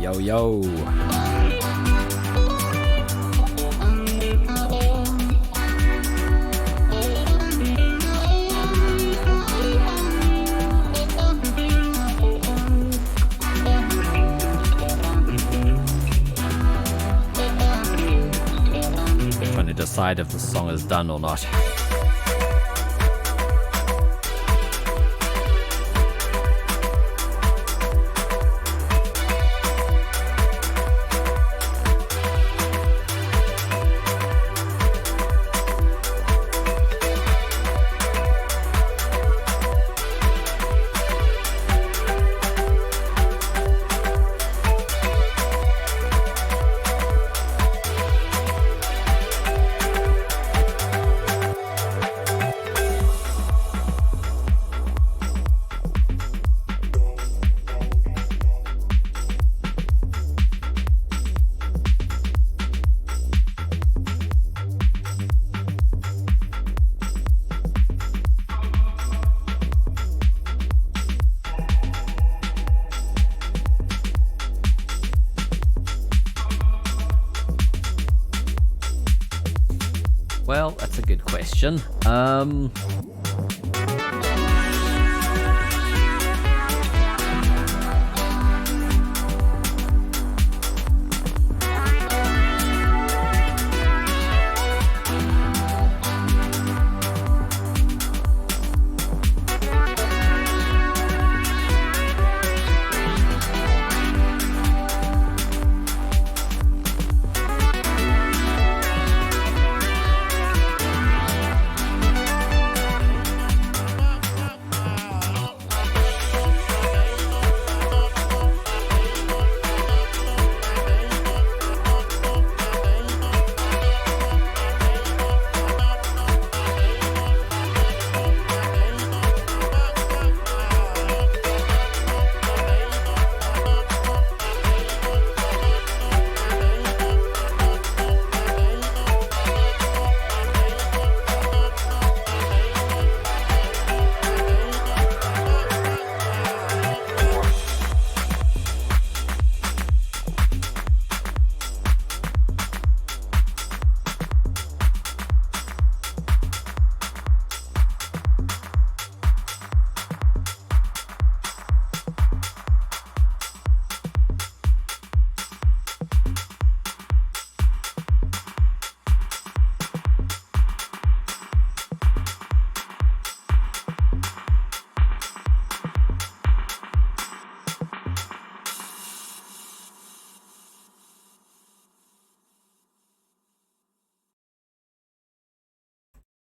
Yo, yo. Trying to decide if the song is done or not. Well, that's a good question.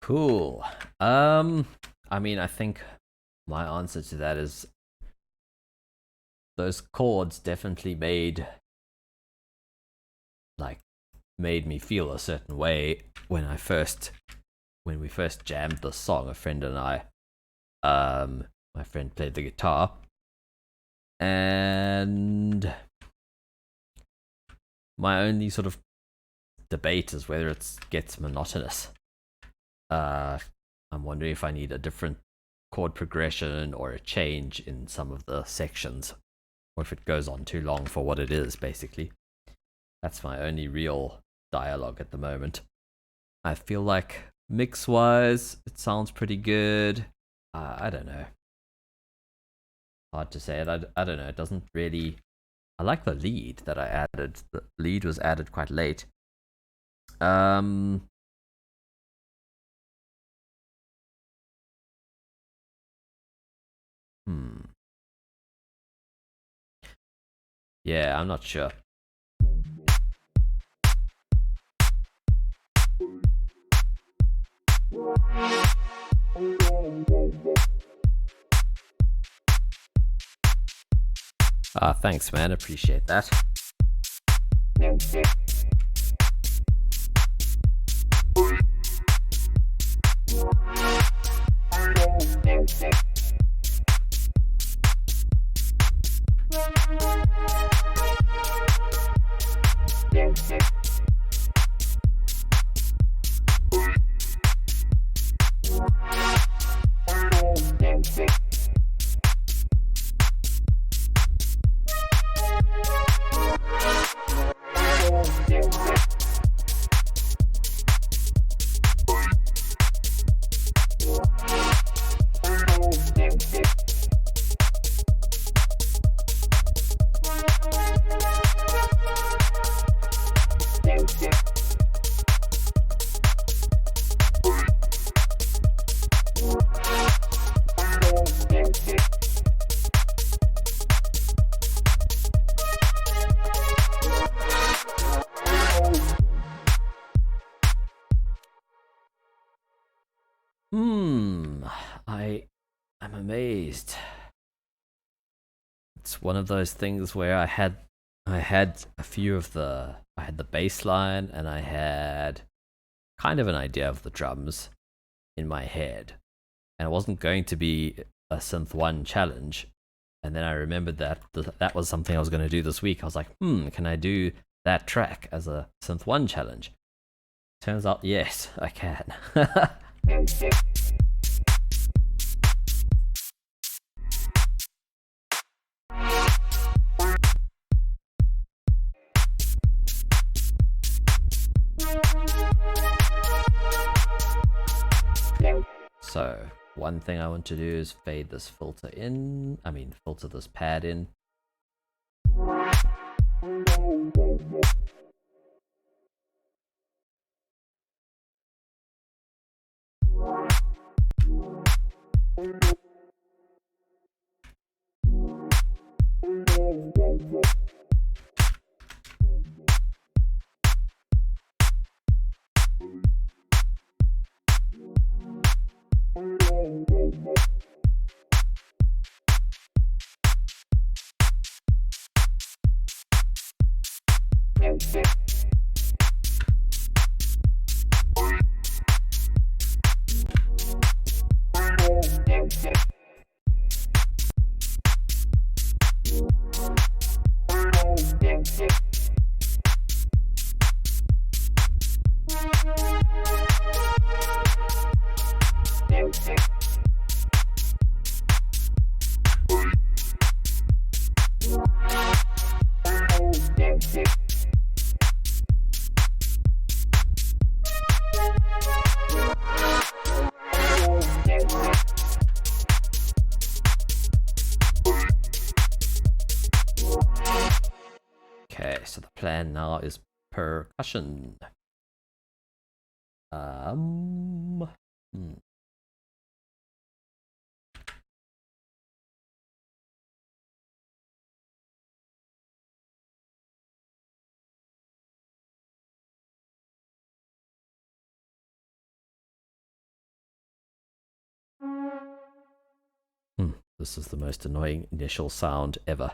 Cool. I mean, I think my answer to that is those chords definitely made me feel a certain way when we first jammed the song. A friend and I, my friend played the guitar, and my only sort of debate is whether it gets monotonous. I'm wondering if I need a different chord progression or a change in some of the sections, or if it goes on too long for what it is, basically. That's my only real dialogue at the moment. I feel like mix-wise, it sounds pretty good. I don't know. Hard to say it. I don't know. It doesn't really... I like the lead that I added. The lead was added quite late. Yeah, I'm not sure. Thanks, man. Appreciate that. I'm amazed. It's one of those things where I had a few of the I had the bass line and I had kind of an idea of the drums in my head, and it wasn't going to be a Synth1 challenge. And then I remembered that that was something I was going to do this week. I was like, can I do that track as a Synth1 challenge? Turns out, yes, I can. So one thing I want to do is fade this filter in, filter this pad in. Okay, so the plan now is percussion. This is the most annoying initial sound ever.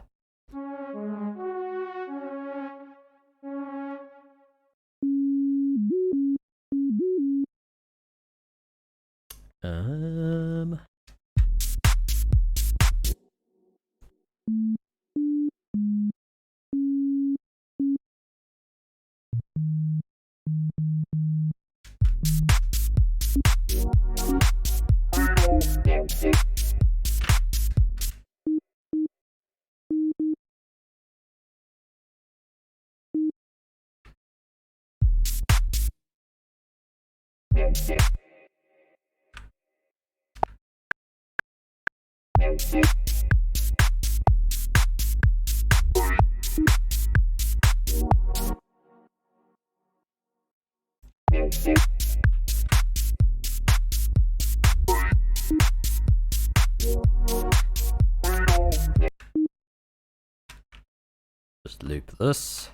Just loop this.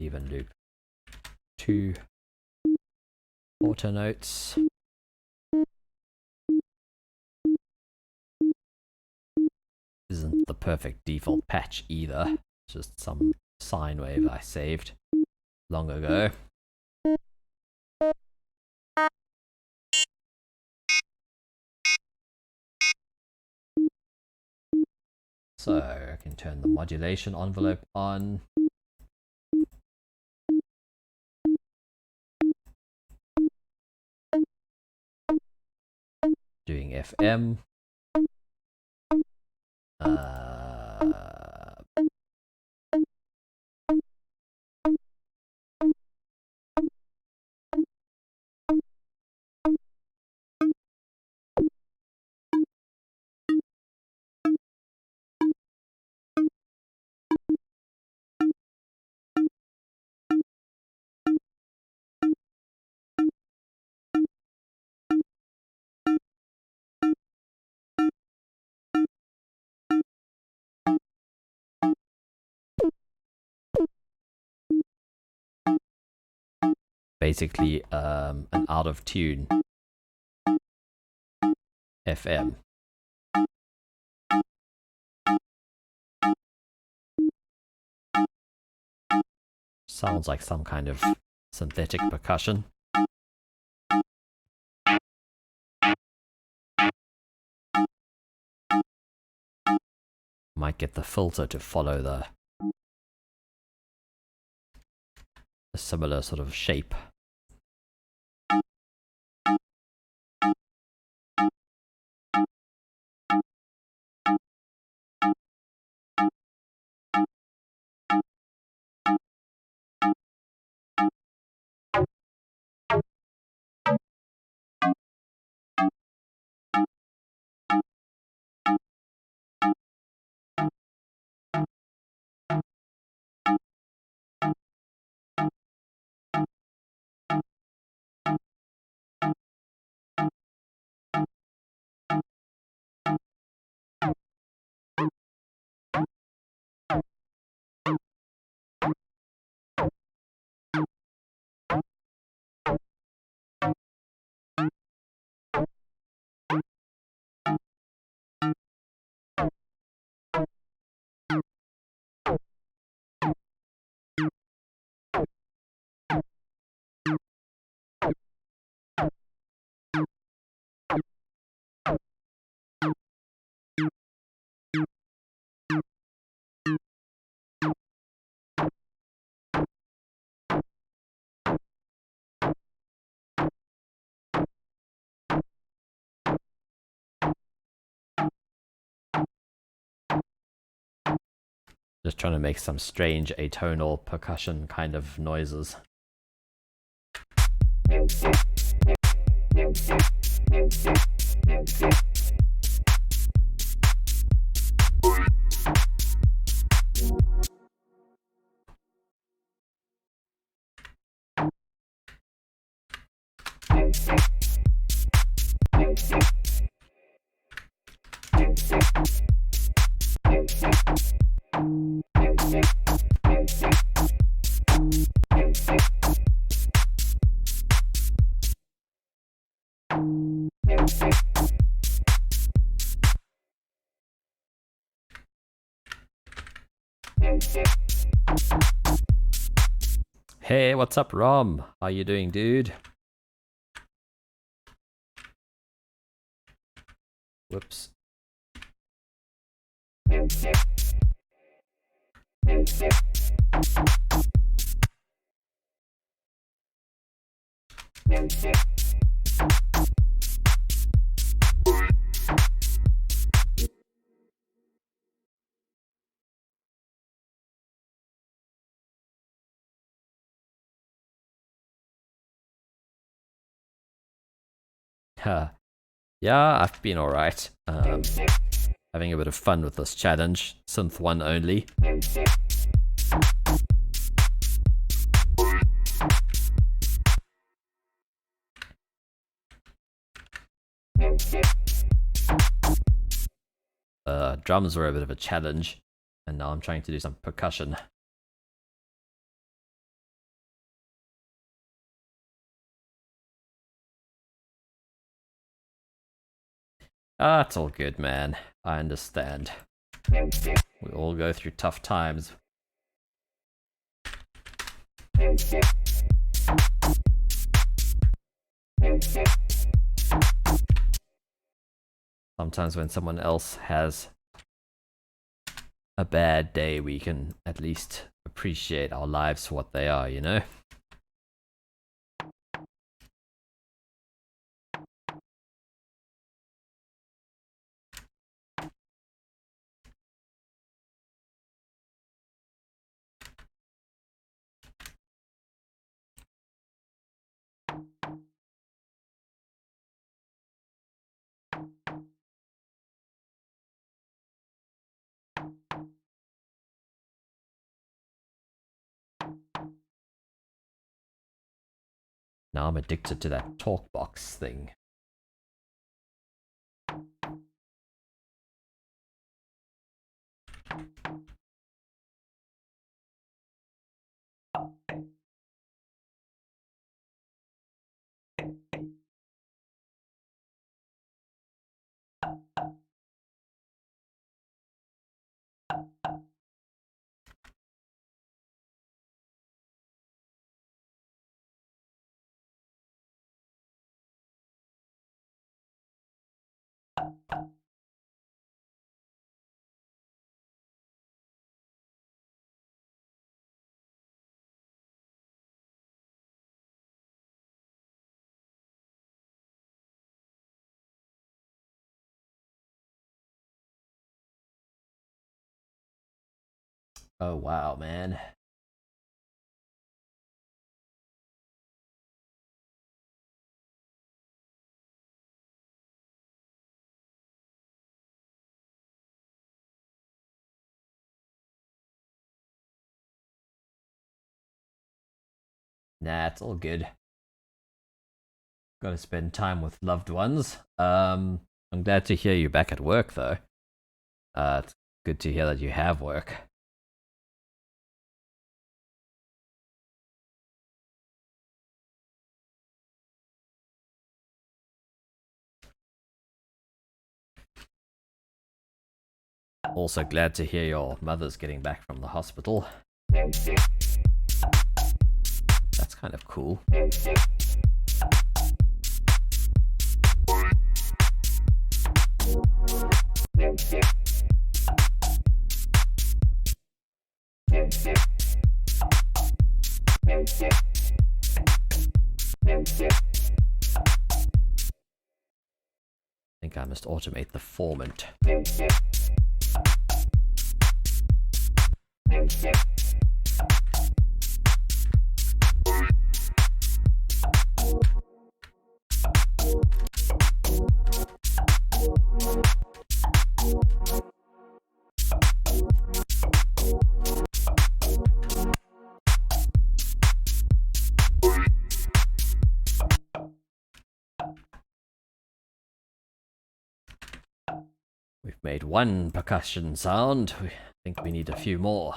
Even loop 2 auto notes. Isn't the perfect default patch either. Just some sine wave I saved long ago. So I can turn the modulation envelope on. Doing FM. basically an out of tune FM. Sounds like some kind of synthetic percussion. Might get the filter to follow a similar sort of shape. Just trying to make some strange atonal percussion kind of noises. Hey, what's up, Rom? How you doing, dude? Whoops. Yeah, I've been alright. Having a bit of fun with this challenge. Synth1 only. Drums were a bit of a challenge, and now I'm trying to do some percussion. Ah, it's all good, man. I understand. We all go through tough times. Sometimes when someone else has a bad day, we can at least appreciate our lives for what they are, you know? Now I'm addicted to that talk box thing. Oh wow, man. Nah, it's all good. Got to spend time with loved ones. I'm glad to hear you back at work, though. It's good to hear that you have work. Also glad to hear your mother's getting back from the hospital. That's kind of cool. I think I must automate the formant. We've made one percussion sound. I think we need a few more.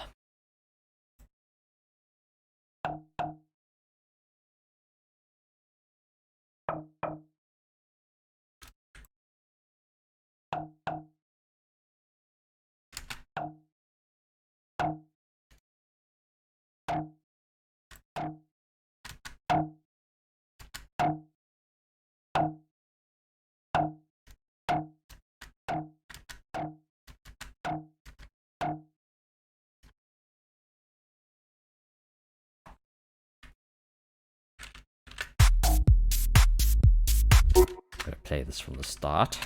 I'm gonna play this from the start.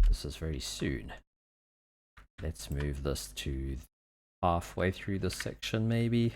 This is very soon. Let's move this to halfway through this section, maybe.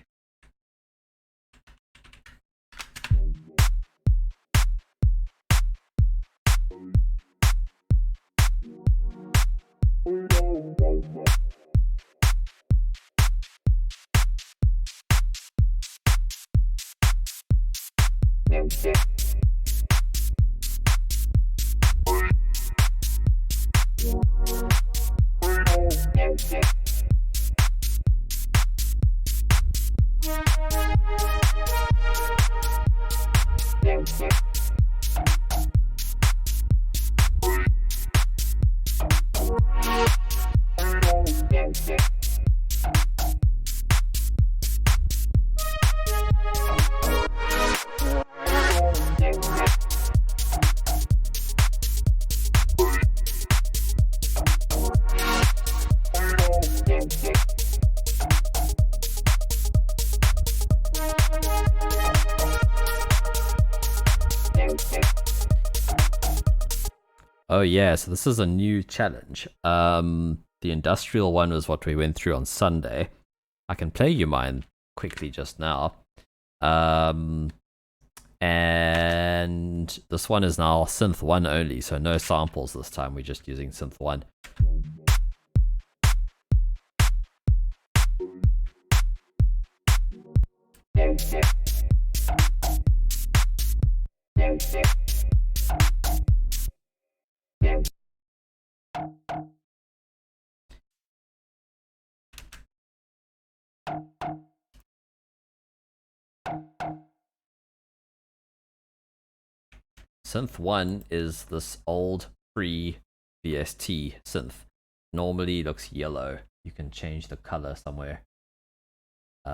Oh yeah, so this is a new challenge. The industrial one was what we went through on Sunday. I can play you mine quickly just now. And this one is now Synth1 only, so no samples this time. We're just using Synth1. Synth1 is this old free VST synth. Normally looks yellow. You can change the color somewhere. If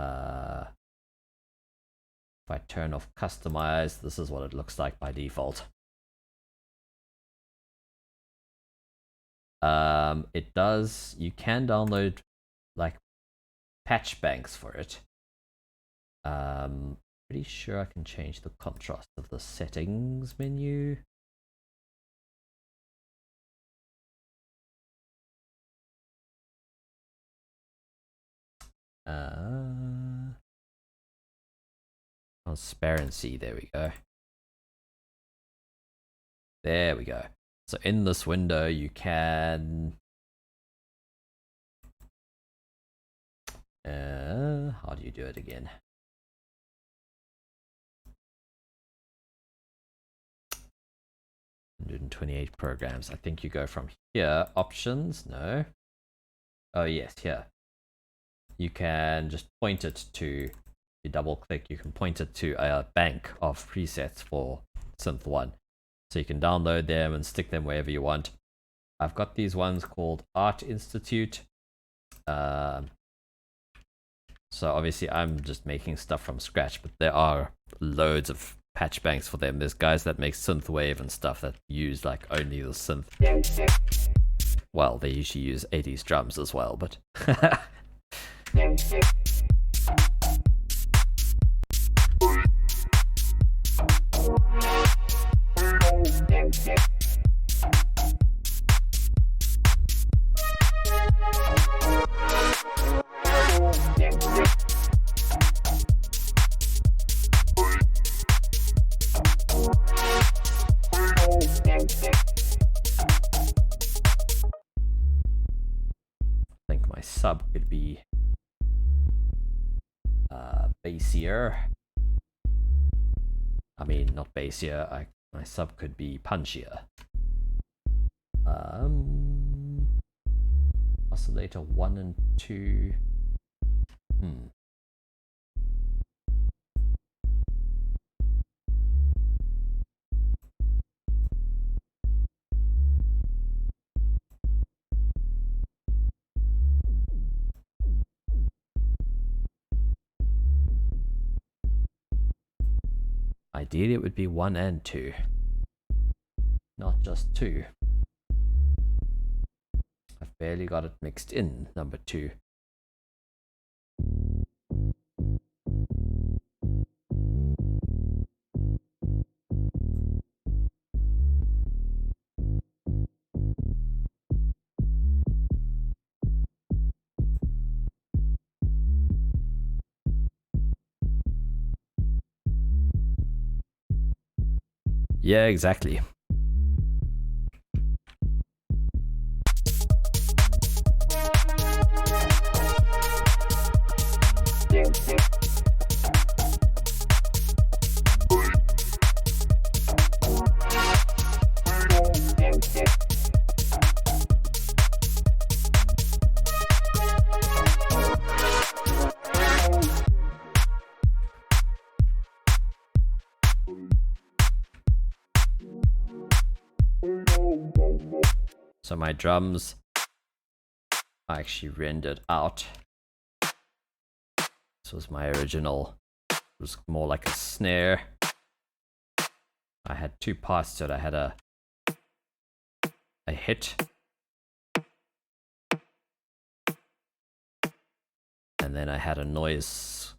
I turn off customize, this is what it looks like by default. It does, you can download like patch banks for it. Pretty sure I can change the contrast of the settings menu. Transparency, there we go. There we go. So in this window you can how do you do it again? $128 programs. I think you go from here, options, no. Oh yes, here. You can just point it to, you double click, you can point it to a bank of presets for Synth1. So you can download them and stick them wherever you want. I've got these ones called Art Institute. So obviously I'm just making stuff from scratch, but there are loads of patch banks for them. There's guys that make synthwave and stuff that use like only the synth. Well, they usually use 80s drums as well, but I think my sub could be bassier. I mean, not bassier. My sub could be punchier. Oscillator 1 and 2. Ideally, it would be 1 and 2, not just 2. I've barely got it mixed in, number 2. Yeah, exactly. So my drums I actually rendered out. This was my original. It was more like a snare. I had 2 parts to it. I had a hit and then I had a noise.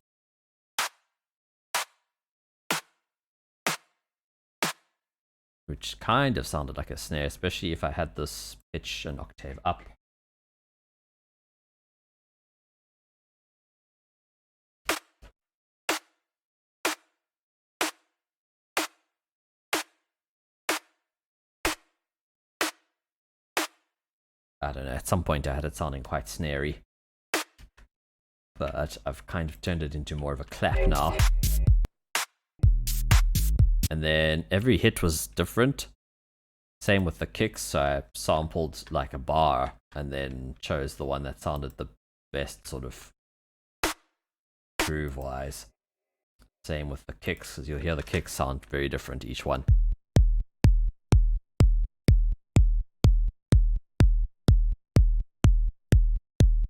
Which kind of sounded like a snare, especially if I had this pitch an octave up. I don't know, at some point I had it sounding quite snary. But I've kind of turned it into more of a clap now. And then every hit was different. Same with the kicks, so I sampled like a bar and then chose the one that sounded the best sort of groove wise. Same with the kicks, because you'll hear the kicks sound very different each one.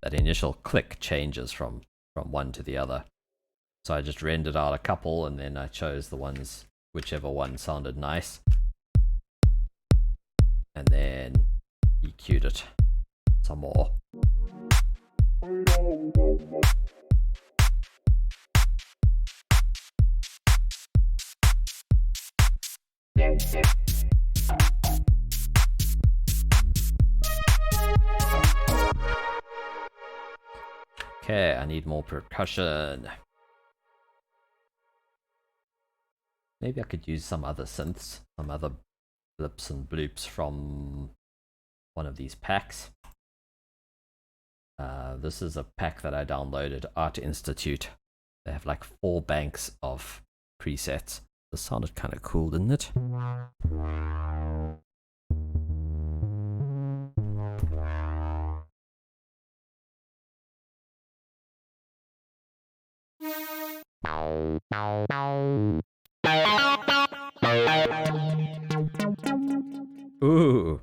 that initial click changes from one to the other. So I just rendered out a couple, and then I chose the ones, whichever one sounded nice, and then EQ'd it some more. Okay, I need more percussion. Maybe I could use some other synths, some other blips and bloops from one of these packs. This is a pack that I downloaded, Art Institute. They have like 4 banks of presets. This sounded kind of cool, didn't it? Ooh.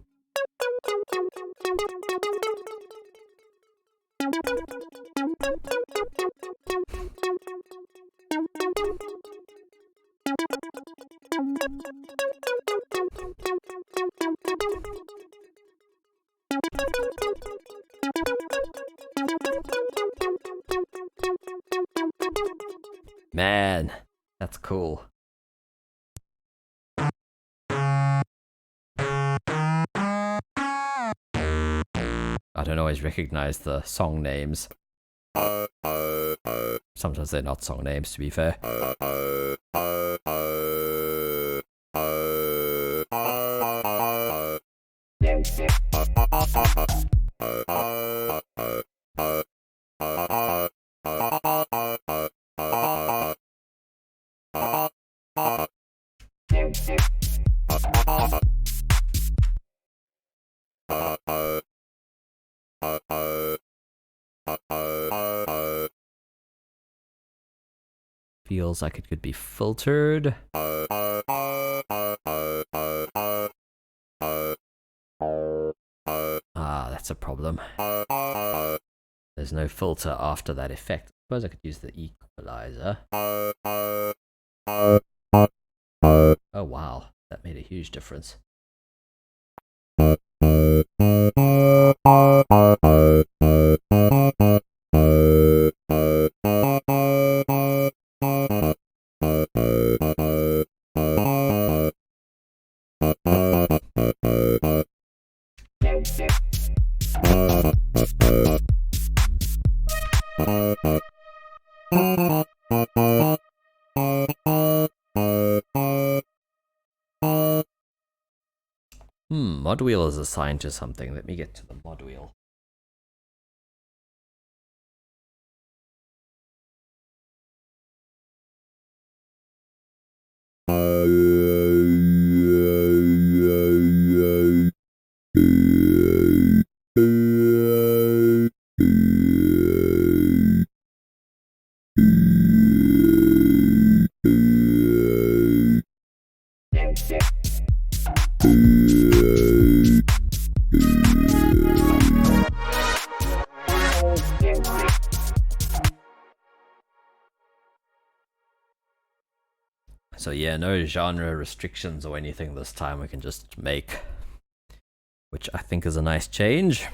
Man, that's cool. I don't always recognize the song names. Sometimes they're not song names, to be fair. Feels like it could be filtered. Ah, that's a problem. There's no filter after that effect. I suppose I could use the equalizer. Oh wow, that made a huge difference. Mod wheel is assigned to something. Let me get to the mod wheel. So yeah, no genre restrictions or anything this time. We can just make, which I think is a nice change.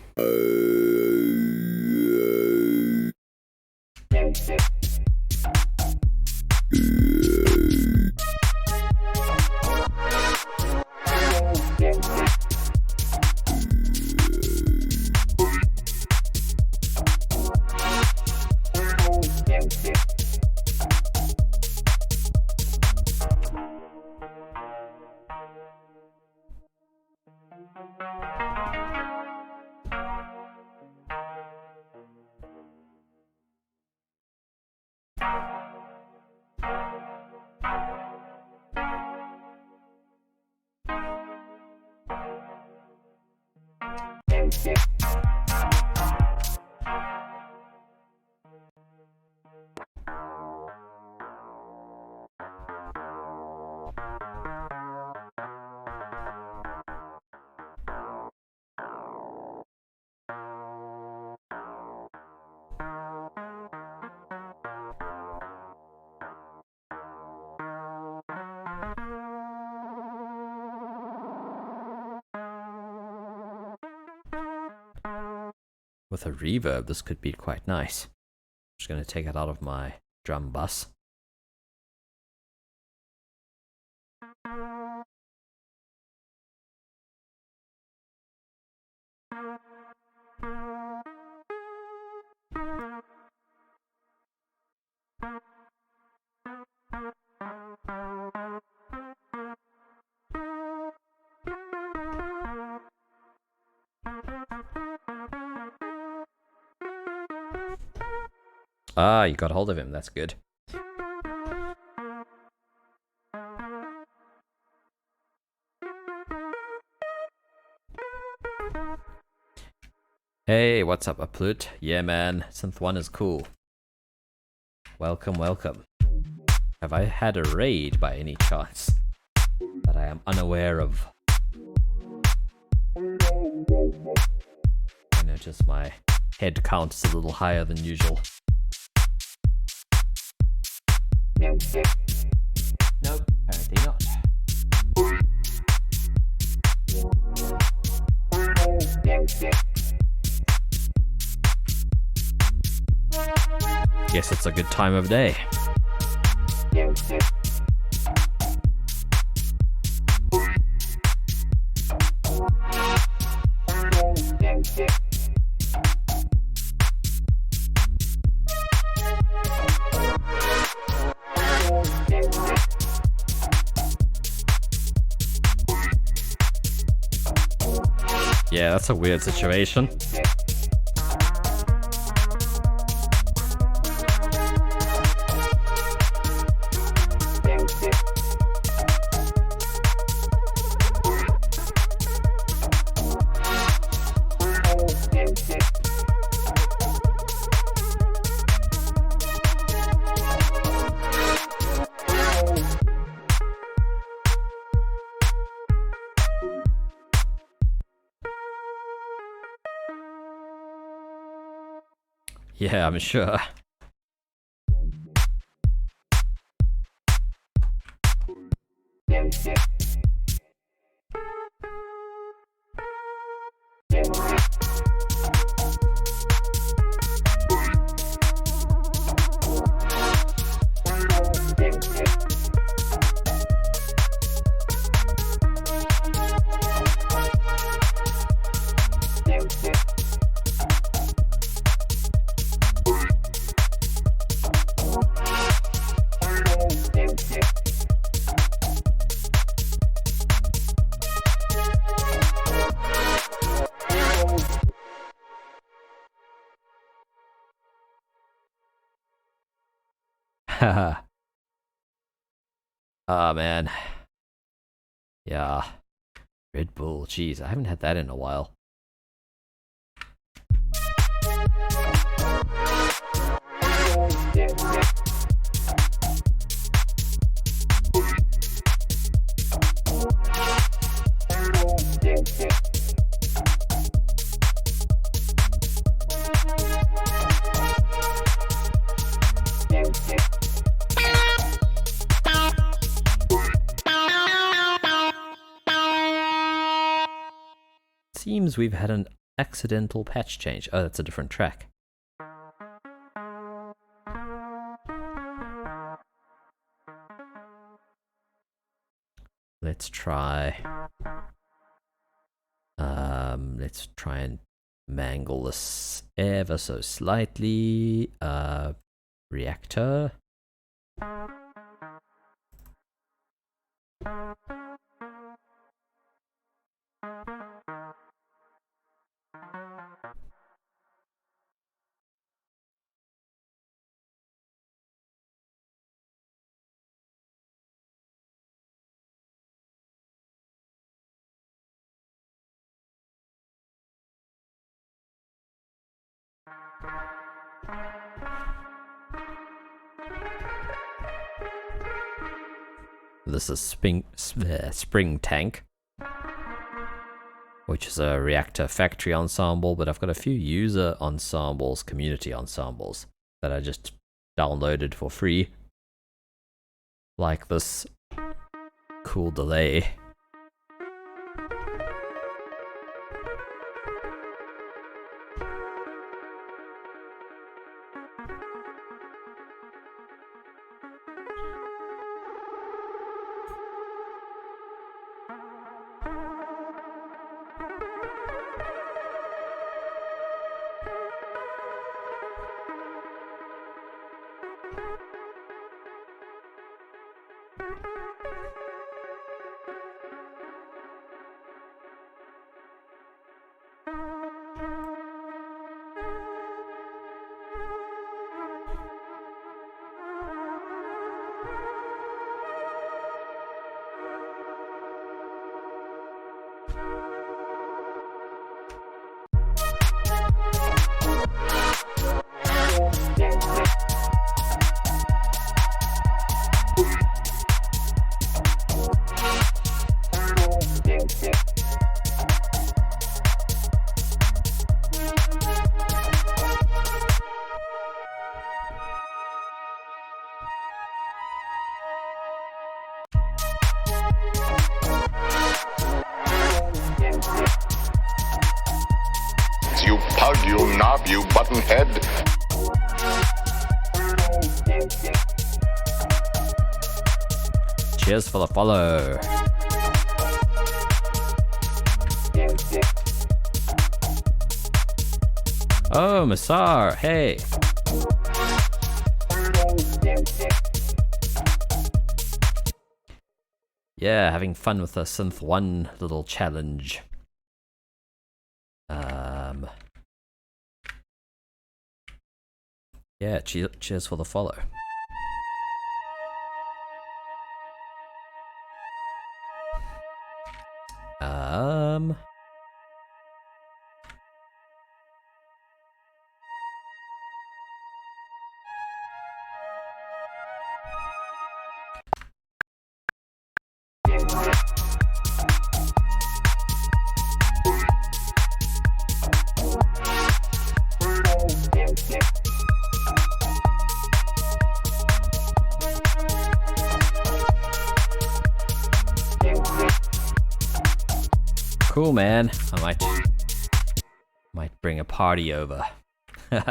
with a reverb, this could be quite nice. I'm just going to take it out of my drum bus. Ah, you got hold of him, that's good. Hey, what's up, Uploot? Yeah, man, Synth1 is cool. Welcome, welcome. Have I had a raid by any chance that I am unaware of? I notice my head count is a little higher than usual. Nope, apparently not. Guess it's a good time of day. Yeah, that's a weird situation. Yeah, I'm sure. Haha. Ah, man. Yeah. Red Bull, jeez, I haven't had that in a while. Seems we've had an accidental patch change. Oh, that's a different track. Let's try and mangle this ever so slightly. Reactor. This is Spring Tank, which is a Reactor factory ensemble, but I've got a few user ensembles, community ensembles, that I just downloaded for free. Like this cool delay. You pug, you knob, you buttonhead. Cheers for the follow. Oh, Masar, hey. Yeah, having fun with the Synth1 little challenge. Yeah, cheers for the follow. Cool, man. I might bring a party over. Did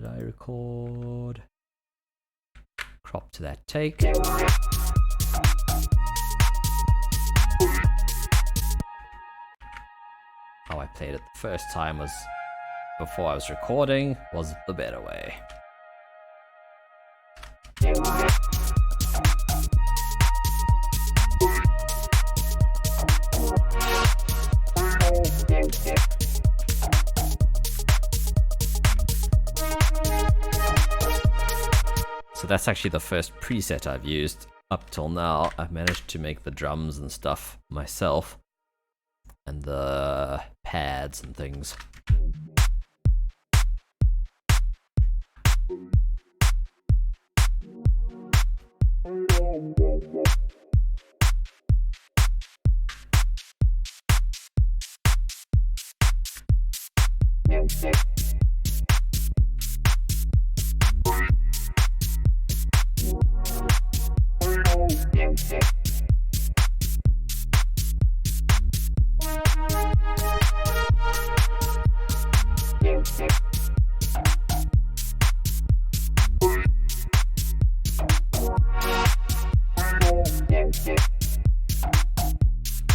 I record? Crop to that take. How I played it the first time was before I was recording was the better way. So that's actually the first preset I've used. Up till now, I've managed to make the drums and stuff myself. And the pads and things.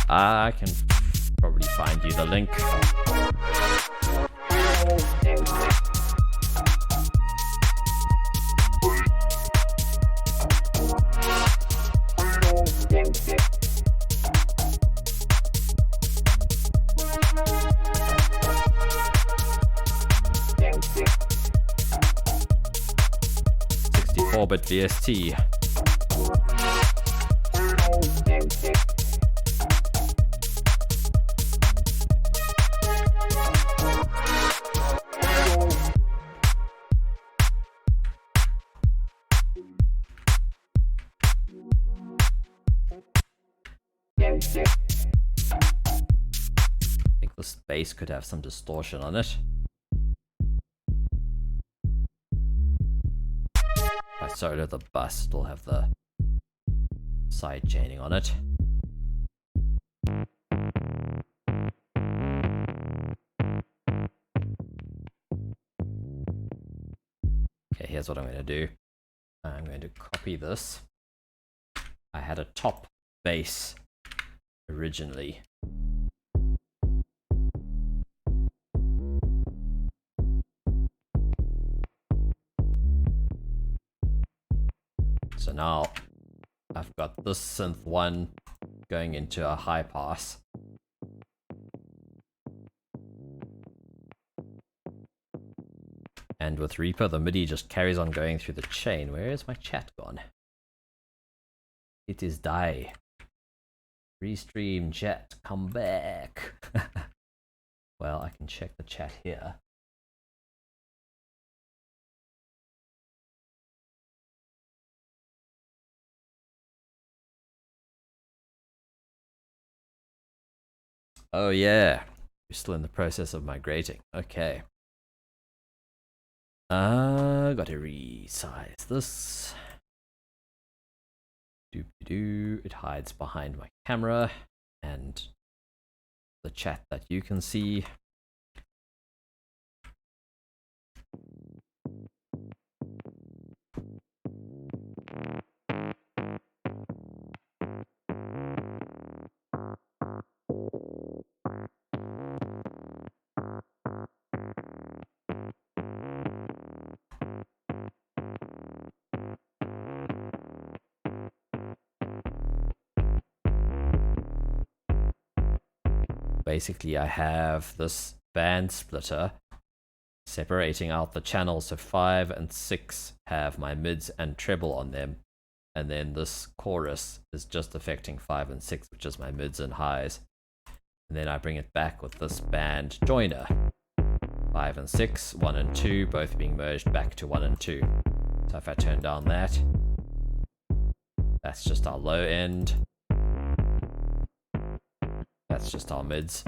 I can probably find you the link. Orbit VST. I think this bass could have some distortion on it. If I solo the bus, it'll have the side chaining on it. Okay, here's what I'm going to do. I'm going to copy this. I had a top bass originally. So now I've got this Synth1 going into a high pass. And with Reaper, the MIDI just carries on going through the chain. Where is my chat gone? It is die. Restream chat, come back. Well, I can check the chat here. Oh yeah, you're still in the process of migrating. Okay. Gotta resize this. It hides behind my camera and the chat that you can see. Basically, I have this band splitter separating out the channels, so 5 and 6 have my mids and treble on them, and then this chorus is just affecting 5 and 6, which is my mids and highs. And then I bring it back with this band joiner. 5 and 6, 1 and 2, both being merged back to 1 and 2. So if I turn down that, that's just our low end. That's just our mids.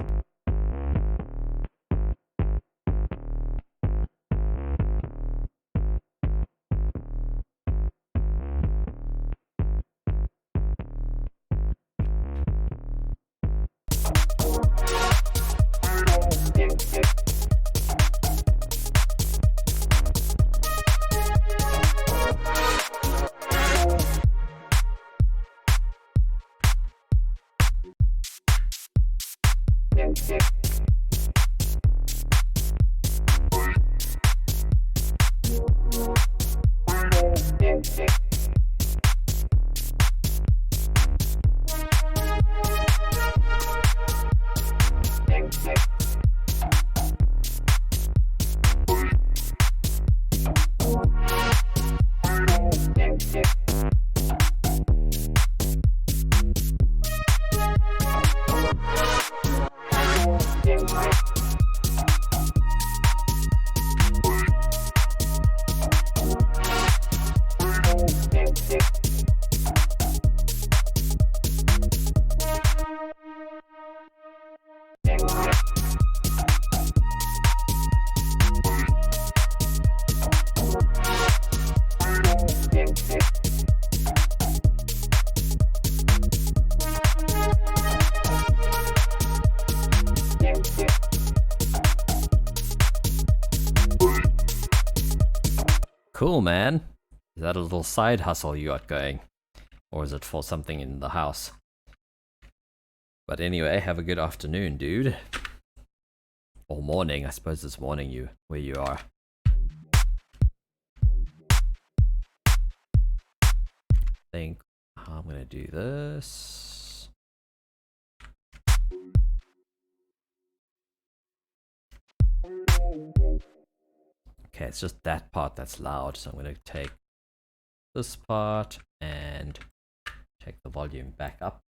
Cool, man. Is that a little side hustle you got going? Or is it for something in the house? But anyway, have a good afternoon, dude. Or morning, I suppose it's morning where you are. I think I'm gonna do this. Okay, it's just that part that's loud, so I'm going to take this part and take the volume back up.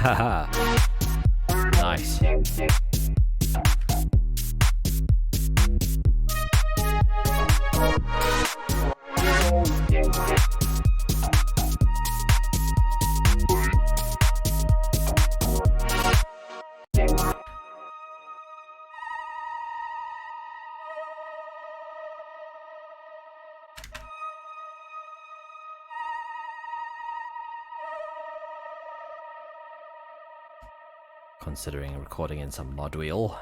Haha. Nice. considering recording in some mod wheel.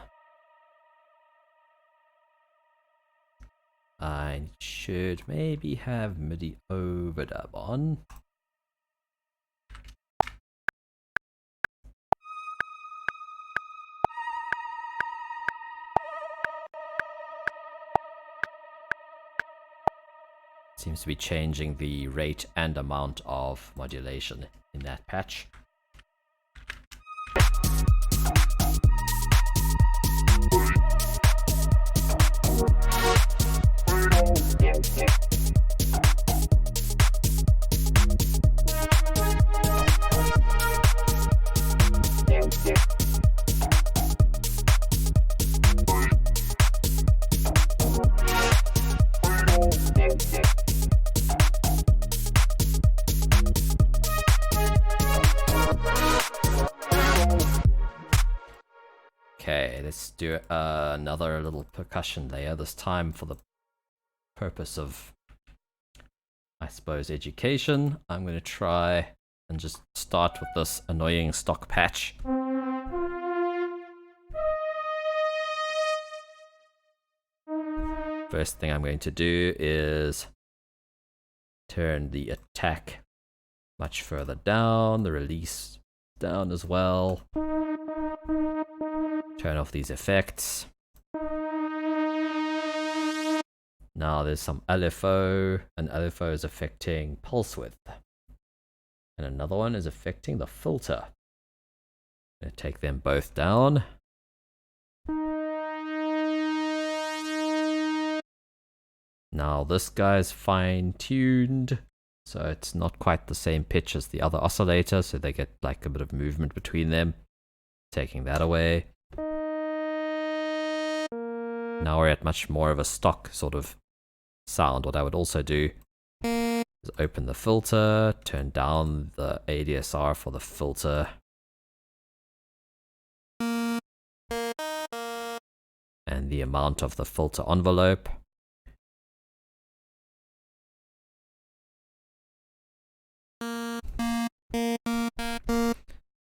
I should maybe have MIDI overdub on. Seems to be changing the rate and amount of modulation in that patch. Okay, let's do another little percussion layer, this time for the purpose of, I suppose, education. I'm going to try and just start with this annoying stock patch. First thing I'm going to do is turn the attack much further down, the release down as well. Turn off these effects. Now there's some LFO, and LFO is affecting pulse width. And another one is affecting the filter. I'm going to take them both down. Now this guy's fine-tuned, so it's not quite the same pitch as the other oscillator, so they get like a bit of movement between them. Taking that away. Now we're at much more of a stock sort of sound. What I would also do is open the filter, turn down the ADSR for the filter, and the amount of the filter envelope.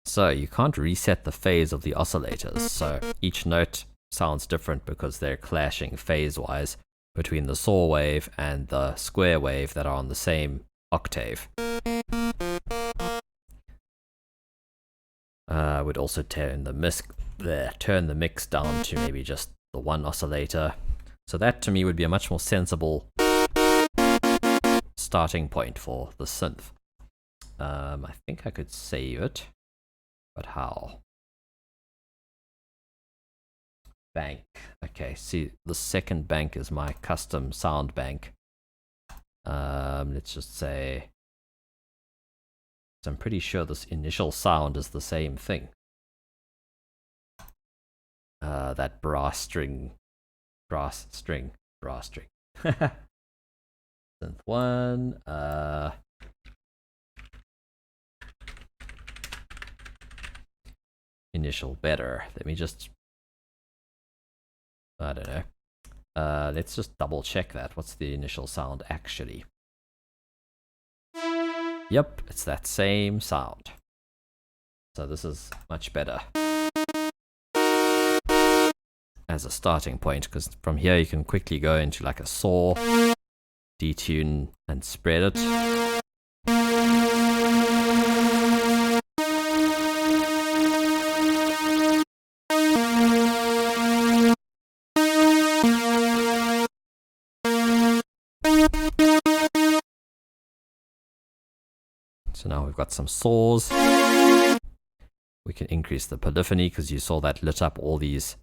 So you can't reset the phase of the oscillators, so each note sounds different because they're clashing phase-wise between the saw wave and the square wave that are on the same octave. I would also turn the mix down to maybe just the one oscillator. So that to me would be a much more sensible starting point for the synth. I think I could save it, but how? Bank. Okay, see, the second bank is my custom sound bank. Let's just say, I'm pretty sure this initial sound is the same thing. That brass string. Synth1. Initial better. Let me just, I don't know. Let's just double check that. What's the initial sound actually? Yep, it's that same sound. So this is much better as a starting point, because from here you can quickly go into like a saw, detune and spread it. So now we've got some saws. We can increase the polyphony because you saw that lit up all these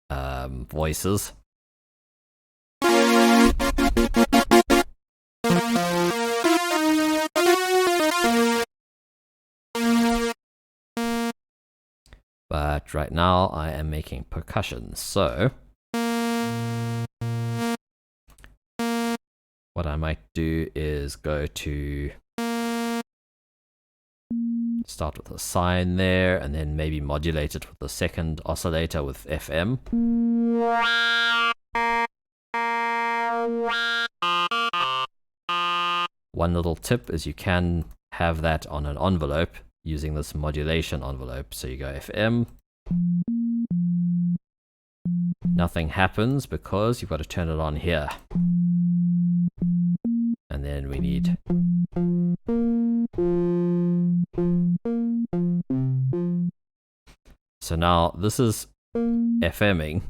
voices. But right now I am making percussion, so what I might do is go to start with a sine there, and then maybe modulate it with the second oscillator with FM. One little tip is you can have that on an envelope using this modulation envelope. So you go FM. Nothing happens because you've got to turn it on here. And then we need so now this is FMing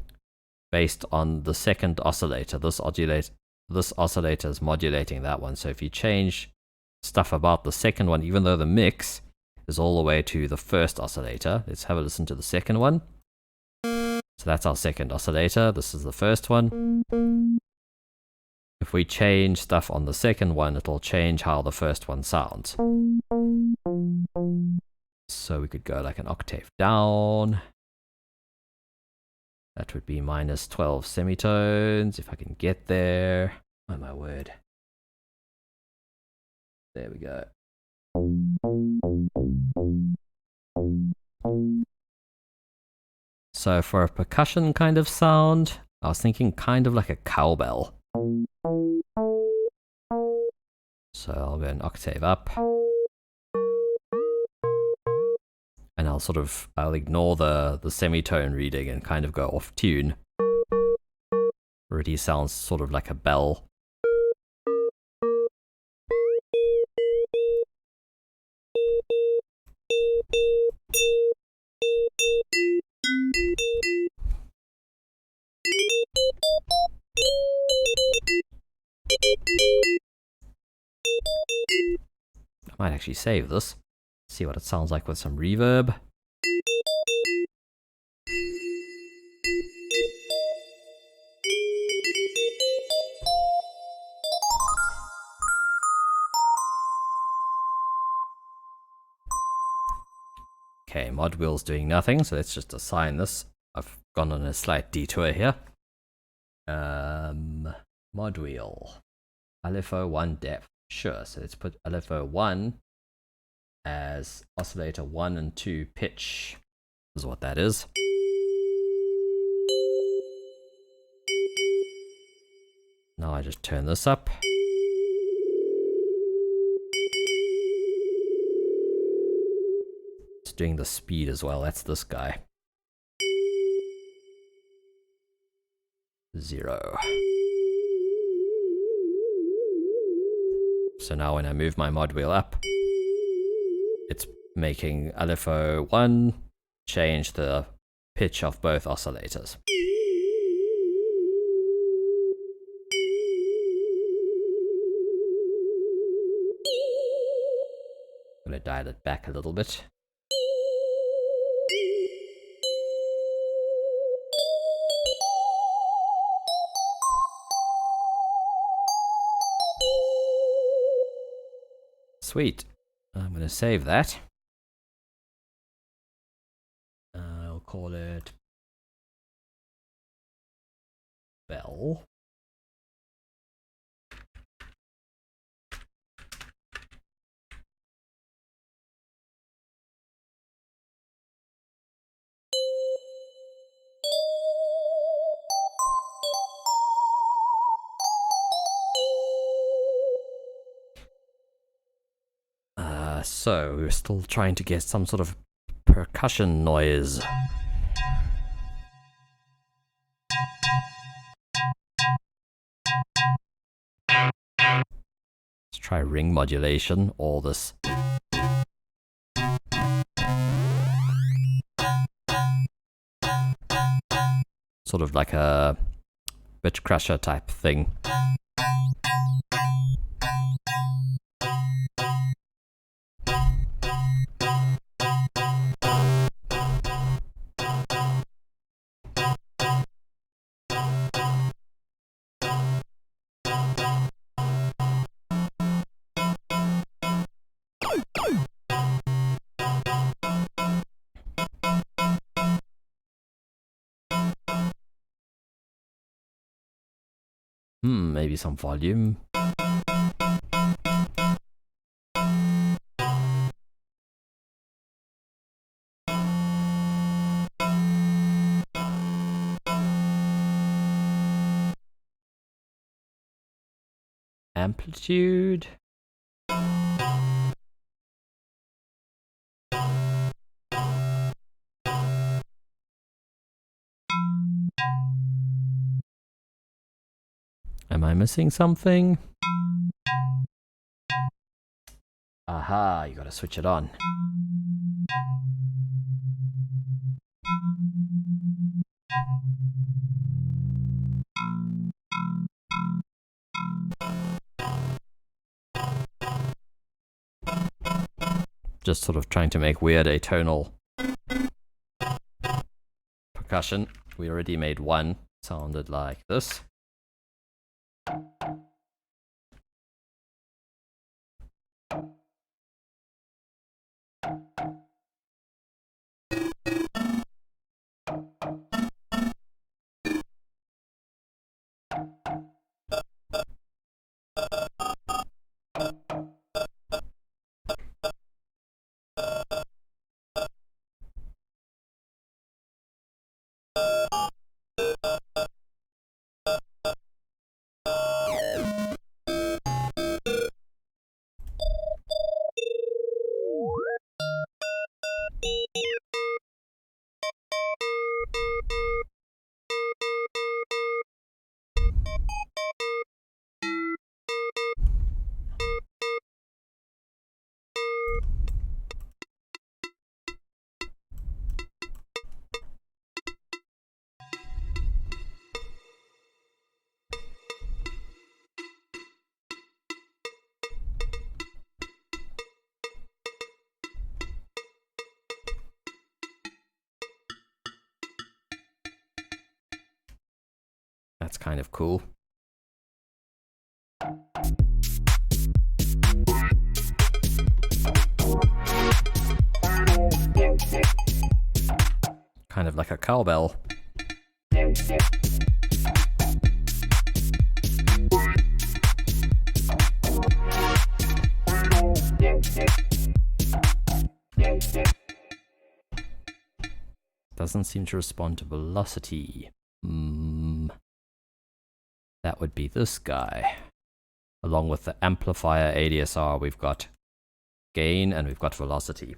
based on the second oscillator. This oscillator is modulating that one. So if you change stuff about the second one, even though the mix is all the way to the first oscillator, let's have a listen to the second one. So that's our second oscillator. This is the first one. If we change stuff on the second one, it'll change how the first one sounds. So we could go like an octave down. That would be minus 12 semitones, if I can get there. Oh my word. There we go. So for a percussion kind of sound, I was thinking kind of like a cowbell. So I'll go an octave up. And I'll ignore the semitone reading and kind of go off tune. Already sounds sort of like a bell. I might actually save this. See what it sounds like with some reverb. Okay, mod wheel's doing nothing, so let's just assign this. I've gone on a slight detour here. Mod wheel. LFO 1 depth. Sure, so let's put LFO 1 as oscillator 1 and 2 pitch. This is what that is. Now I just turn this up. It's doing the speed as well. That's this guy. 0. So now when I move my mod wheel up, it's making LFO 1 change the pitch of both oscillators. I'm going to dial it back a little bit. Sweet. I'm going to save that. I'll call it bell. So we're still trying to get some sort of percussion noise. Let's try ring modulation, or this. Sort of like a bit crusher type thing. Maybe some volume. Amplitude. Am I missing something? Aha, you gotta switch it on. Just sort of trying to make weird atonal percussion. We already made one. Sounded like this. That's kind of cool. Kind of like a cowbell. Doesn't seem to respond to velocity. That would be this guy. Along with the amplifier ADSR, we've got gain and we've got velocity.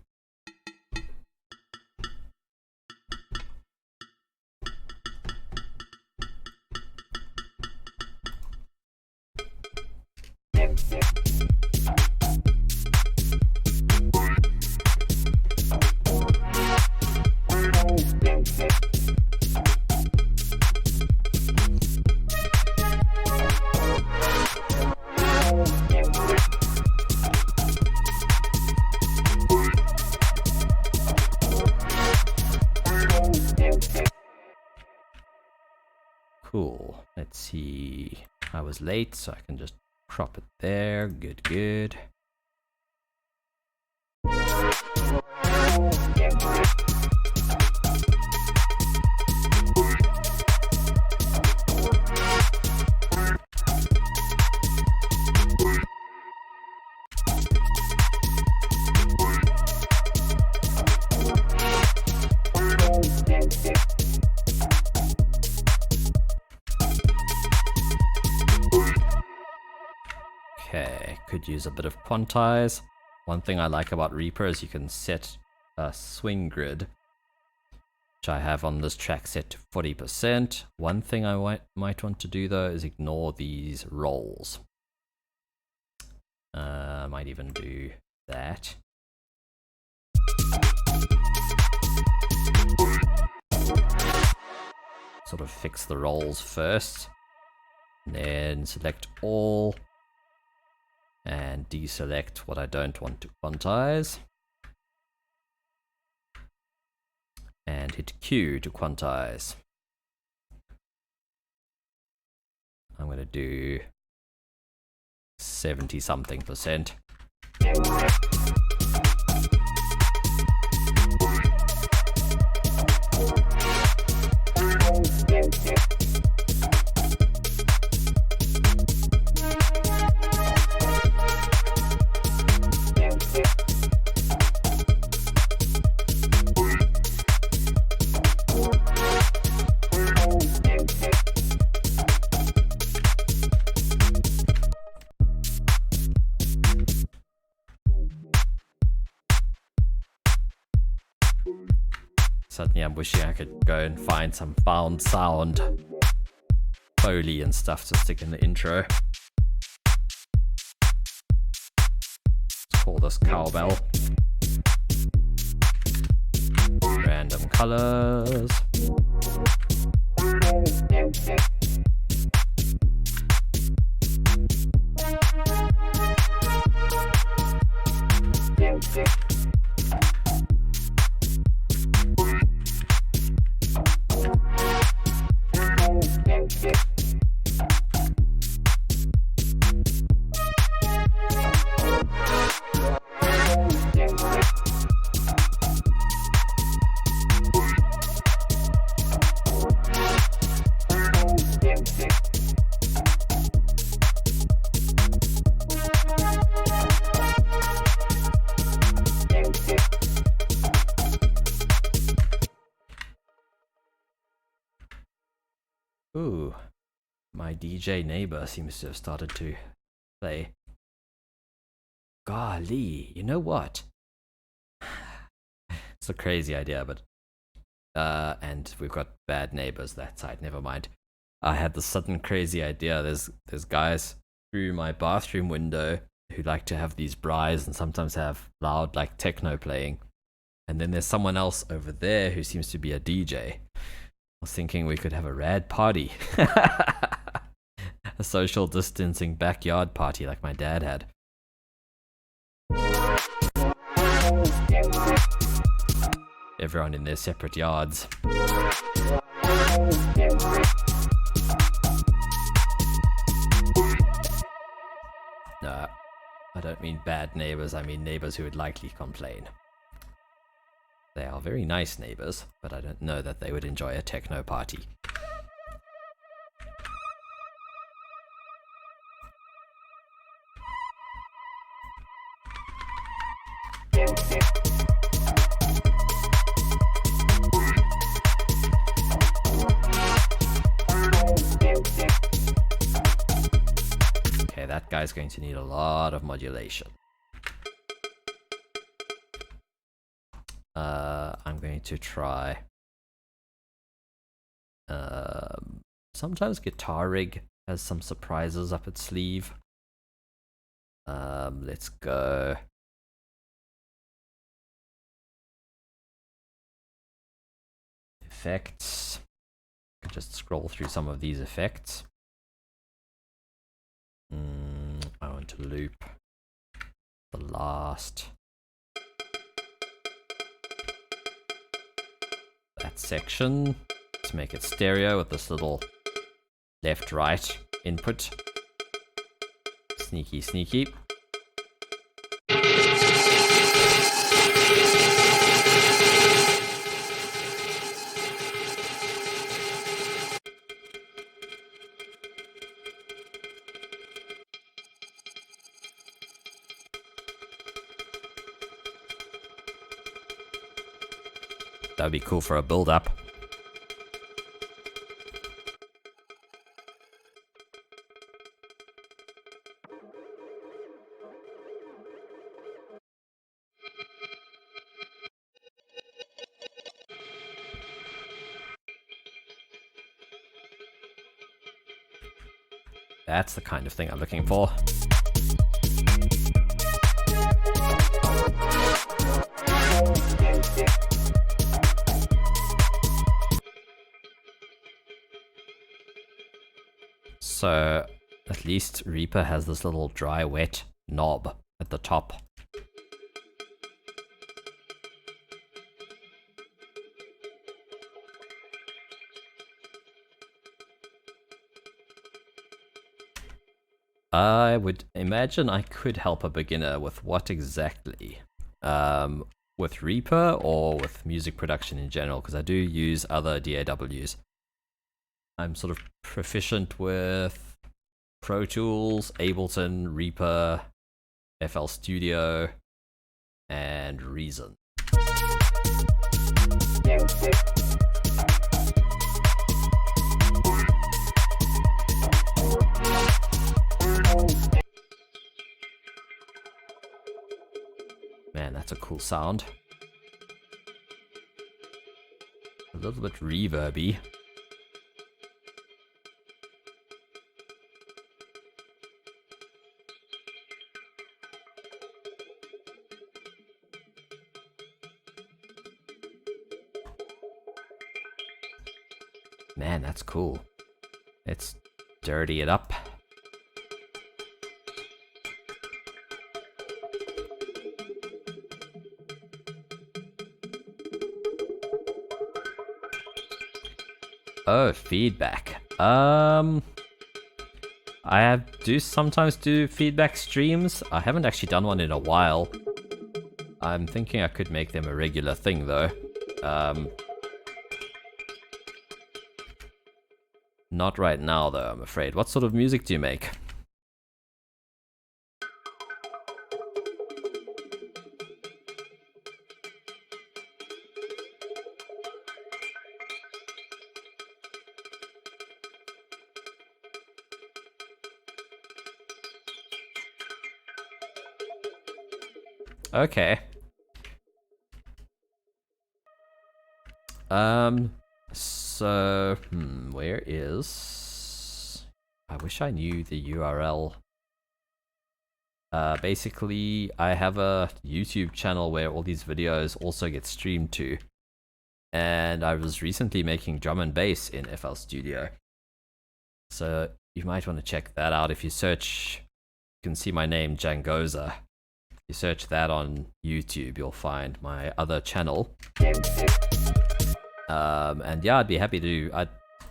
Cool. Let's see. I was late, so I can just crop it there. Good, good. Okay, could use a bit of quantize. One thing I like about Reaper is you can set a swing grid, which I have on this track set to 40%. One thing I might want to do though is ignore these rolls. I might even do that. Sort of fix the rolls first, and then select all and deselect what I don't want to quantize, and hit Q to quantize. I'm going to do 70 something percent. Suddenly I'm wishing I could go and find some found sound Foley and stuff to stick in the intro. Let's call this cowbell. Random colors. Ooh, my DJ neighbor seems to have started to play. Golly, you know what? It's a crazy idea, but and we've got bad neighbors that side, never mind. I had this sudden crazy idea. There's guys through my bathroom window who like to have these braais and sometimes have loud like techno playing. And then there's someone else over there who seems to be a DJ. I was thinking we could have a rad party. A social distancing backyard party like my dad had. Everyone in their separate yards. No, I don't mean bad neighbors, I mean neighbors who would likely complain. They are very nice neighbors, but I don't know that they would enjoy a techno party. Okay, that guy's going to need a lot of modulation. I'm going to try. Sometimes Guitar Rig has some surprises up its sleeve. Let's go. Effects. I can just scroll through some of these effects. I want to loop the last. That section to make it stereo with this little left-right input. Sneaky, sneaky. That would be cool for a build-up. That's the kind of thing I'm looking for. So at least Reaper has this little dry wet knob at the top. I would imagine I could help a beginner with what exactly? With Reaper or with music production in general, because I do use other DAWs. I'm sort of proficient with Pro Tools, Ableton, Reaper, FL Studio, and Reason. Man, that's a cool sound. A little bit reverby. Man, that's cool. Let's dirty it up. Oh, feedback. I do sometimes do feedback streams. I haven't actually done one in a while. I'm thinking I could make them a regular thing though. Not right now though, I'm afraid. What sort of music do you make? Okay. So, where is... I wish I knew the URL. Basically, I have a YouTube channel where all these videos also get streamed to. And I was recently making drum and bass in FL Studio. So, you might want to check that out. If you search, you can see my name, Jangoza. If you search that on YouTube, you'll find my other channel. And yeah, I'd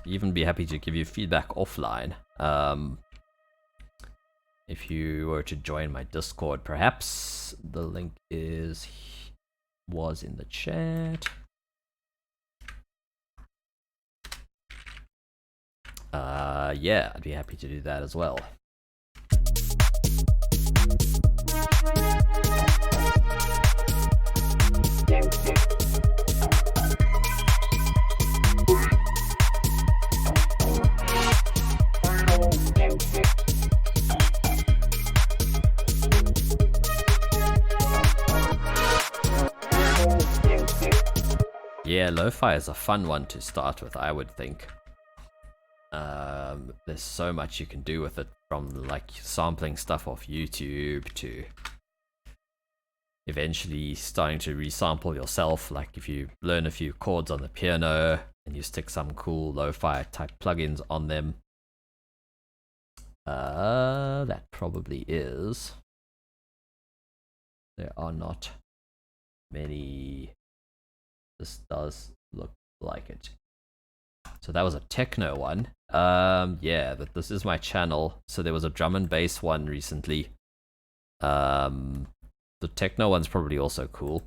even be happy to give you feedback offline. If you were to join my Discord, perhaps. The link was in the chat. Yeah, I'd be happy to do that as well. Yeah, lo-fi is a fun one to start with, I would think. There's so much you can do with it, from like sampling stuff off YouTube to eventually starting to resample yourself. Like if you learn a few chords on the piano and you stick some cool lo-fi type plugins on them. That probably is. There are not many. This does look like it. So that was a techno one. Yeah, but this is my channel. So there was a drum and bass one recently. The techno one's probably also cool.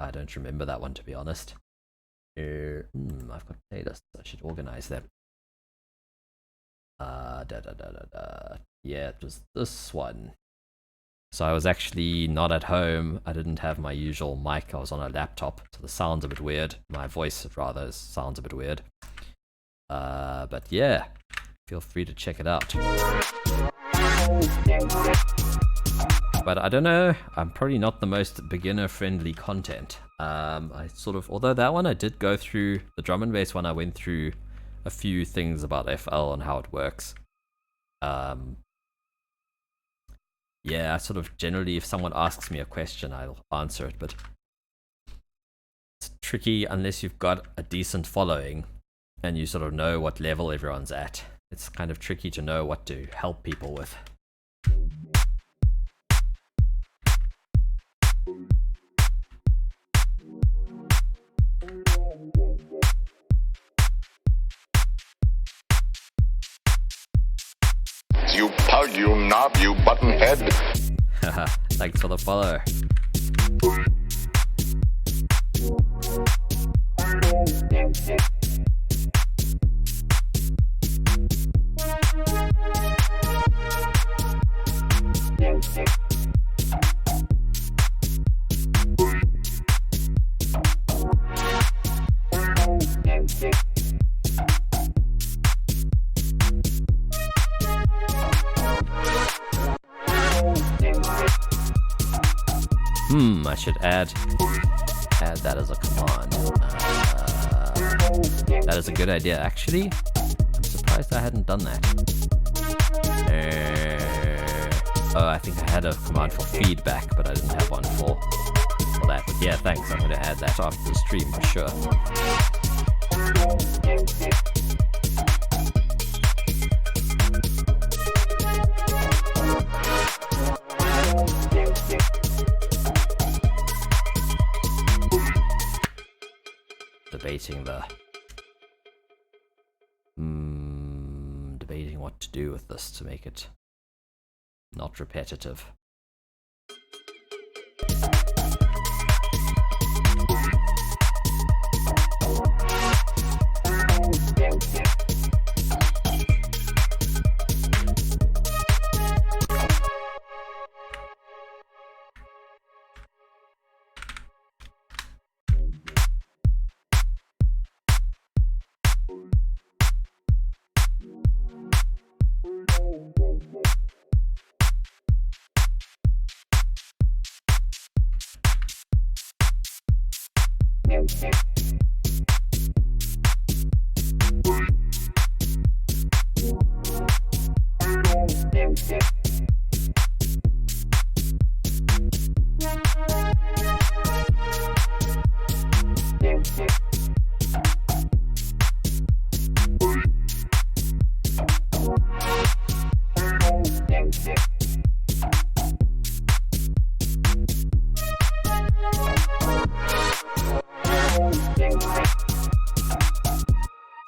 I don't remember that one, to be honest. I've got playlists. I should organize them. Yeah, it was this one. So I was actually not at home. I didn't have my usual mic. I was on a laptop, so the sound's a bit weird. My voice, rather, sounds a bit weird. But yeah, feel free to check it out. But I don't know, I'm probably not the most beginner-friendly content. Although that one I did go through, the drum and bass one, I went through a few things about FL and how it works. Yeah, sort of generally, if someone asks me a question, I'll answer it, but it's tricky unless you've got a decent following and you sort of know what level everyone's at. It's kind of tricky to know what to help people with. You pug, you knob, you buttonhead. Haha, thanks for the follow. I should add that as a command. That is a good idea. Actually, I'm surprised I hadn't done that. Oh, I think I had a command for feedback, but I didn't have one for that. But yeah, thanks. I'm going to add that after the stream for sure. debating debating what to do with this to make it not repetitive.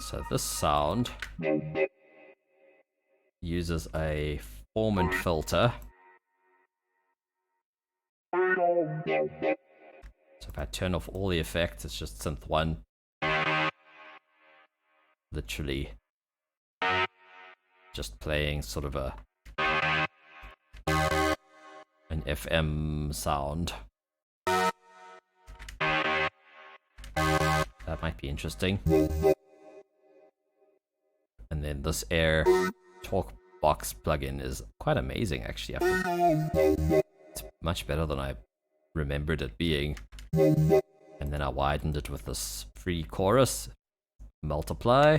So this sound uses a formant filter. So if I turn off all the effects, it's just Synth1. Literally just playing sort of an FM sound. That might be interesting. And then this Air Talk Box plugin is quite amazing, actually. It's much better than I remembered it being. And then I widened it with this free chorus. Multiply.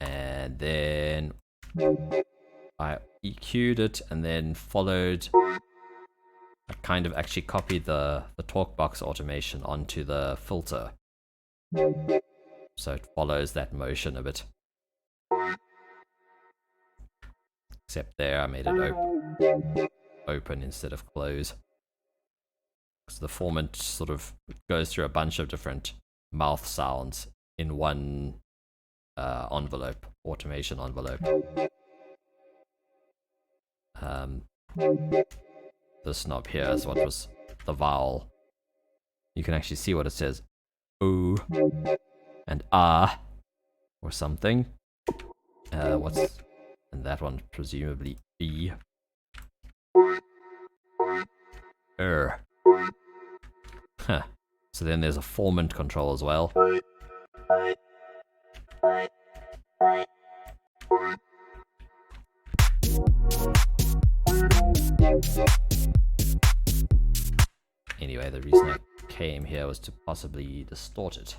And then I EQ'd it and then followed. I kind of actually copied the talkbox automation onto the filter. So it follows that motion a bit. Except there I made it open instead of close. So the formant sort of goes through a bunch of different mouth sounds in one envelope, automation envelope. This knob here is what was the vowel. You can actually see what it says. Ooh. And ah. Or something. And that one presumably E. Huh. So then there's a formant control as well. Anyway, the reason I came here was to possibly distort it.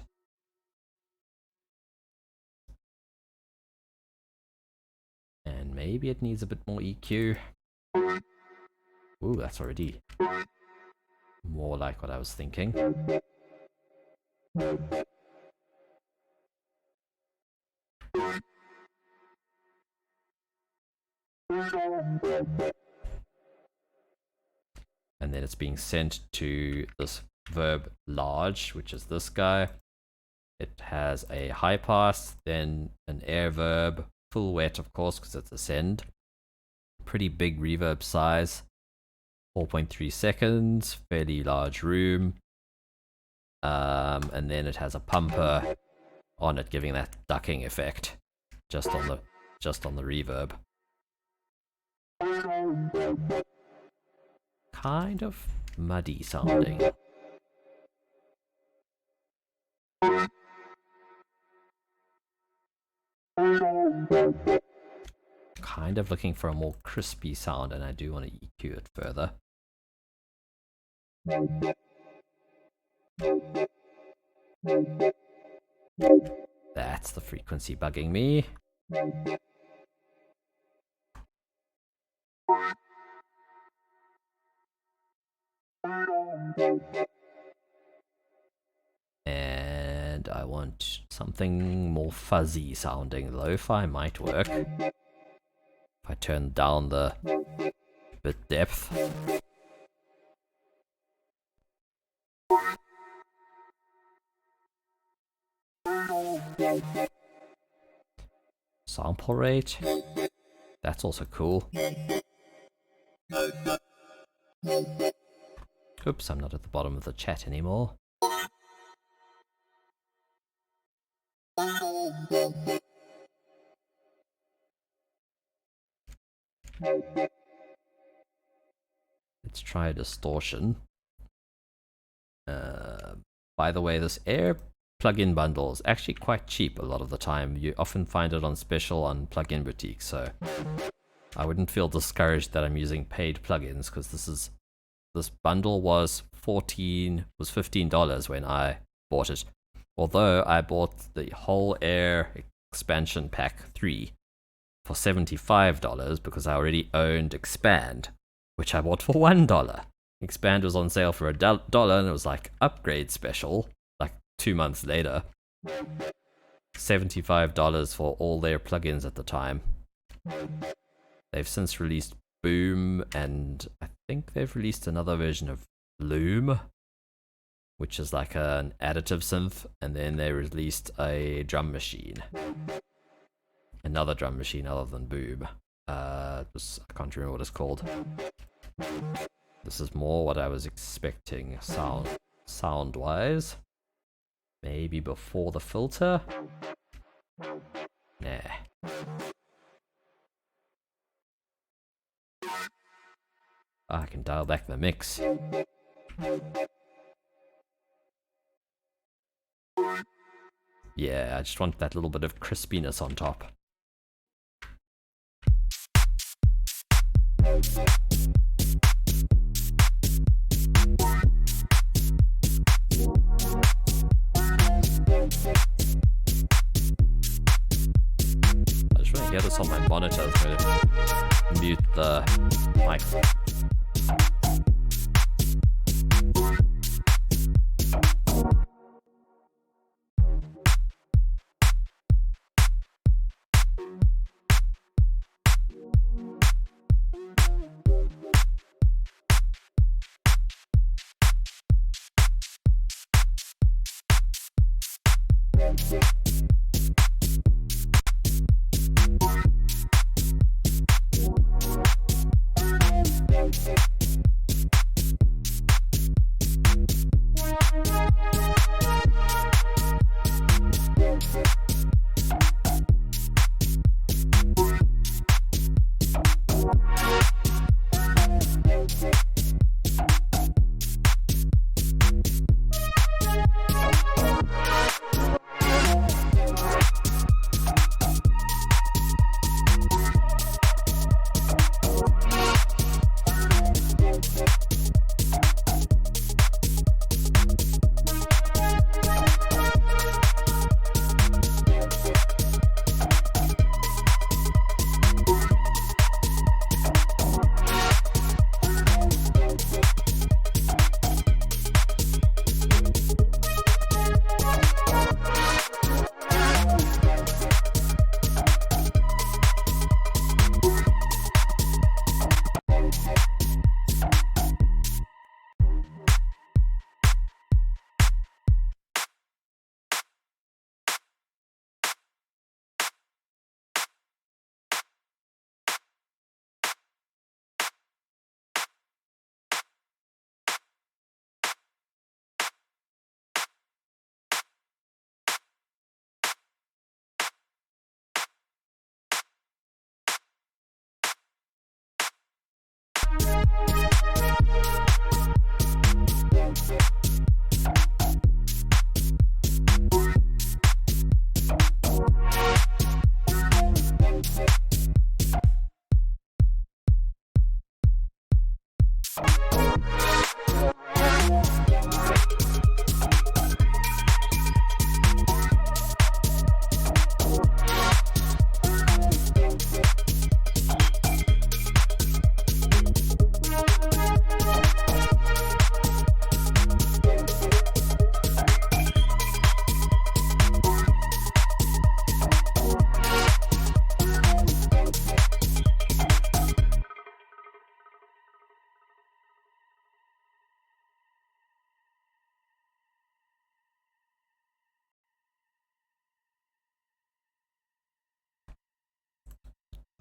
And maybe it needs a bit more EQ. Ooh, that's already more like what I was thinking. And then it's being sent to this verb large, which is this guy. It has a high pass, then an air verb, full wet of course because it's a send. Pretty big reverb size, 4.3 seconds, fairly large room. And then it has a pumper on it, giving that ducking effect just on the reverb. Kind of muddy sounding. Kind of looking for a more crispy sound, and I do want to EQ it further. That's the frequency bugging me. And I want something more fuzzy sounding. Lo-fi might work. If I turn down the bit depth. Sample rate. That's also cool. Oops, I'm not at the bottom of the chat anymore. Let's try distortion. By the way, this Air plugin bundle is actually quite cheap a lot of the time. You often find it on special on plugin boutiques, so I wouldn't feel discouraged that I'm using paid plugins, because this bundle was $15 when I bought it. Although I bought the whole Air expansion pack 3 for $75 because I already owned Expand, which I bought for $1. Expand was on sale for $1 and it was like upgrade special, like 2 months later. $75 for all their plugins at the time. They've since released Boom, and I think they've released another version of Loom, which is like an additive synth, and then they released a drum machine. Another drum machine other than Boom. I can't remember what it's called. This is more what I was expecting sound-wise. Maybe before the filter? Nah. I can dial back the mix. Yeah, I just want that little bit of crispiness on top. I just want to hear this on my monitor. I'm going to mute the mic.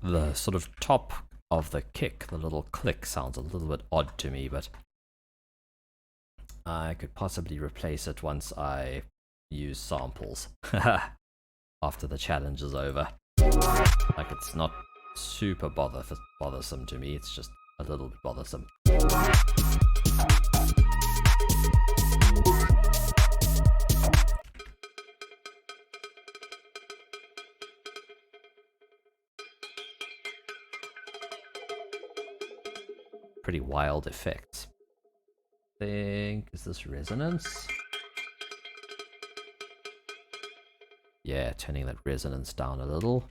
the sort of top of the kick, the little click, sounds a little bit odd to me, but I could possibly replace it once I use samples after the challenge is over. Like, it's not super bothersome to me, it's just a little bit bothersome. Pretty wild effects. Is this resonance? Yeah, turning that resonance down a little.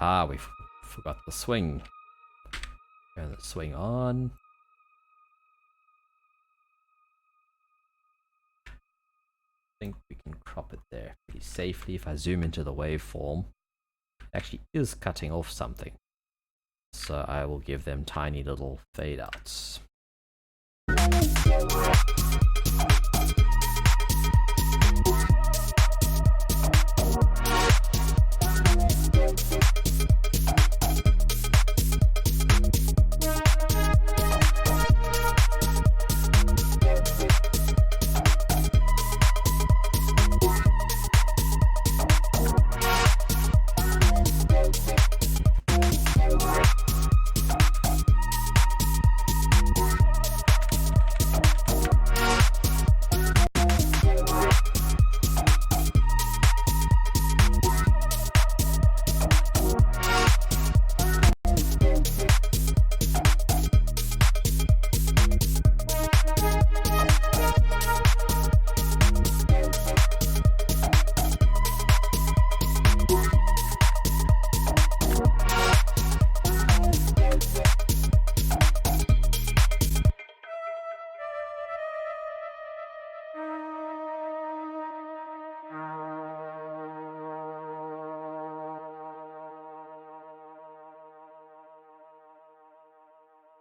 Ah, we forgot the swing. Turn the swing on. I think we can crop it there pretty safely. If I zoom into the waveform, it actually is cutting off something. So I will give them tiny little fade outs.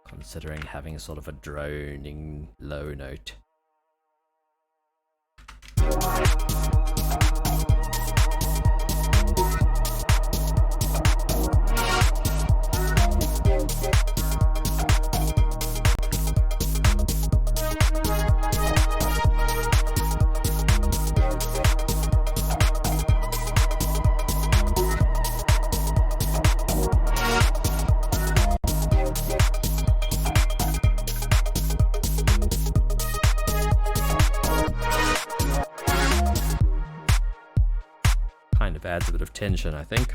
Considering having sort of a droning low note. Kind of adds a bit of tension, I think.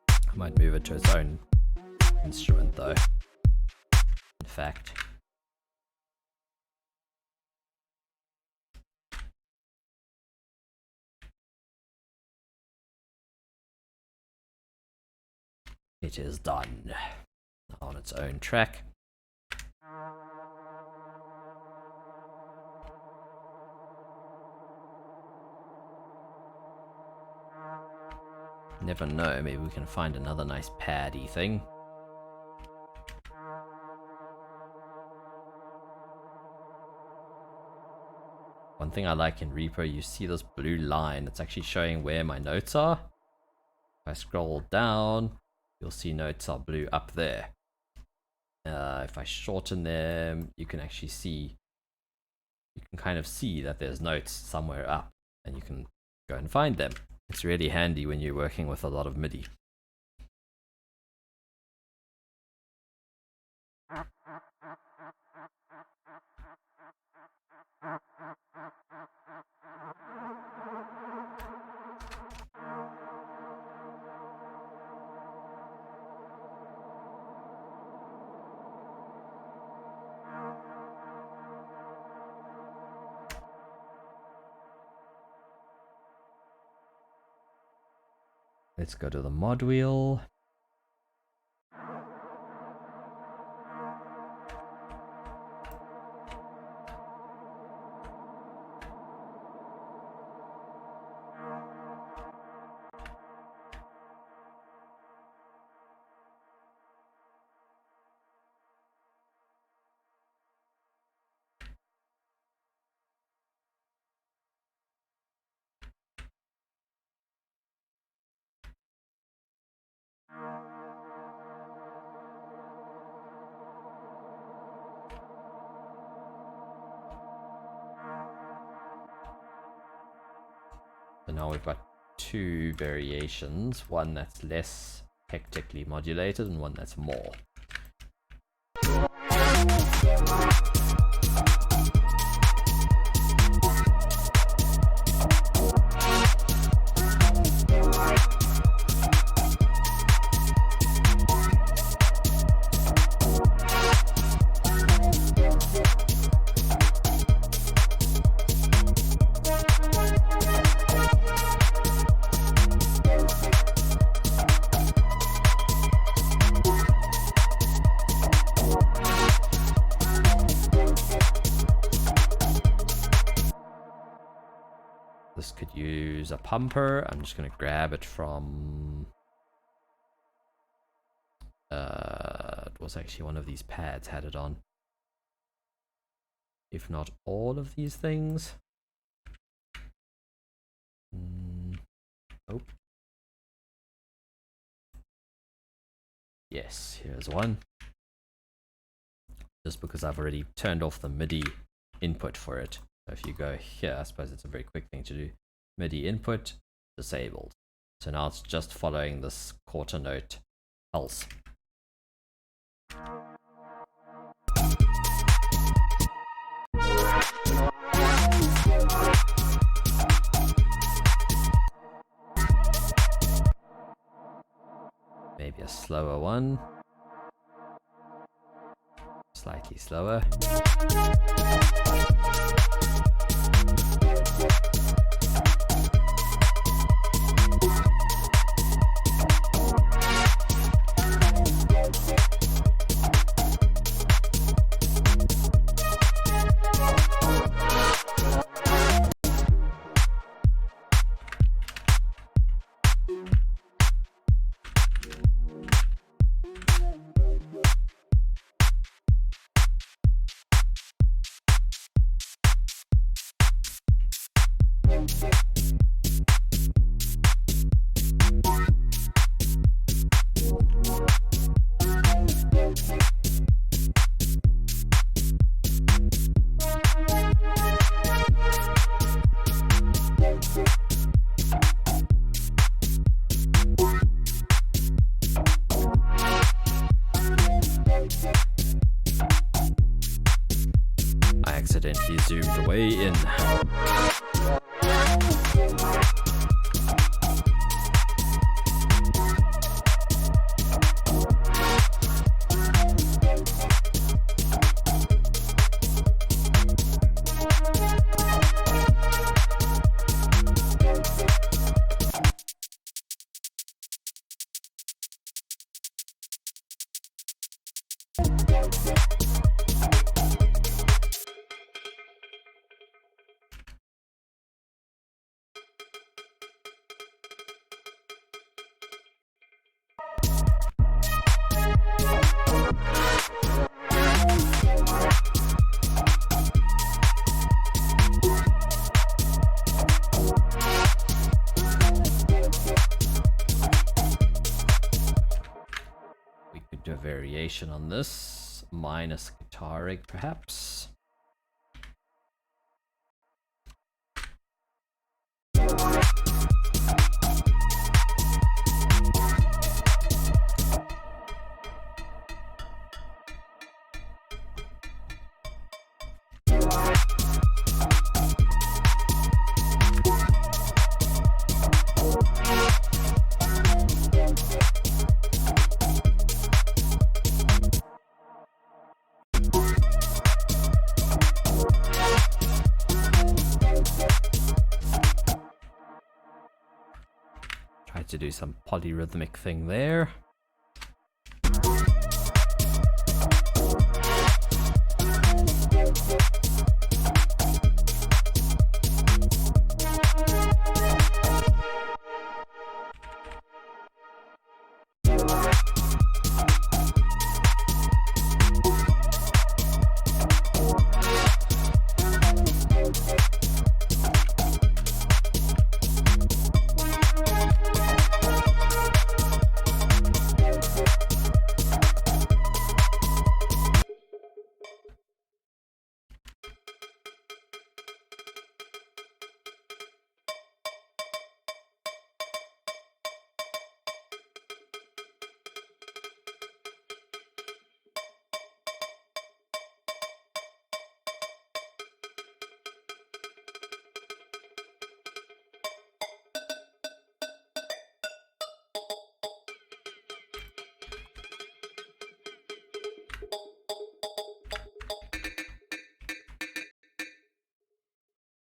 I might move it to its own instrument though. In fact. It is done on its own track. Never know, maybe we can find another nice paddy thing. One thing I like in Reaper, you see this blue line, it's actually showing where my notes are. If I scroll down, you'll see notes are blue up there. If I shorten them, you can actually see, you can kind of see that there's notes somewhere up, and you can go and find them. It's really handy when you're working with a lot of MIDI. Let's go to the mod wheel. So now we've got two variations, one that's less hectically modulated and one that's more. This could use a pumper. I'm just going to grab it from... it was actually one of these pads had it on. If not all of these things. Nope. Yes, here's one. Just because I've already turned off the MIDI input for it. So if you go here, I suppose it's a very quick thing to do. MIDI input disabled. So now it's just following this quarter note pulse. Maybe a slower one. Slightly slower. I accidentally zoomed way in. Do a variation on this, minus guitar rig perhaps. Try to do some polyrhythmic thing there.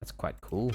That's quite cool.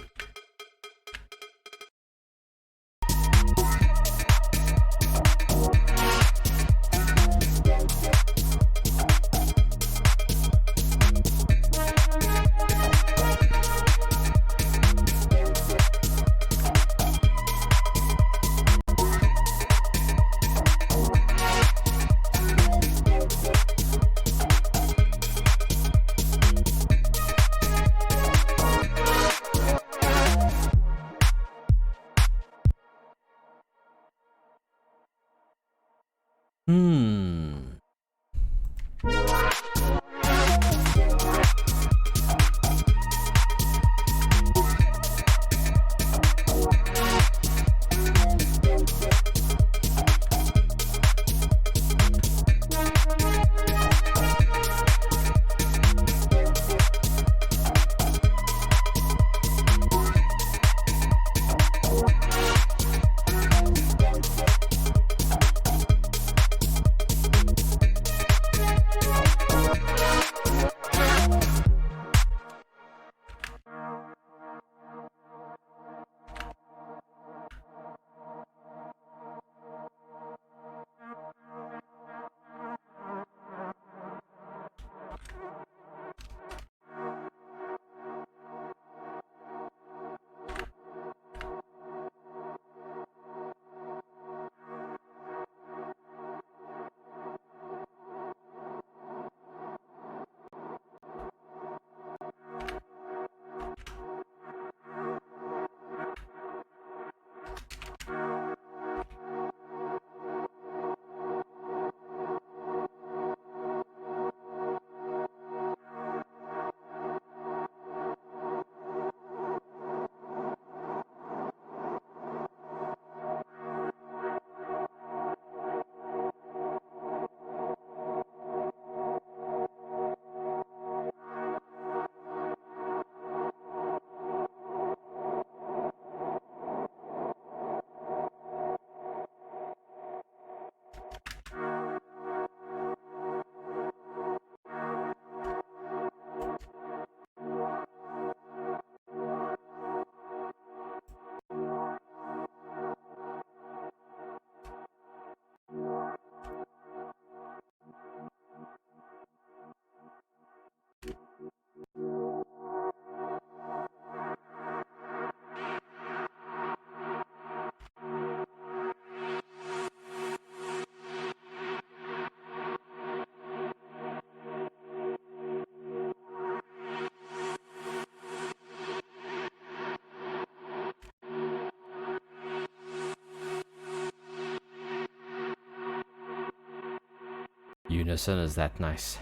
unison as that nice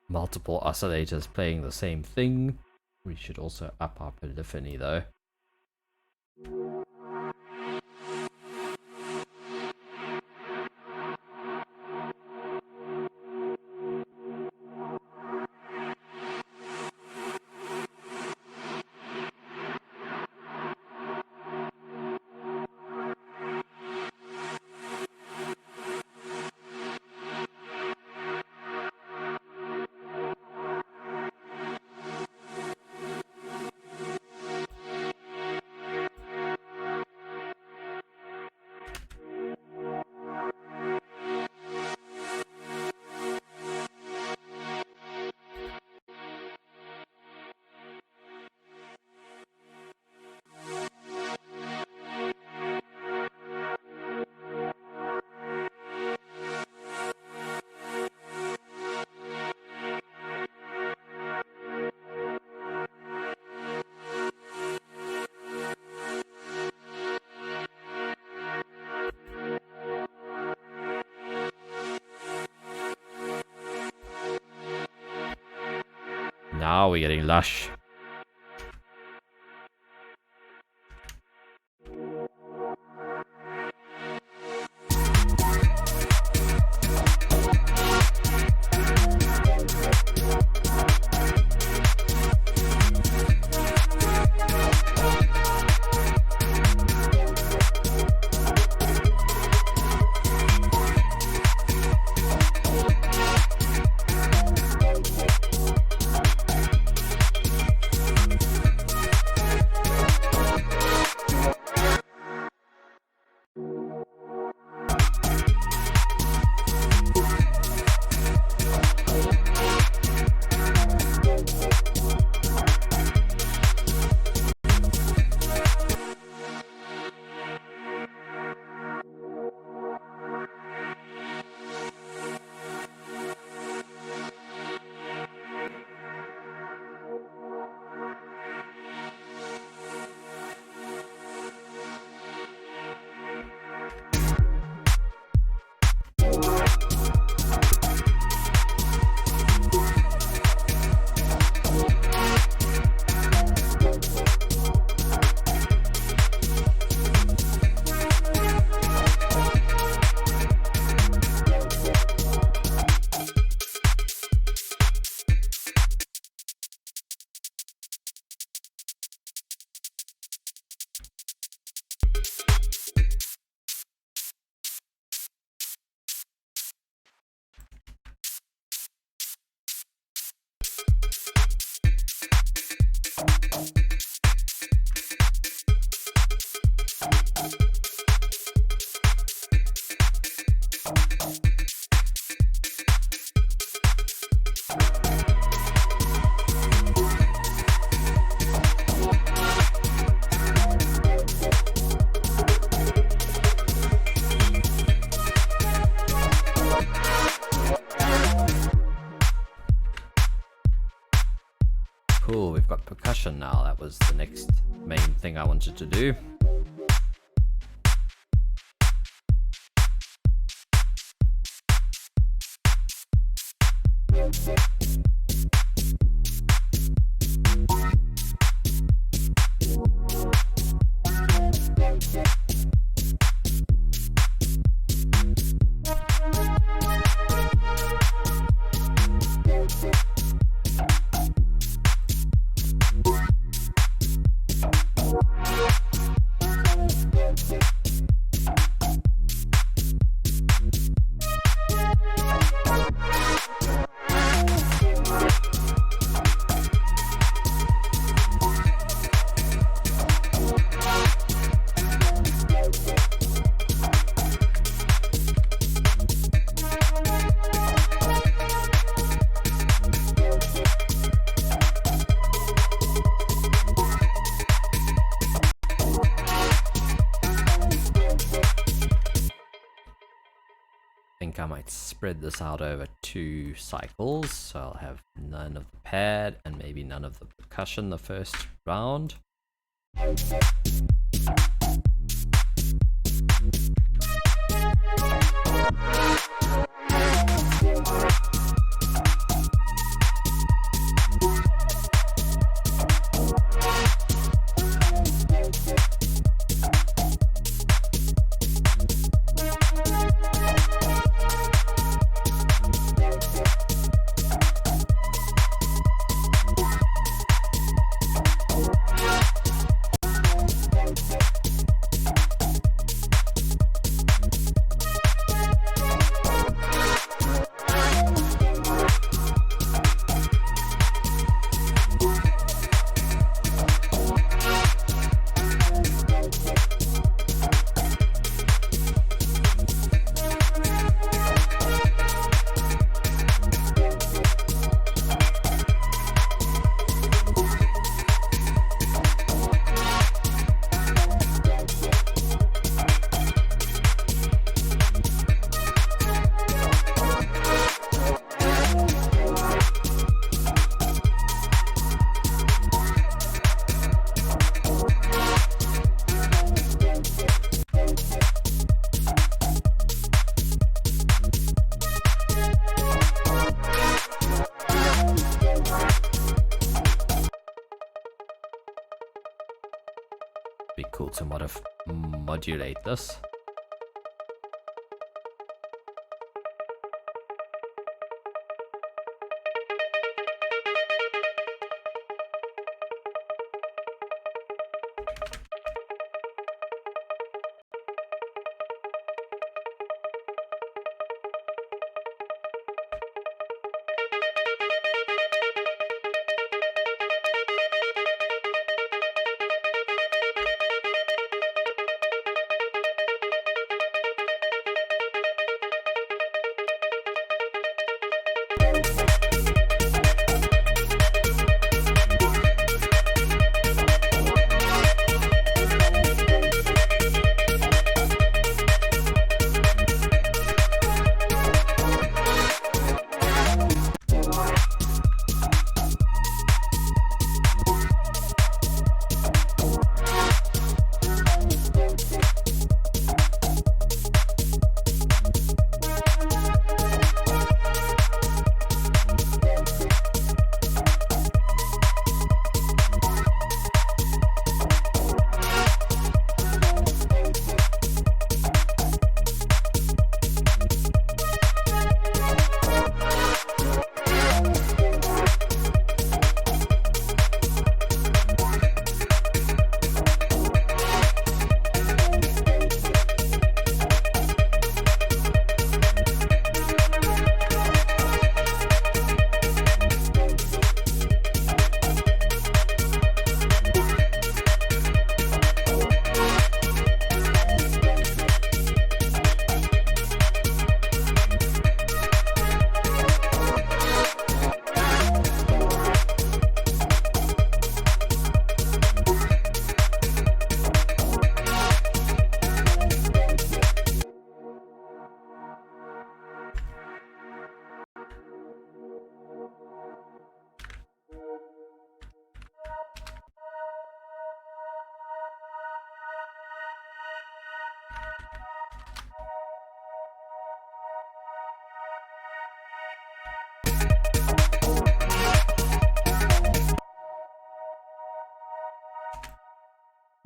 multiple oscillators playing the same thing. We should also up our polyphony though. Now we're getting lush. Cool, we've got percussion now. That was the next main thing I wanted to do. I might spread this out over 2 cycles, so I'll have none of the pad and maybe none of the percussion the first round. be cool to modulate this.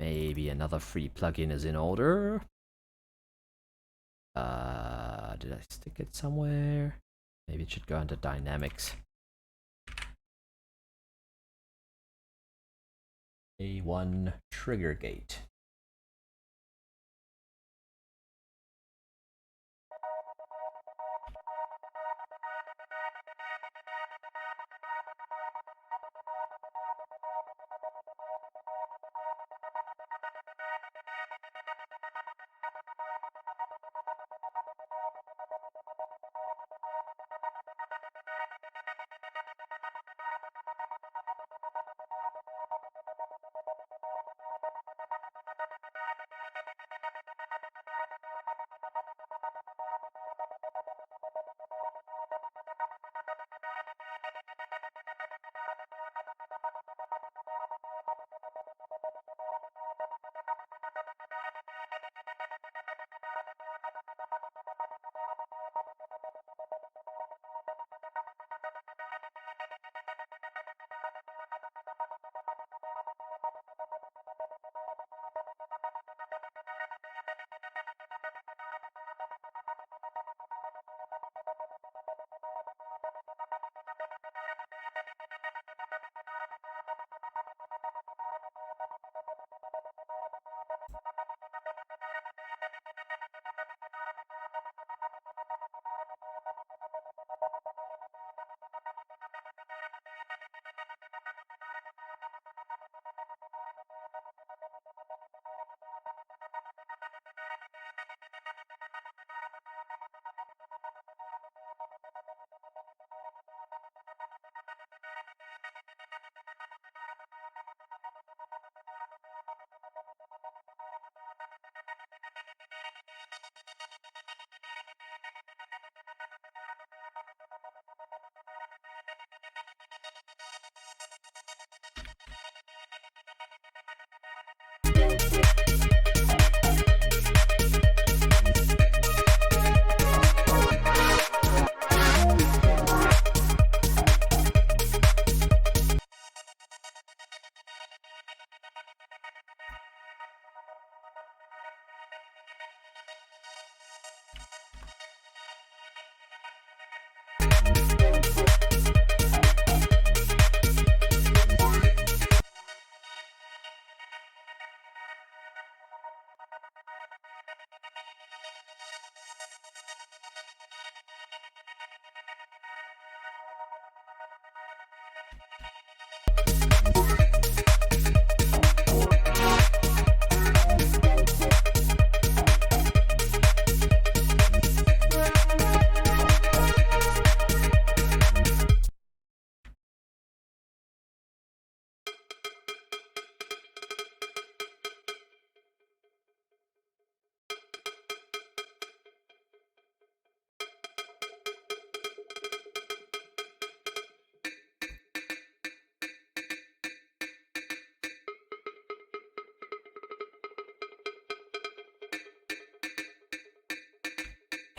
Maybe another free plugin is in order. Did I stick it somewhere? Maybe it should go under dynamics. A1 trigger gate.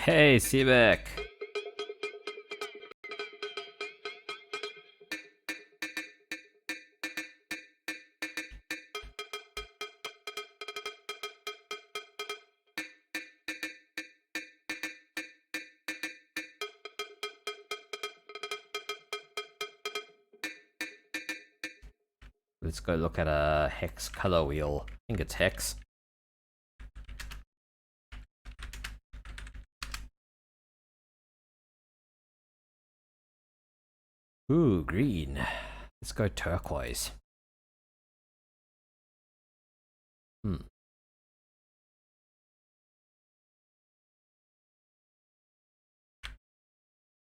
Hey, Sebek! Let's go look at a hex color wheel. I think it's hex. Ooh, green. Let's go turquoise.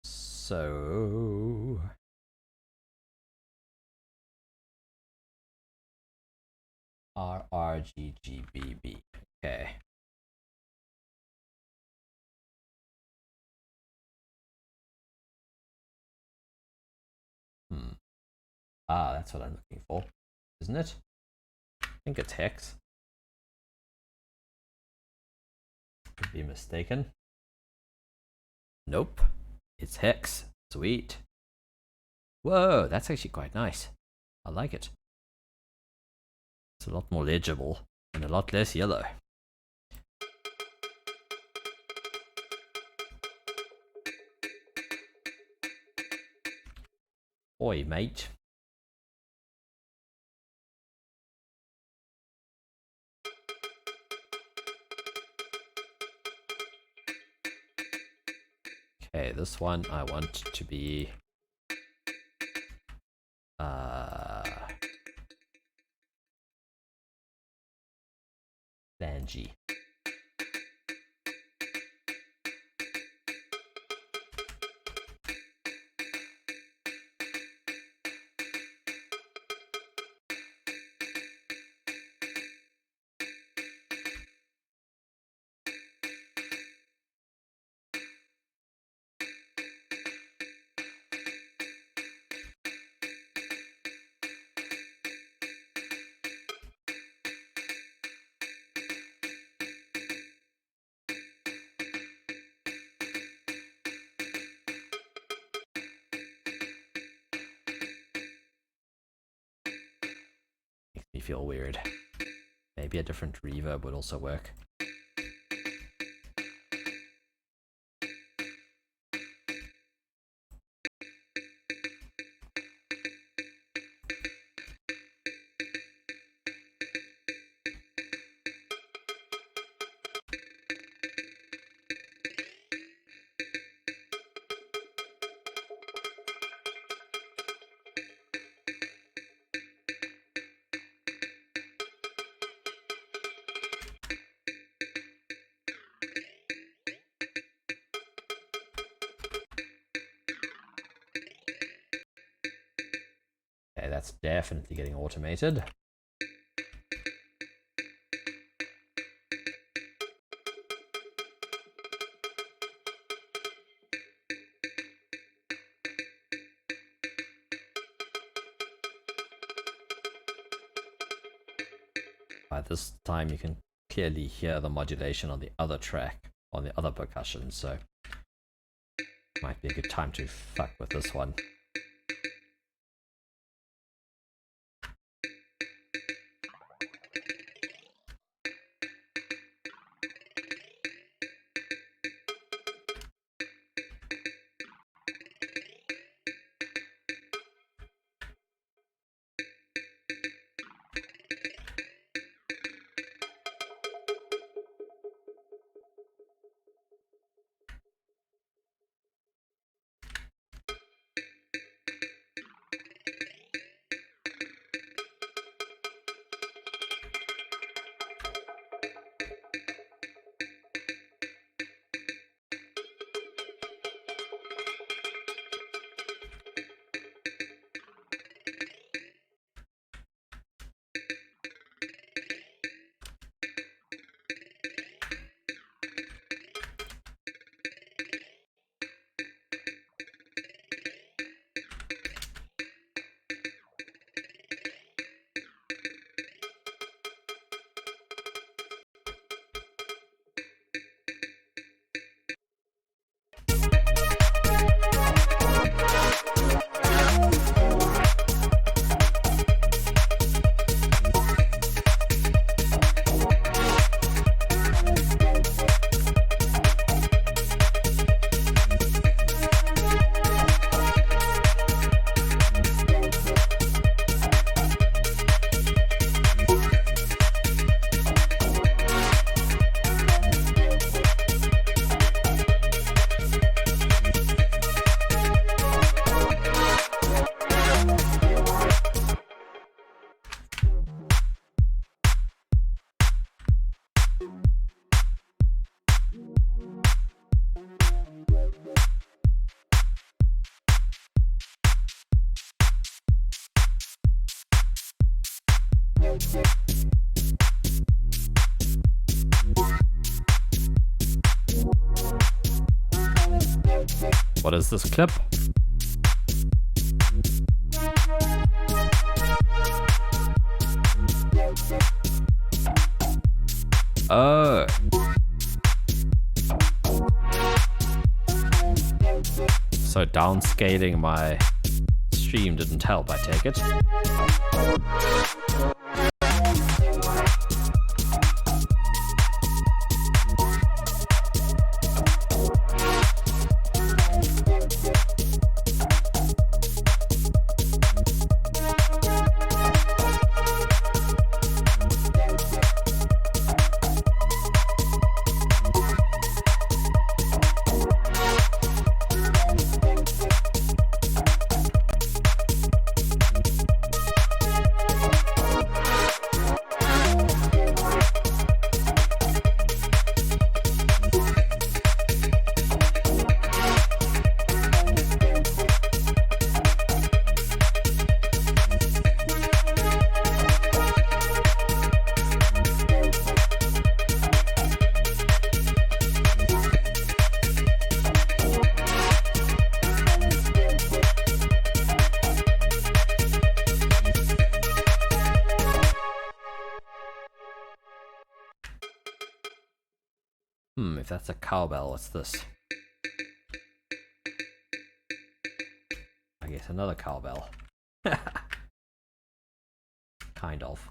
So RRGGBB. Okay. That's what I'm looking for, isn't it? I think it's hex. Could be mistaken. Nope. It's hex. Sweet. Whoa, that's actually quite nice. I like it. It's a lot more legible and a lot less yellow. Oi, mate. Okay, this one I want to be Langy. Makes me feel weird. Maybe a different reverb would also work. Okay, that's definitely getting automated. By this time you can clearly hear the modulation on the other track, on the other percussion, so might be a good time to fuck with this one. What is this clip? Oh. So downscaling my stream didn't help, I take it. If that's a cowbell, what's this? I guess another cowbell. Kind of.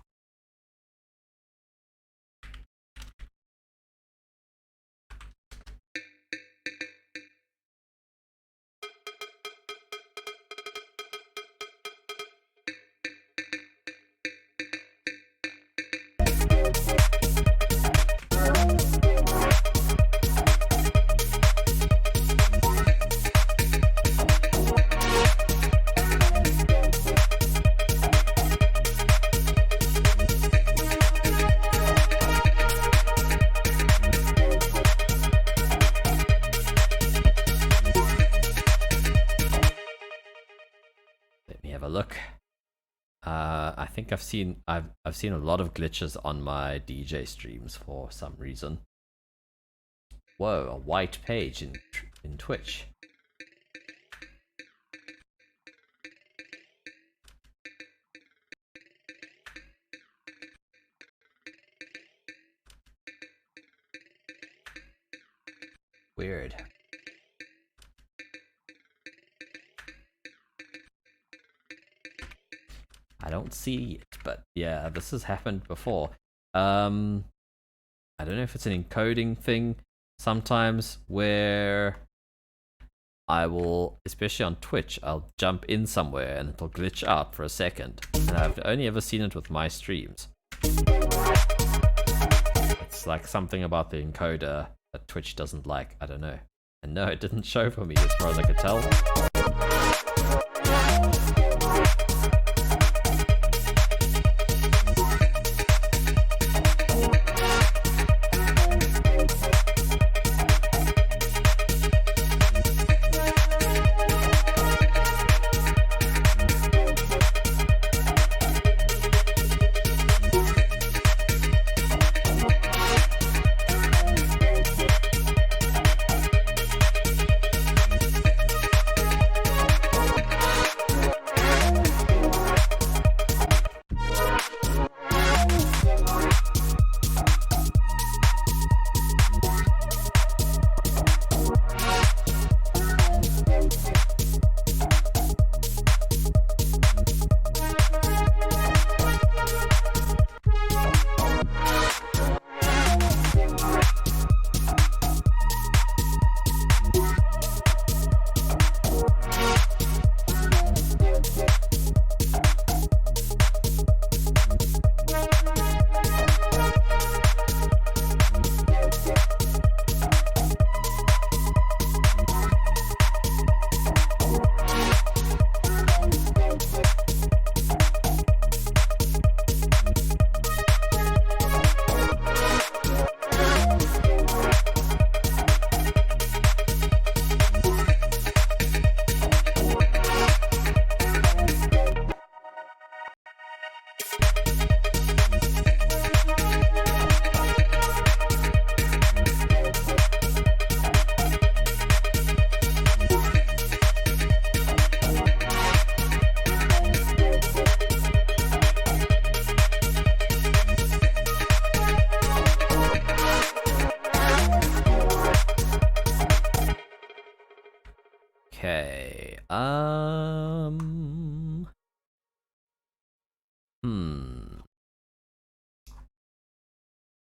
Look, I think I've seen a lot of glitches on my DJ streams for some reason. Whoa, a white page in Twitch. Weird. I don't see it, but yeah, this has happened before. I don't know if it's an encoding thing sometimes where I will, especially on Twitch, I'll jump in somewhere and it'll glitch out for a second. And I've only ever seen it with my streams. It's like something about the encoder that Twitch doesn't like, I don't know. And no, it didn't show for me as far as I could tell.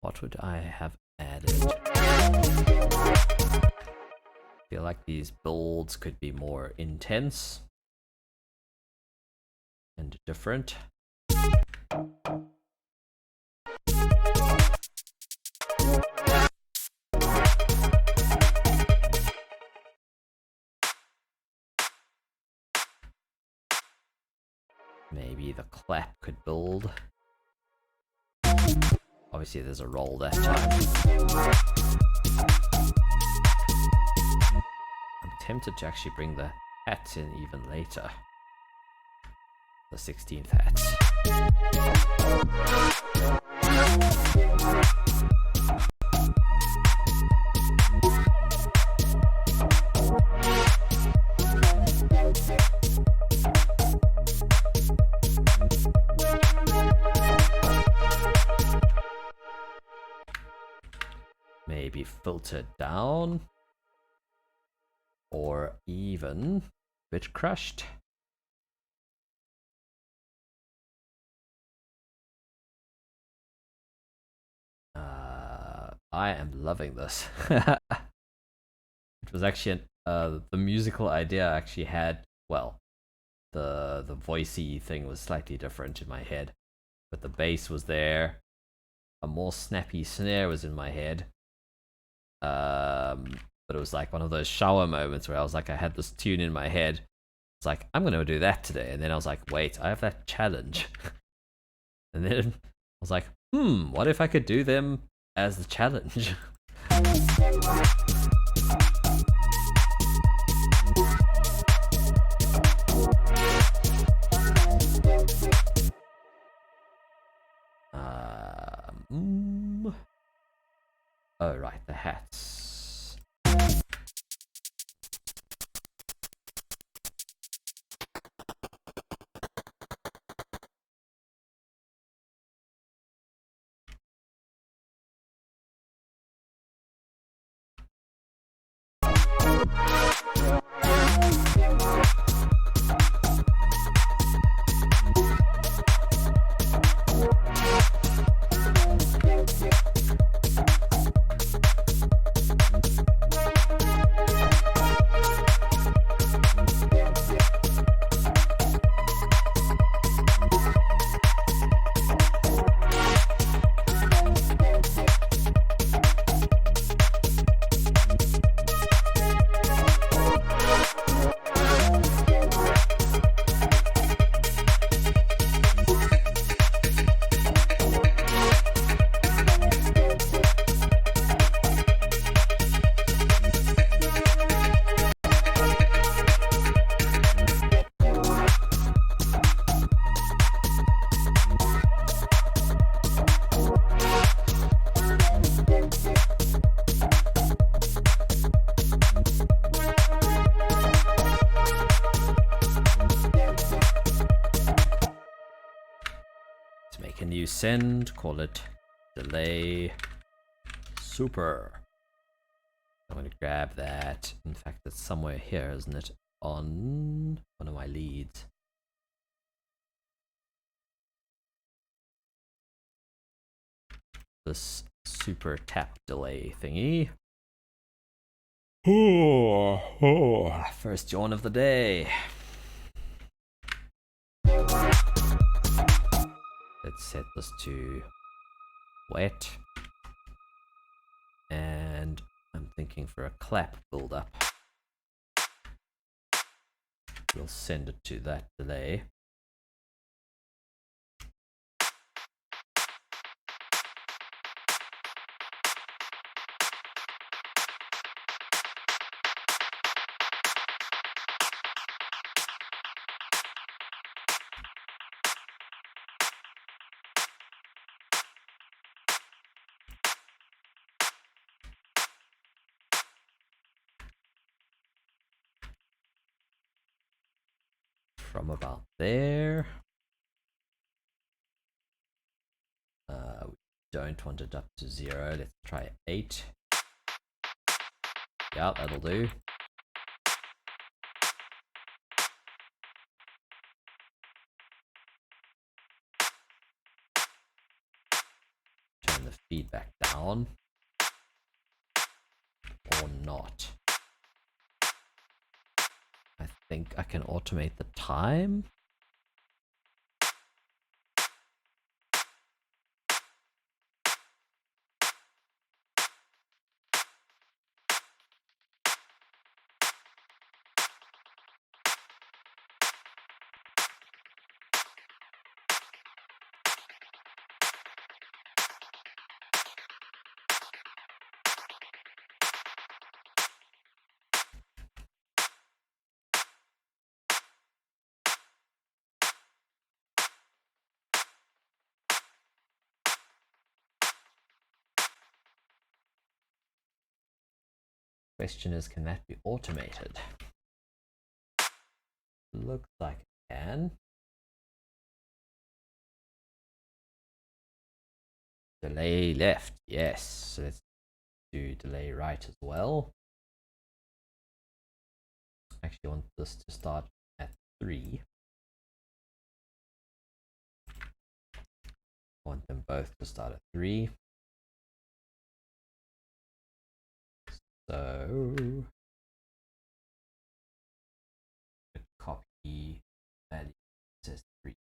What would I have added? Feel like these builds could be more intense and different. Maybe the clap could build. Obviously there's a roll that time. I'm tempted to actually bring the hats in even later. The 16th hats. Maybe filter down, or even bit crushed. I am loving this. It was actually the musical idea I actually had. Well, the voicey thing was slightly different in my head, but the bass was there. A more snappy snare was in my head. But it was like one of those shower moments where I was like, I had this tune in my head. It's like, I'm gonna do that today, and then I was like, wait, I have that challenge. And then I was like, what if I could do them as the challenge? Oh, right, the hats. Make a new send, call it delay super. I'm going to grab that. In fact, it's somewhere here, isn't it? On one of my leads. This super tap delay thingy. First yawn of the day. Let's set this to wet. And I'm thinking for a clap build up. We'll send it to that delay. From about there. We don't want it up to 0. Let's try 8. Yeah, that'll do. the feedback down or not. I think I can automate the time. Question is, can that be automated? Looks like it can. Delay left, yes. So let's do delay right as well. Actually, I want this to start at 3. I want them both to start at 3. So copy value says 3.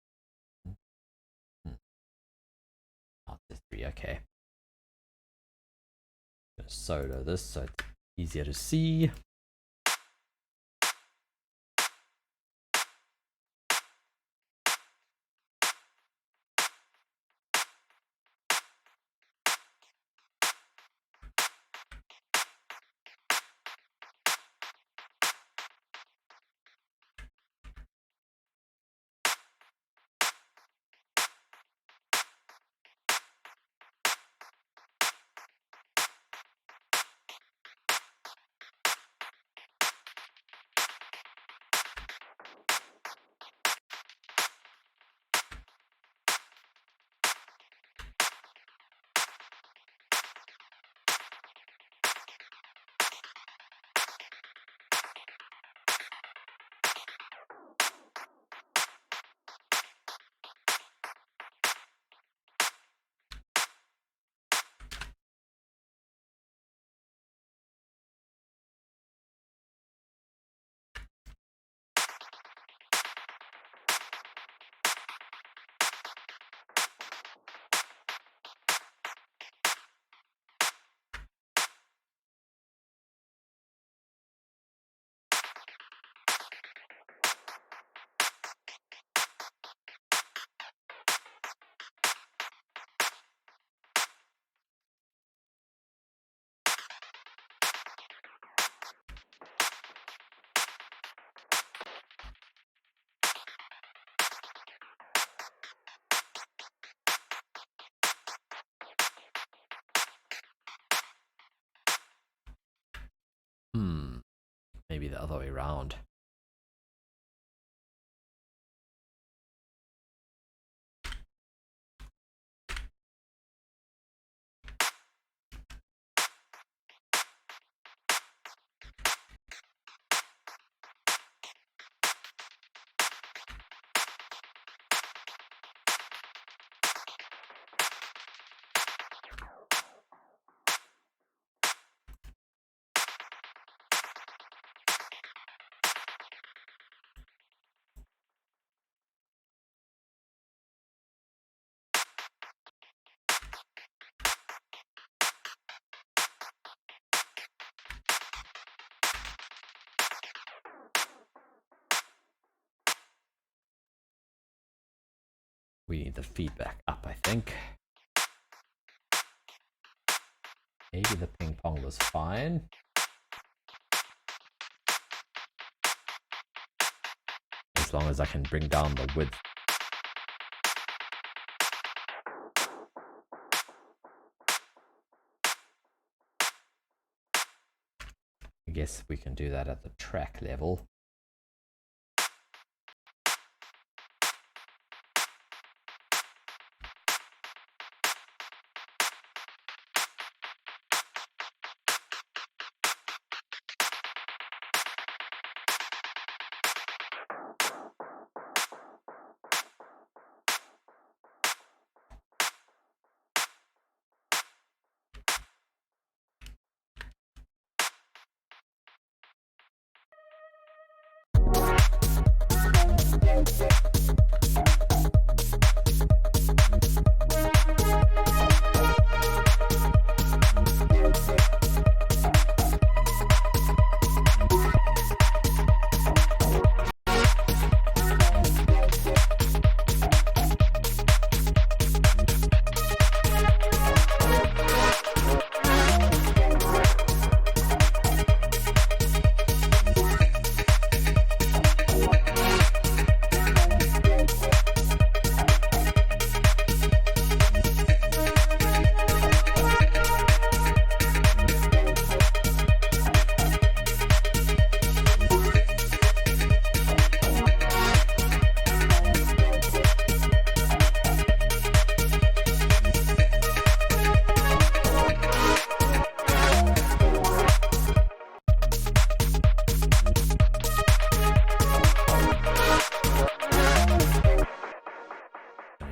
Not this 3, okay. I'm gonna solo this so it's easier to see. Maybe the other way around. We need the feedback up, I think. Maybe the ping pong was fine. As long as I can bring down the width. I guess we can do that at the track level.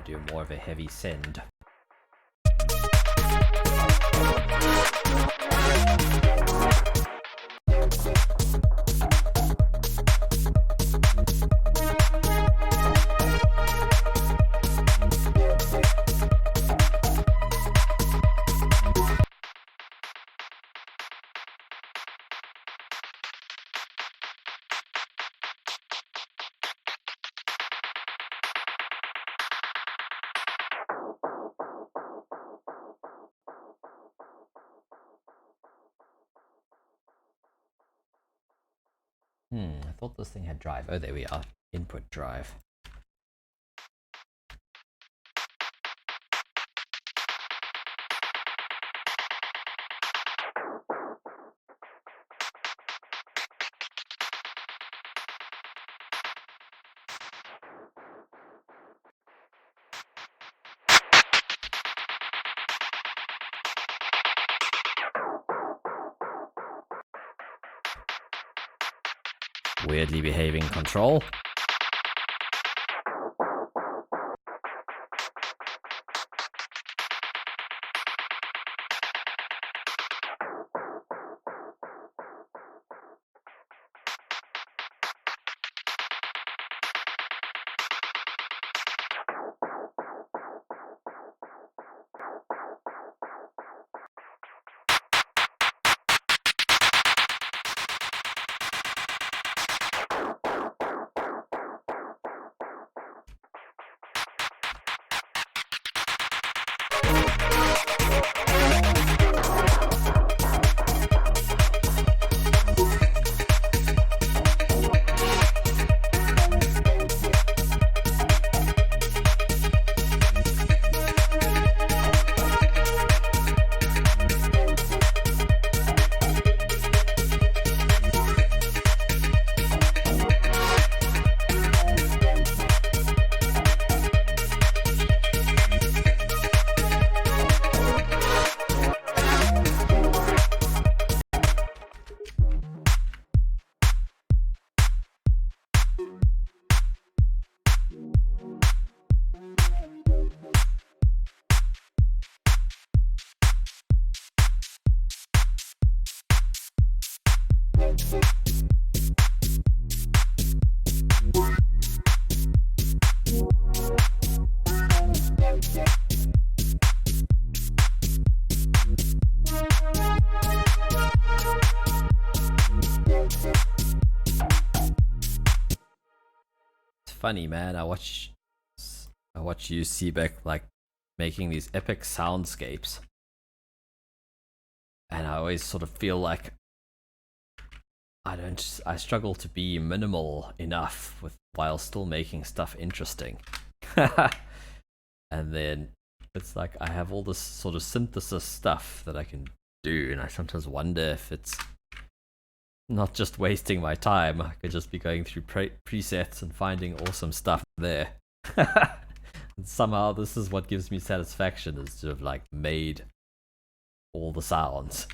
Do more of a heavy send. I thought this thing had drive. Oh, there we are. Input drive. Weirdly behaving control. Funny, man. I watch you, Seebeck, like making these epic soundscapes, and I always sort of feel like I struggle to be minimal enough while still making stuff interesting. And then it's like I have all this sort of synthesis stuff that I can do, and I sometimes wonder if it's not just wasting my time. I could just be going through presets and finding awesome stuff there. And somehow this is what gives me satisfaction, is to have like made all the sounds.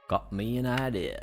Got me an idea.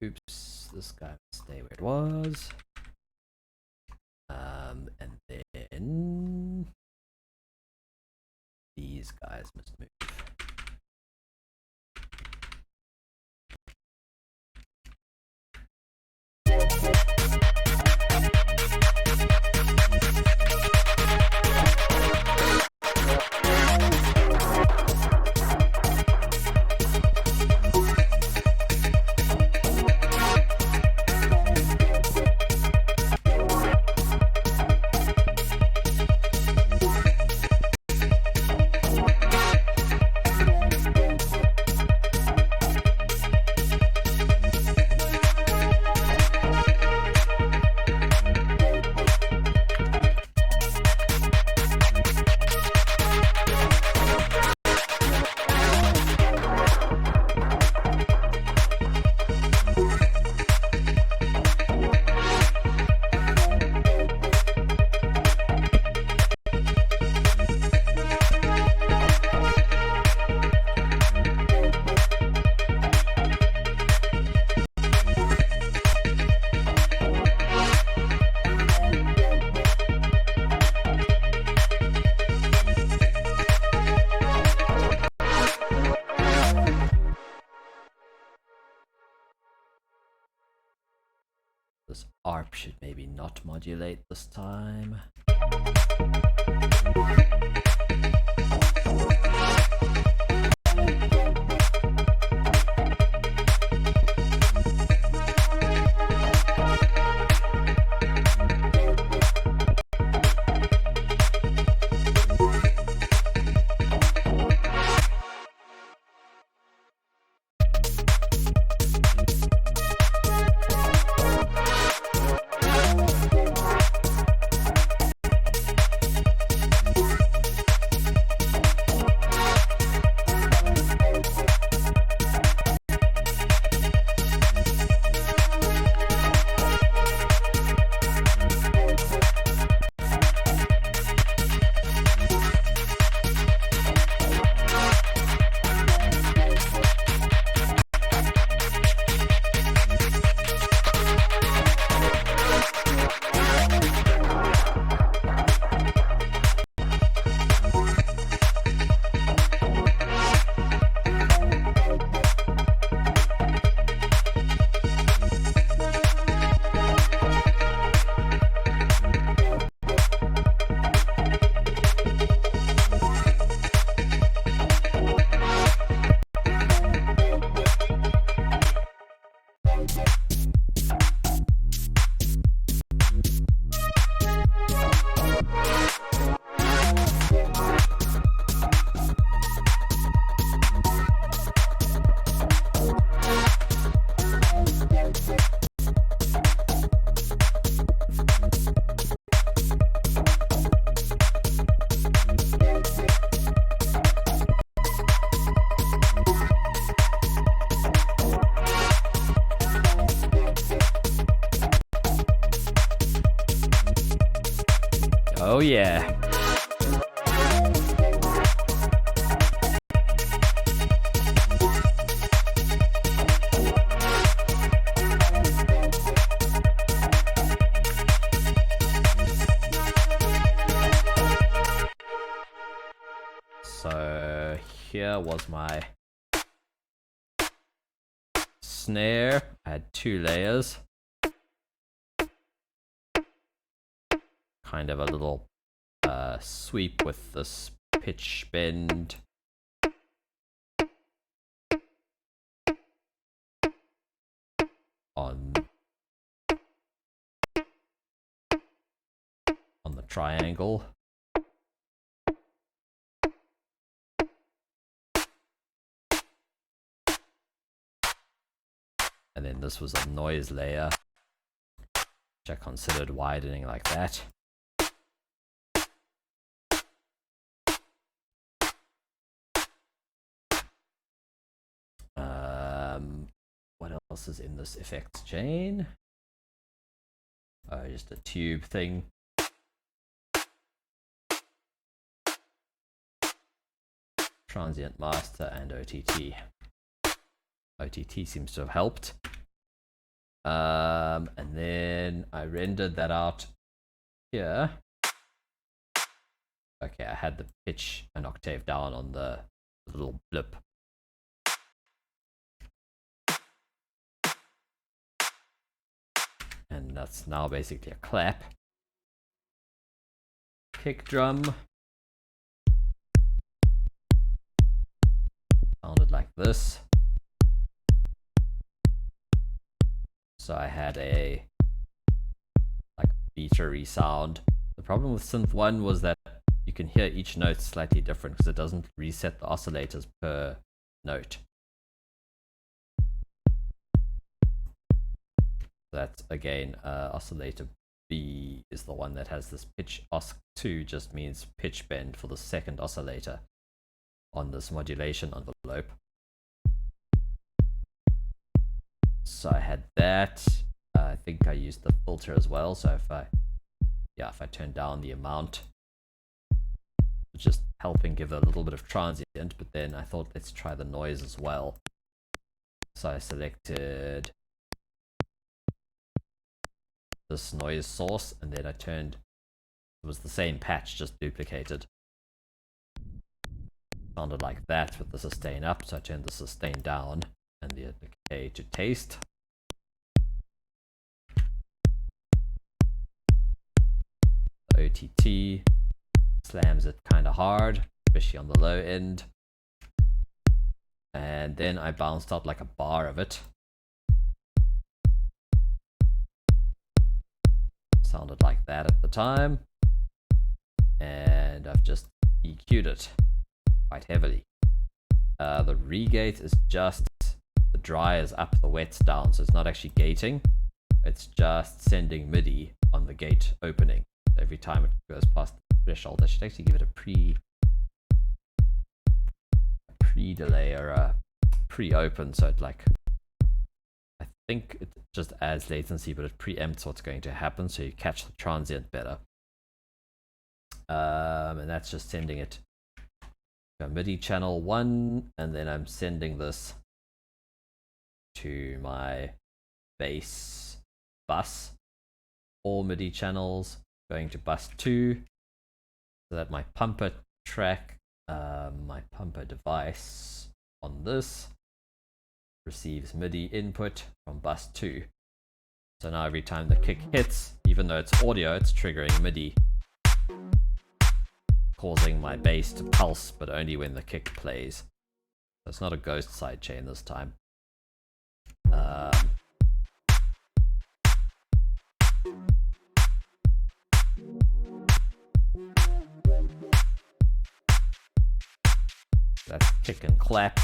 Oops, this guy will stay where it was. And then these guys must move. This ARP should maybe not modulate this time. Oh yeah. So here was my snare. I had 2 layers. Kind of a little sweep with this pitch bend. triangle. And then this was a noise layer, which I considered widening like that. What else is in this effects chain? Oh, just a tube thing. Transient master and OTT. OTT seems to have helped. And then I rendered that out here. Okay, I had the pitch an octave down on the little blip. And that's now basically a clap. Kick drum. Sounded like this. So I had a like beatery sound. The problem with Synth1 was that you can hear each note slightly different because it doesn't reset the oscillators per note. That's again oscillator B is the one that has this pitch. OSC2 just means pitch bend for the second oscillator on this modulation envelope. So I had that. I think I used the filter as well. So if I turn down the amount, just helping give a little bit of transient. But then I thought let's try the noise as well. So I selected this noise source, and then I turned, it was the same patch, just duplicated. Sounded like that with the sustain up, so I turned the sustain down and the decay to taste. The OTT slams it kind of hard, especially on the low end. And then I bounced out like a bar of it. Sounded like that at the time, and I've just EQ'd it quite heavily. The regate is just, the dry is up, the wet's down, so it's not actually gating, it's just sending MIDI on the gate opening. So every time it goes past the threshold, I should actually give it a pre-delay or a pre-open, so it like, I think it just adds latency, but it preempts what's going to happen, so you catch the transient better. And that's just sending it to MIDI channel 1, and then I'm sending this to my bass bus. All MIDI channels going to bus 2, so that my pumper track, my pumper device on this receives MIDI input from bus 2. So now every time the kick hits, even though it's audio, it's triggering MIDI, causing my bass to pulse, but only when the kick plays. So it's not a ghost sidechain this time. That's kick and clap.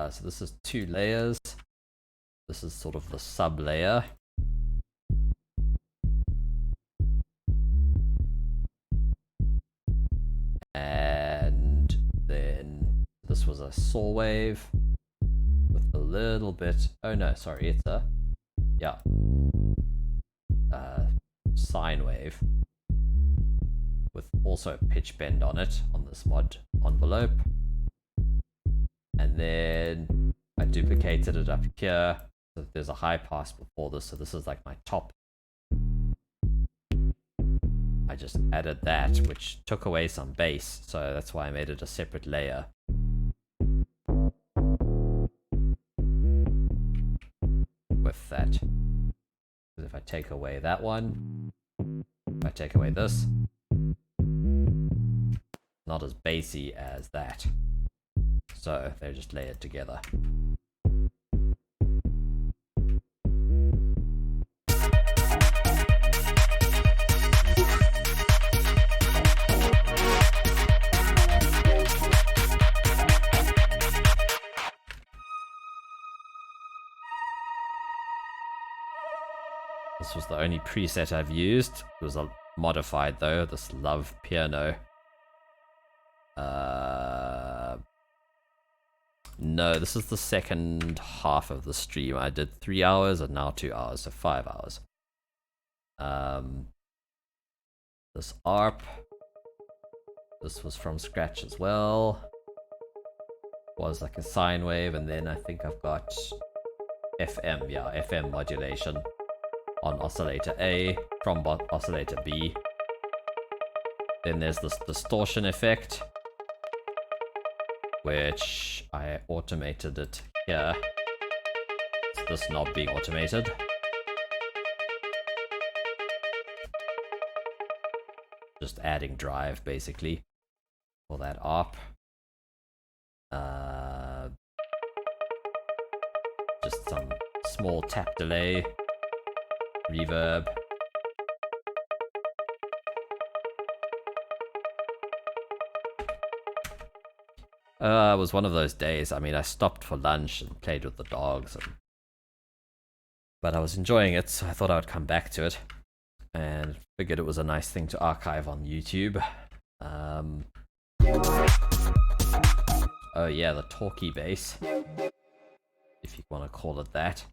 So this is 2 layers. This is sort of the sub layer. And then this was a saw wave with a little bit, oh no, sorry, it's a, sine wave with also a pitch bend on it on this mod envelope. And then I duplicated it up here. So there's a high pass before this, so this is like my top. I just added that, which took away some bass, so that's why I made it a separate layer. With that. Because if I take away that one, if I take away this, not as bassy as that. So they're just layered together. This was the only preset I've used. It was a modified though, this Love Piano. No, this is the second half of the stream. I did 3 hours and now 2 hours, so 5 hours. This ARP, this was from scratch as well. Was like a sine wave, and then I think I've got FM, yeah, FM modulation on oscillator A from oscillator B. Then there's this distortion effect, which I automated it here. It's this knob being automated. Just adding drive basically for that ARP. Just some small tap delay, reverb. It was one of those days. I mean, I stopped for lunch and played with the dogs, but I was enjoying it, so I thought I would come back to it, and figured it was a nice thing to archive on YouTube. Oh yeah, the talkie bass, if you want to call it that.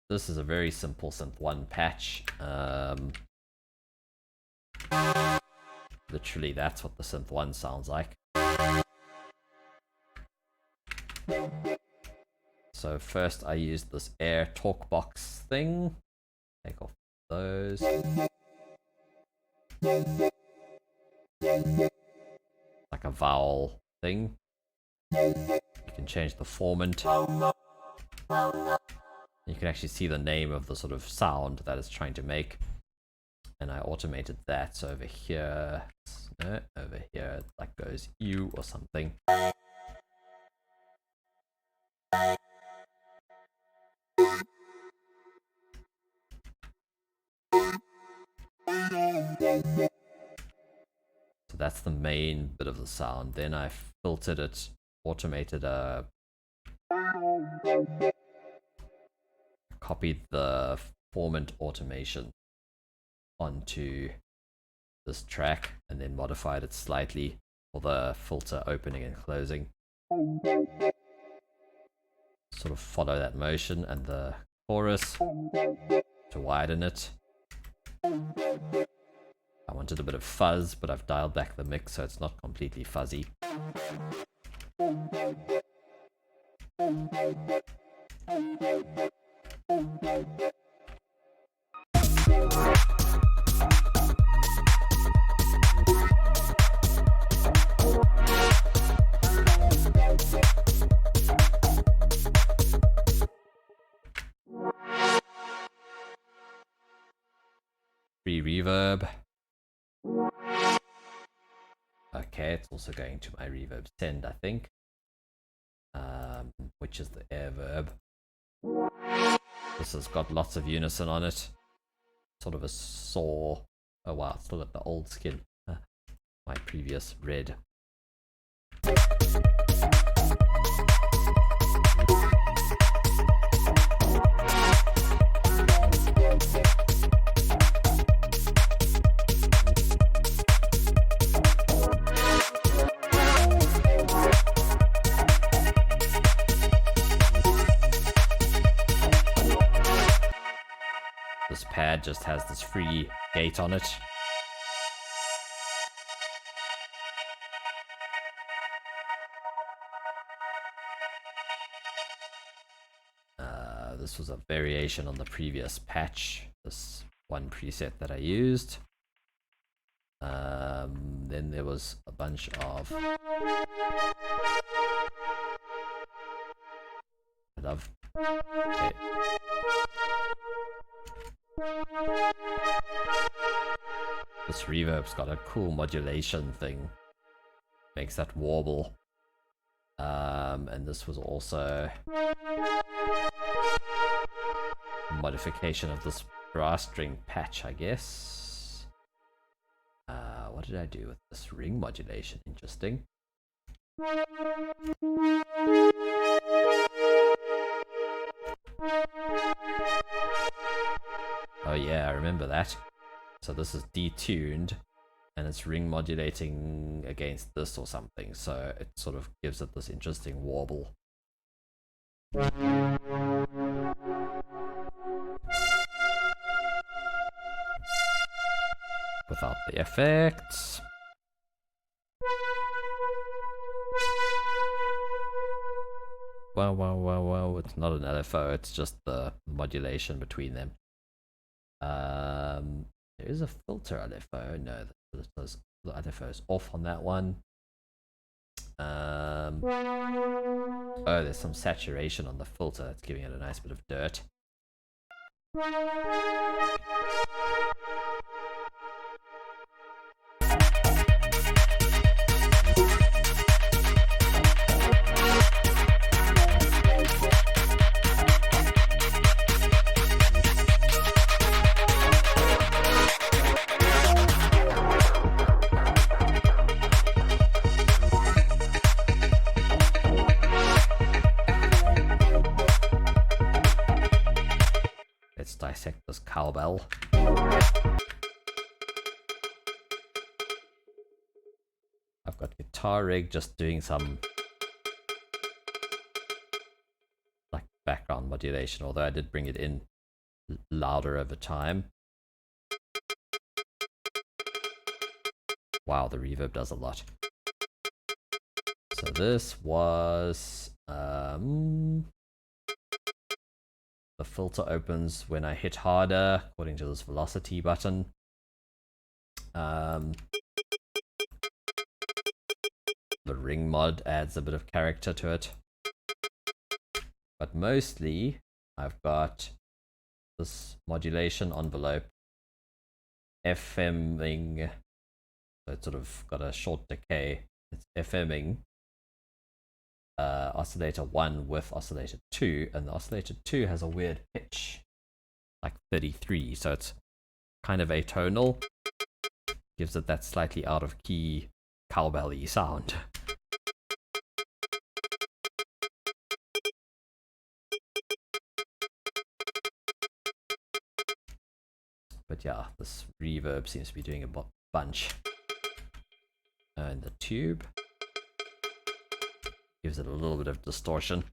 This is a very simple Synth1 patch. Literally, that's what the Synth1 sounds like. So first I used this air talk box thing. Take off those. Like a vowel thing. You can change the formant. You can actually see the name of the sort of sound that it's trying to make. And I automated that, so over here, no, over here, like goes U or something. So that's the main bit of the sound. Then I filtered it, automated copied the formant automation onto this track and then modified it slightly for the filter opening and closing. Sort of follow that motion, and the chorus to widen it. I wanted a bit of fuzz, but I've dialed back the mix so it's not completely fuzzy. Free reverb. Okay, it's also going to my reverb send, I think, which is the air verb. This has got lots of unison on it. Sort of a saw. Oh wow, it's still got the old skin. My previous red. This pad just has this free gate on it. This was a variation on the previous patch, this one preset that I used. Then there was a bunch of okay. This reverb's got a cool modulation thing. Makes that warble. And this was also a modification of this brass string patch, I guess. What did I do with this ring modulation? Interesting. Oh yeah, I remember that. So this is detuned, and it's ring modulating against this or something, so it sort of gives it this interesting warble. Without the effects. Well, it's not an LFO, it's just the modulation between them. There is a filter LFO. No, the LFO is off on that one. Oh, there's some saturation on the filter that's giving it a nice bit of dirt. Let's dissect this cowbell. I've got guitar rig just doing some like background modulation, although I did bring it in louder over time. Wow, the reverb does a lot. So this was the filter opens when I hit harder, according to this velocity button. The ring mod adds a bit of character to it. But mostly, I've got this modulation envelope FMing. So it's sort of got a short decay. It's FMing oscillator 1 with oscillator 2, and the oscillator 2 has a weird pitch, like 33, so it's kind of atonal. Gives it that slightly out of key cowbell-y sound. But yeah, this reverb seems to be doing a bunch. And the tube gives it a little bit of distortion.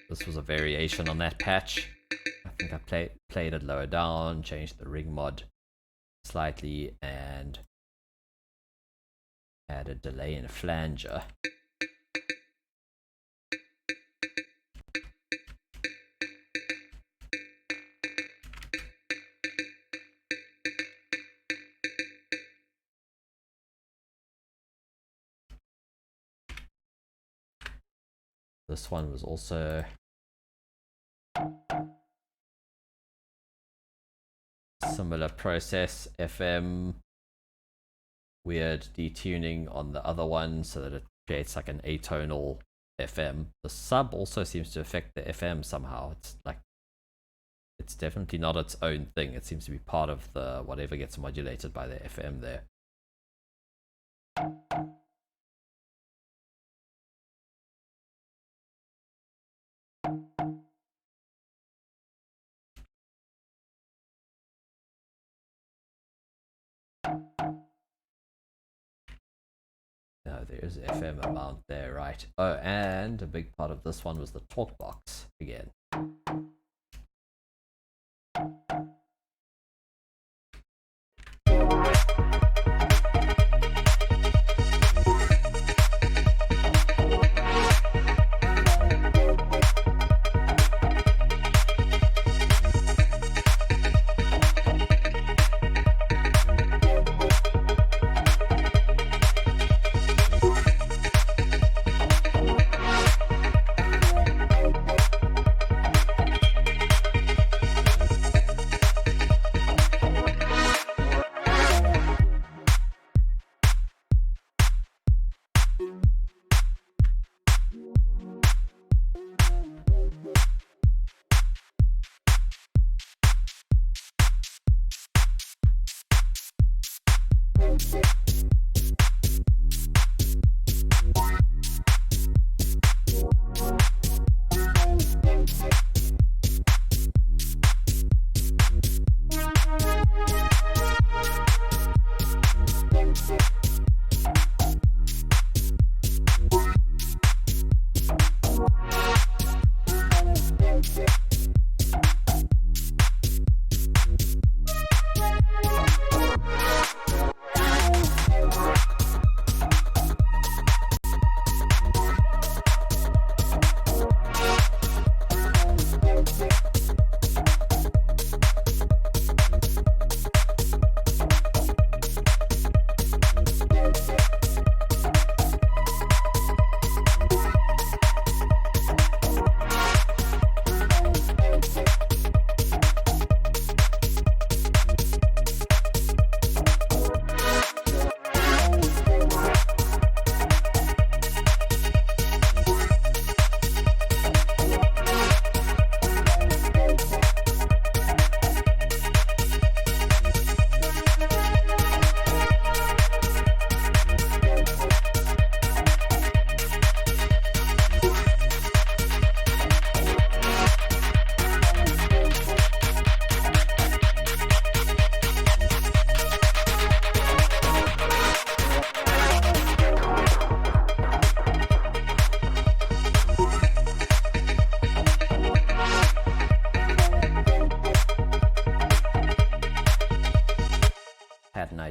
This was a variation on that patch. I think I played it lower down, changed the ring mod slightly, and added delay and flanger. This one was also similar process, FM, weird detuning on the other one so that it creates like an atonal FM. The sub also seems to affect the FM somehow. It's like, it's definitely not its own thing. It seems to be part of the whatever gets modulated by the FM there. No, there's FM amount there, right? Oh, and a big part of this one was the talk box again.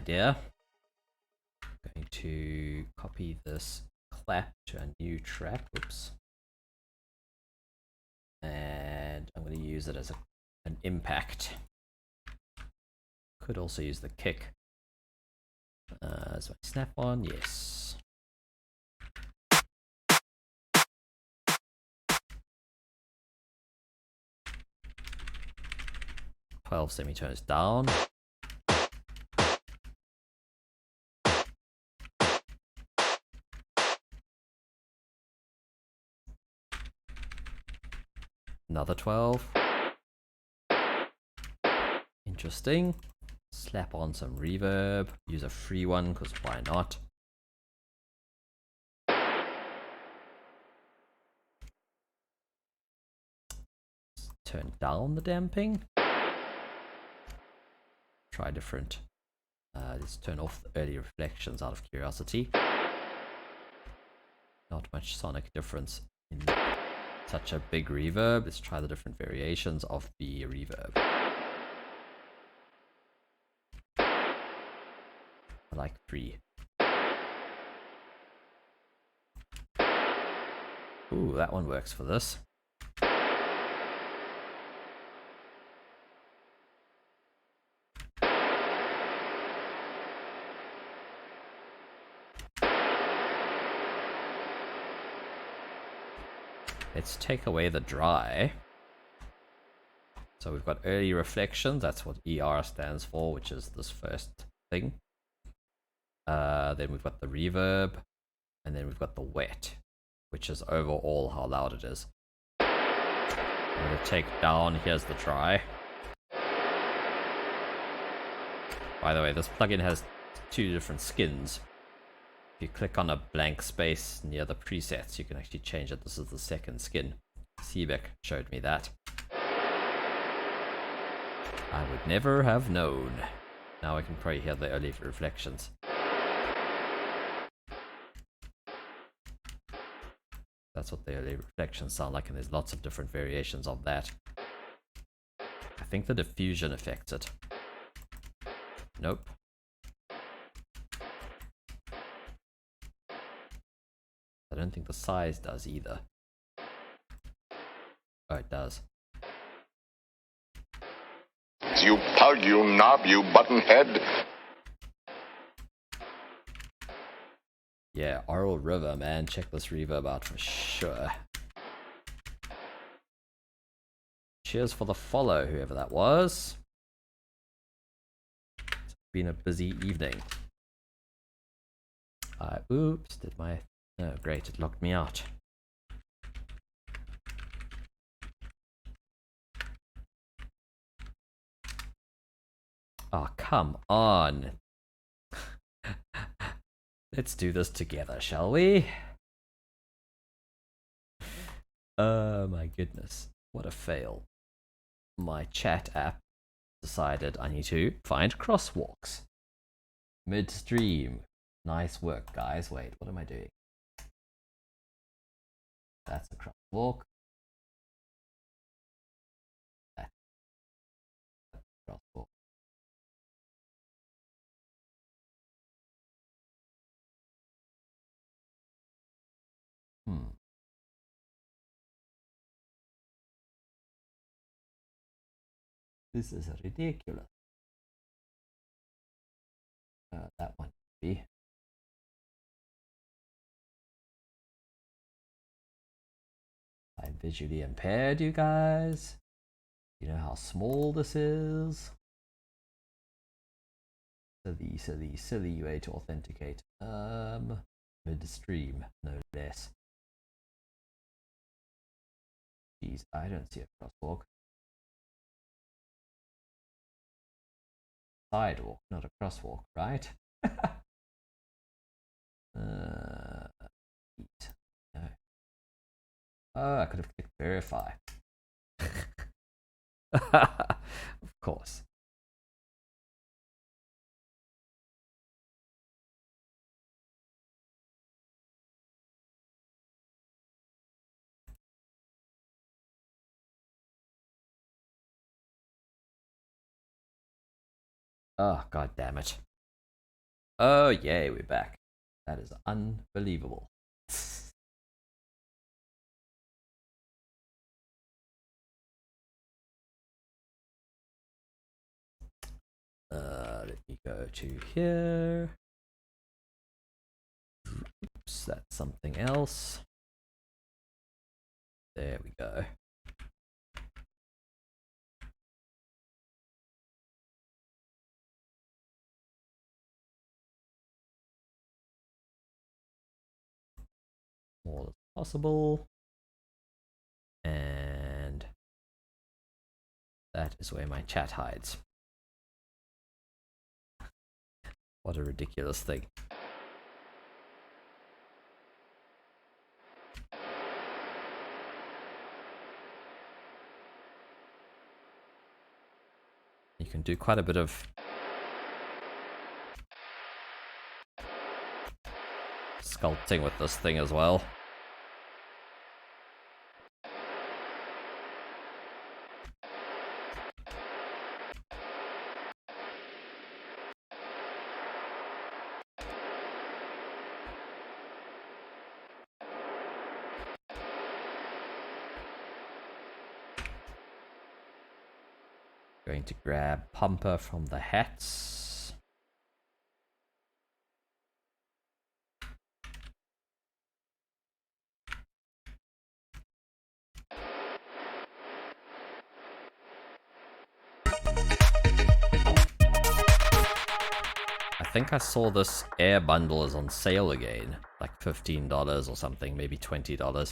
idea. I'm going to copy this clap to a new track. Oops. And I'm going to use it as an impact. Could also use the kick as my snap on. Yes. "12 semitones down." Another 12. Interesting. Slap on some reverb. Use a free one, because why not? Turn down the damping. Try different. Let's turn off the early reflections out of curiosity. Not much sonic difference in such a big reverb. Let's try the different variations of the reverb. I like 3. Ooh, that one works for this. Let's take away the dry. So we've got early reflections. That's what ER stands for, which is this first thing. Then we've got the reverb, and then we've got the wet, which is overall how loud it is. I'm going to take down, here's the dry. By the way, this plugin has 2 different skins. If you click on a blank space near the presets, you can actually change it. This is the second skin. Seebeck showed me that. I would never have known. Now I can probably hear the early reflections. That's what the early reflections sound like, and there's lots of different variations of that. I think the diffusion affects it. Nope. I don't think the size does either. Oh, it does. You pug, you knob, you buttonhead. Yeah, Oral River, man. Check this reverb out for sure. Cheers for the follow, whoever that was. It's been a busy evening. Oops, did my... Oh, great, it locked me out. Oh, come on. Let's do this together, shall we? My goodness. What a fail. My chat app decided I need to find crosswalks. Midstream. Nice work, guys. Wait, what am I doing? That's a crosswalk. That's a crosswalk. This is ridiculous. That one could be. I'm visually impaired, you guys. You know how small this is? Silly way to authenticate. Midstream, no less. Jeez, I don't see a crosswalk. Sidewalk, not a crosswalk, right? No. Oh, I could have clicked verify. Of course. Oh, god damn it. Oh, yay, we're back. That is unbelievable. Let me go to here. Oops, that's something else. There we go. All as possible. And that is where my chat hides. What a ridiculous thing. You can do quite a bit of sculpting with this thing as well. Going to grab Pumper from the hats. I think I saw this air bundle is on sale again, like $15 or something, maybe $20.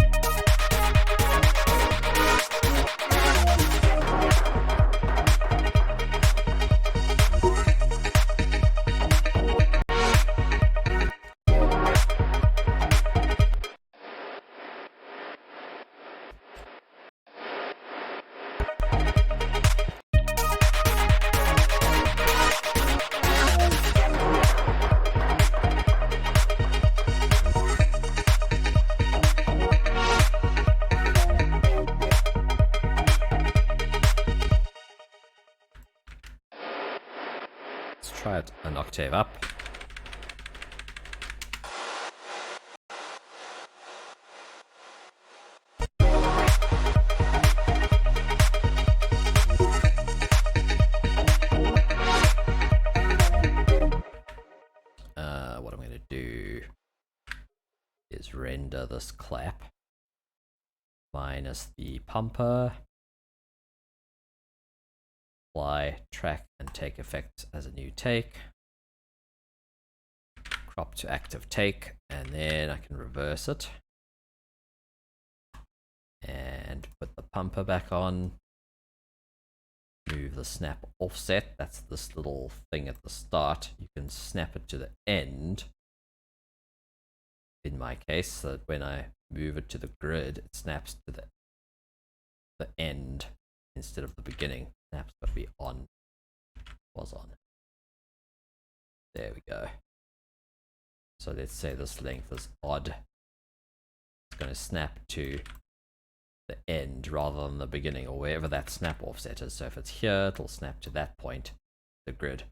Try it an octave up. What I'm going to do is render this clap minus the pumper. Apply, track, and take effect as a new take. Crop to active take, and then I can reverse it. And put the pumper back on. move the snap offset. That's this little thing at the start. You can snap it to the end, in my case, so that when I move it to the grid, it snaps to the end instead of the beginning. Snap's got to be on. Was on. There we go. So let's say this length is odd. It's going to snap to the end rather than the beginning, or wherever that snap offset is. So if it's here, it'll snap to that point, the grid.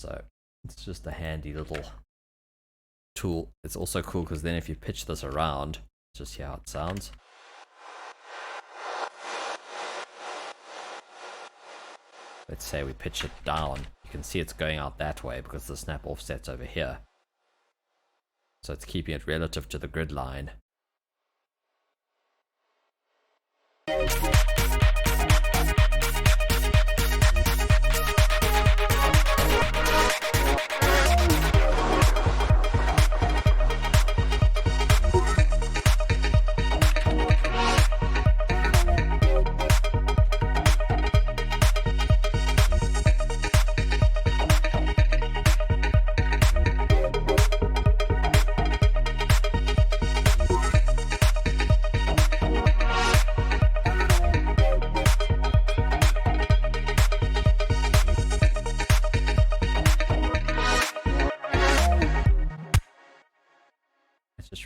So it's just a handy little tool. It's also cool because then if you pitch this around, just hear how it sounds. Let's say we pitch it down. You can see it's going out that way because the snap offset's over here. So it's keeping it relative to the grid line.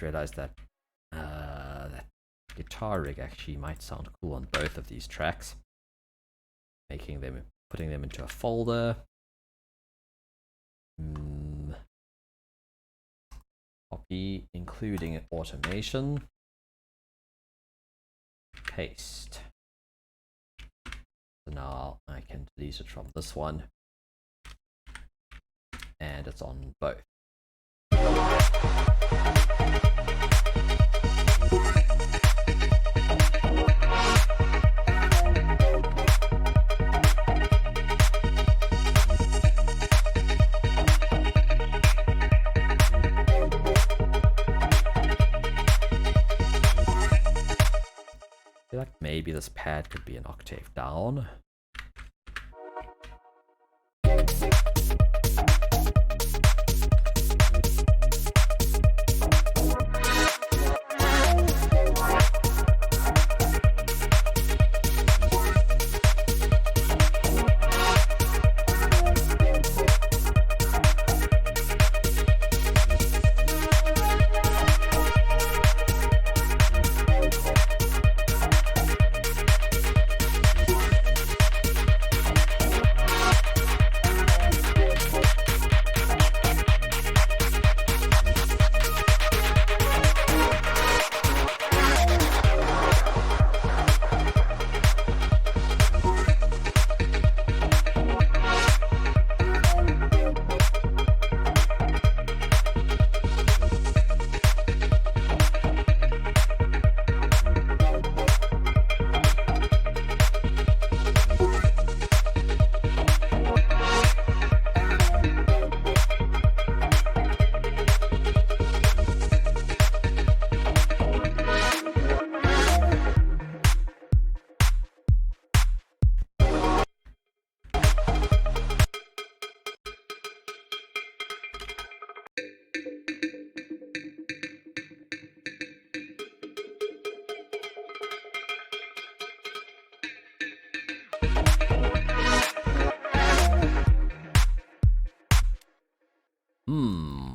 Realized that that guitar rig actually might sound cool on both of these tracks. Putting them into a folder. Copy, including automation. Paste. So now I can delete it from this one, and it's on both. I feel like maybe this pad could be an octave down.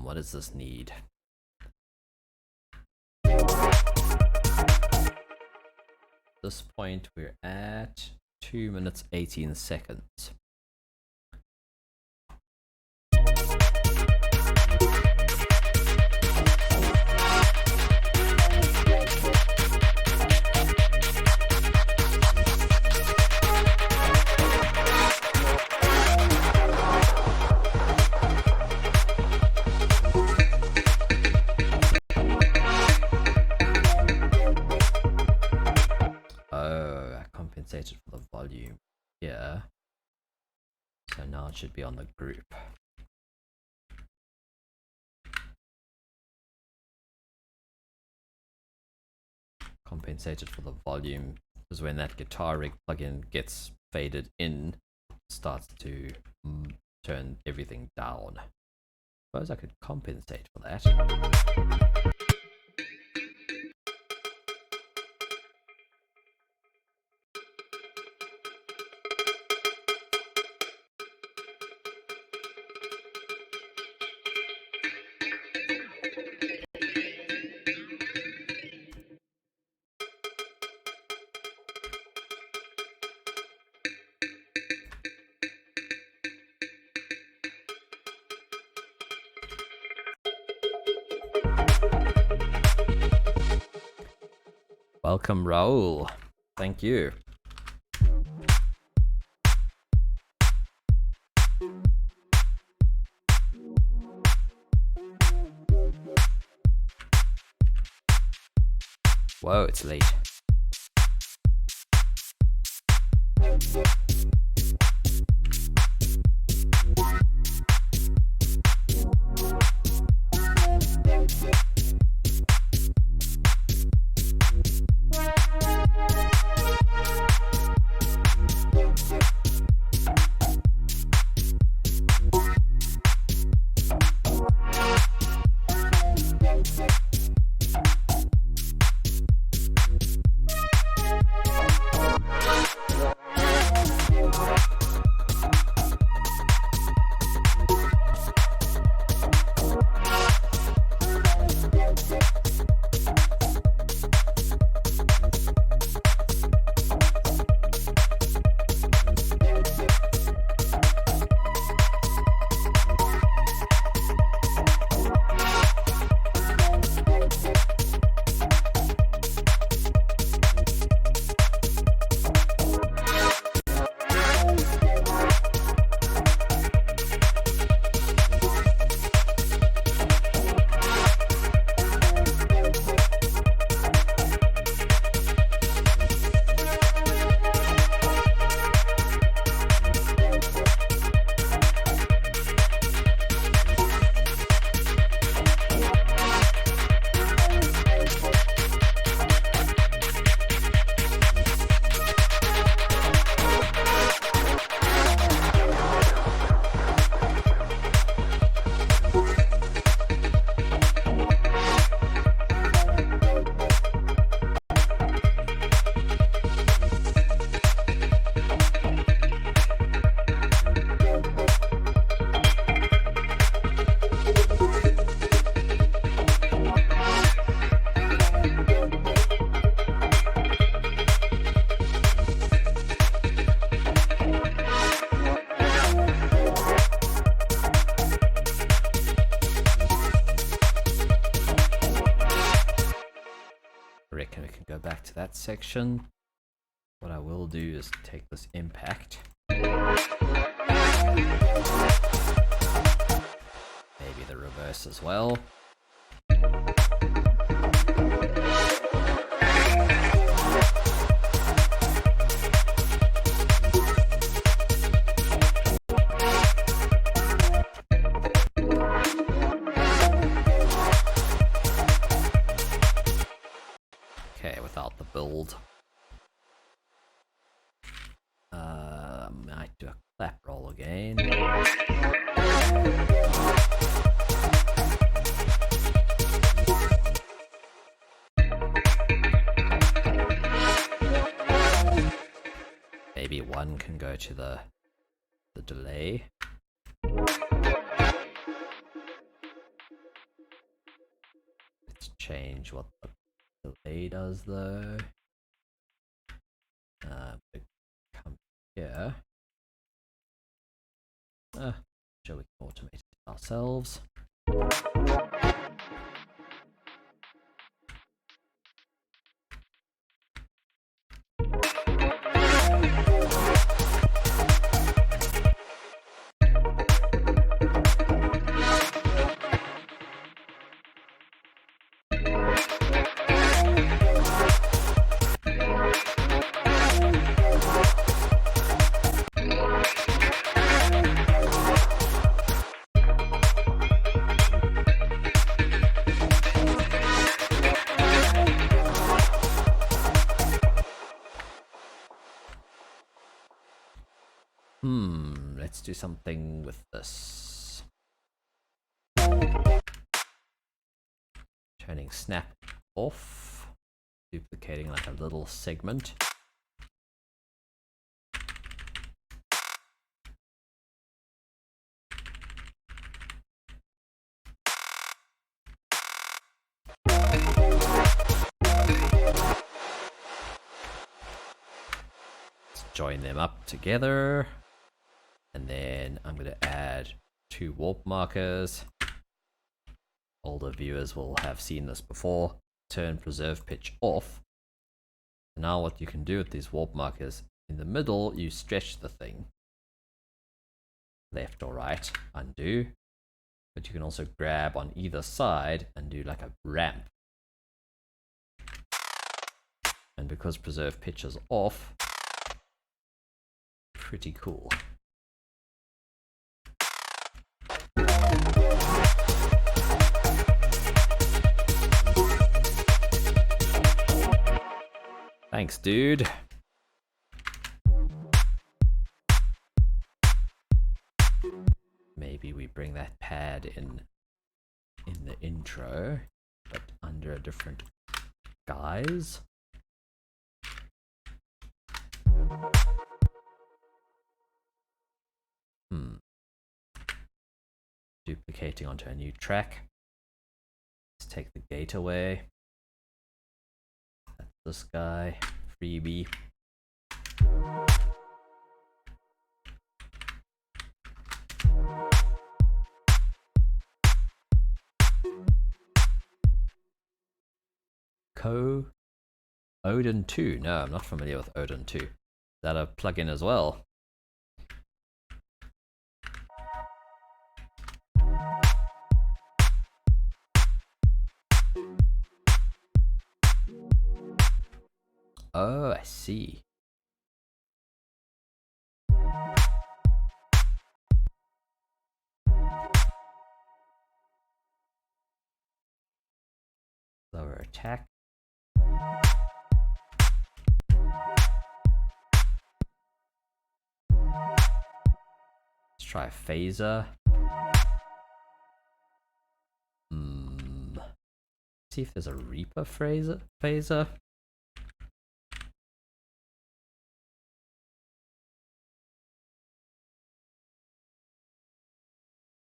What does this need? At this point we're at 2 minutes 18 seconds. Compensated for the volume here, so now it should be on the group. Compensated for the volume because when that guitar rig plugin gets faded in, it starts to turn everything down. Suppose I could compensate for that. Welcome, Raul. Thank you. Whoa, it's late. I reckon we can go back to that section. What I will do is take this impact. Maybe the reverse as well. Okay, without the build. Might do a clap roll again. Maybe one can go to the delay. Let's change what the delay does though. Come here. Sure, we can automate it ourselves. Let's do something with this. Turning snap off, duplicating like a little segment. Join them up together, and then I'm going to add 2 warp markers. Older viewers will have seen this before. Turn preserve pitch off. Now what you can do with these warp markers, in the middle you stretch the thing, left or right, undo, but you can also grab on either side and do like a ramp. And because preserve pitch is off, pretty cool. Thanks, dude. Maybe we bring that pad in the intro, but under a different guise. Duplicating onto a new track. Let's take the gate away. That's this guy, freebie. Odin 2. No, I'm not familiar with Odin 2. Is that a plugin as well? Oh, I see. Lower attack. Let's try a phaser. See if there's a Reaper phaser.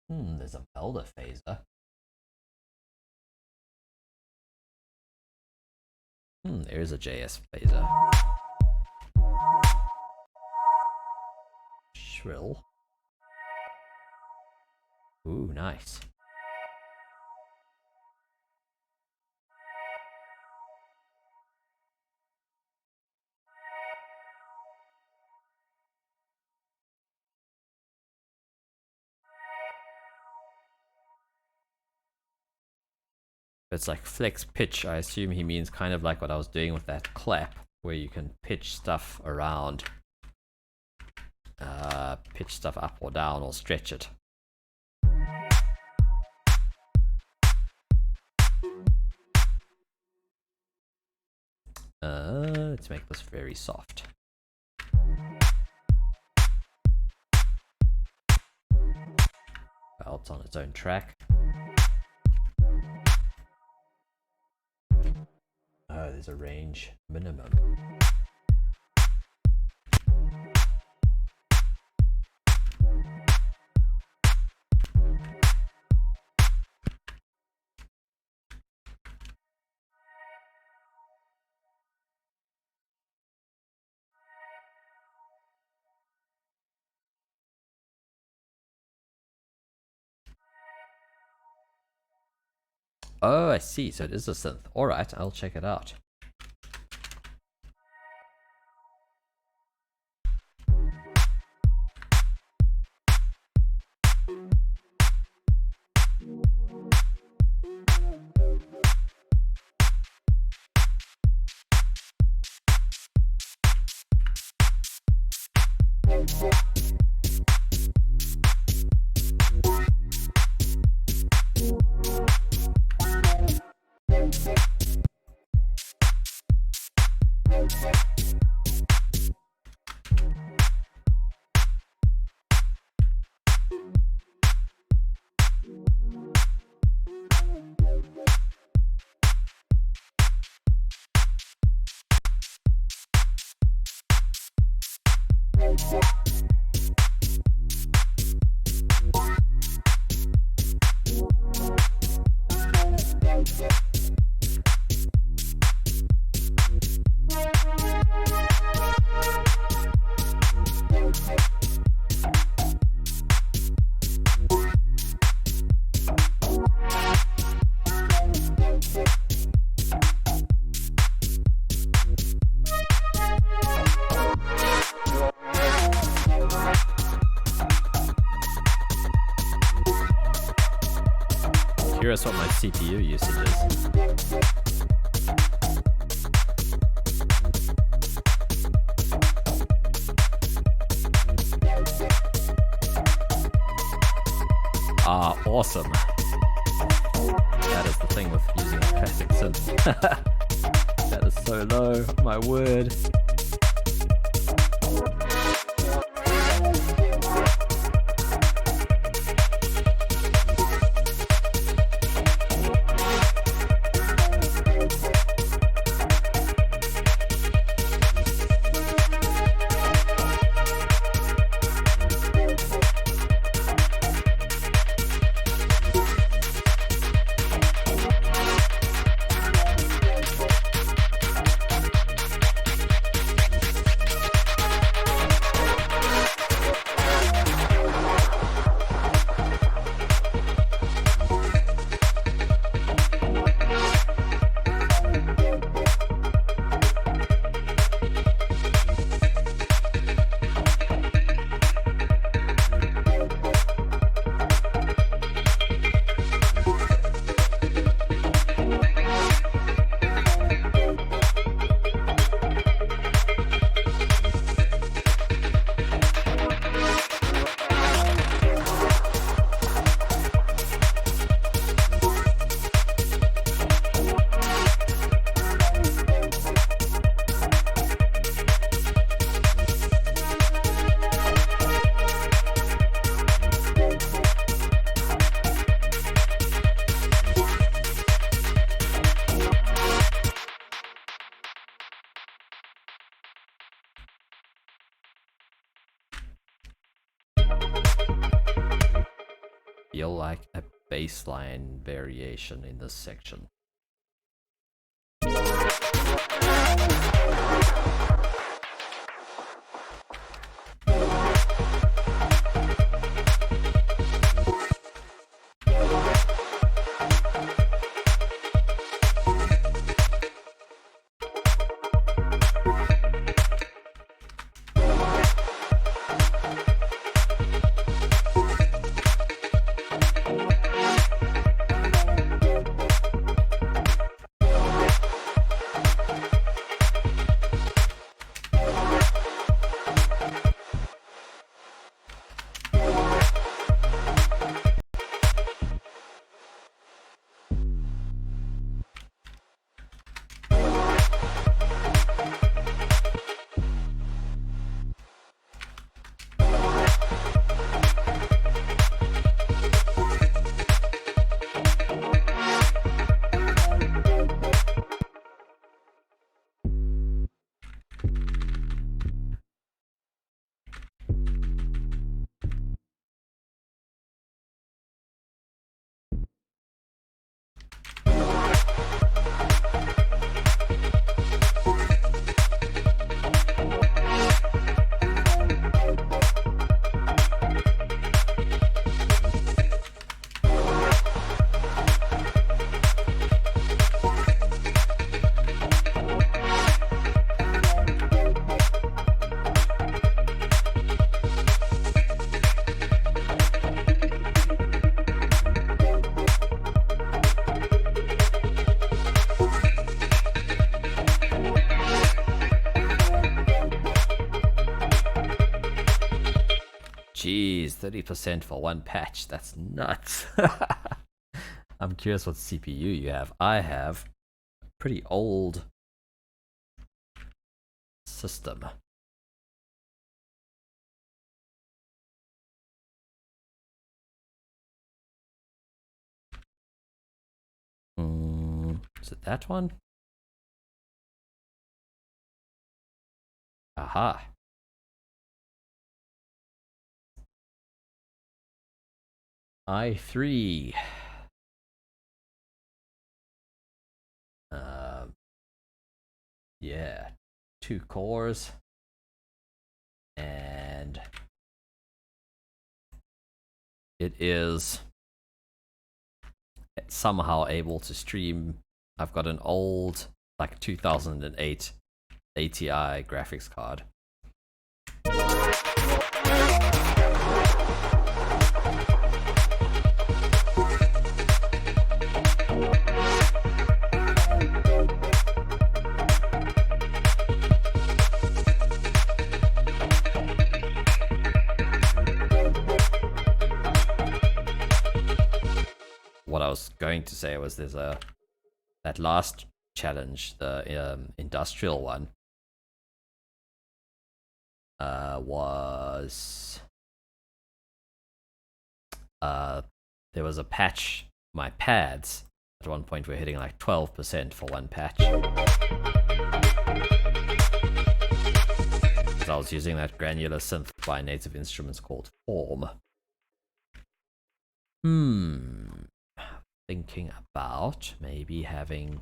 There's a Melder phaser. There is a JS phaser. Shrill. Ooh, nice. It's like flex pitch. I assume he means kind of like what I was doing with that clap, where you can pitch stuff around, pitch stuff up or down or stretch it. Let's make this very soft. It's on its own track. Oh, there's a range minimum. Oh, I see. So it is a synth. All right, I'll check it out. curious what my CPU usage is. Ah, awesome. That is the thing with using a classic synth. That is so low, my word. Feel like a baseline variation in this section. Jeez, 30% for one patch. That's nuts. I'm curious what CPU you have. I have a pretty old system. Is it that one? Aha. i3. Yeah, 2 cores, and it is somehow able to stream. I've got an old, like 2008 ATI graphics card. was going to say was that last challenge, the industrial one, was there was a patch. My pads at one point were hitting like 12% for one patch. I was using that granular synth by Native Instruments called Form. Thinking about maybe having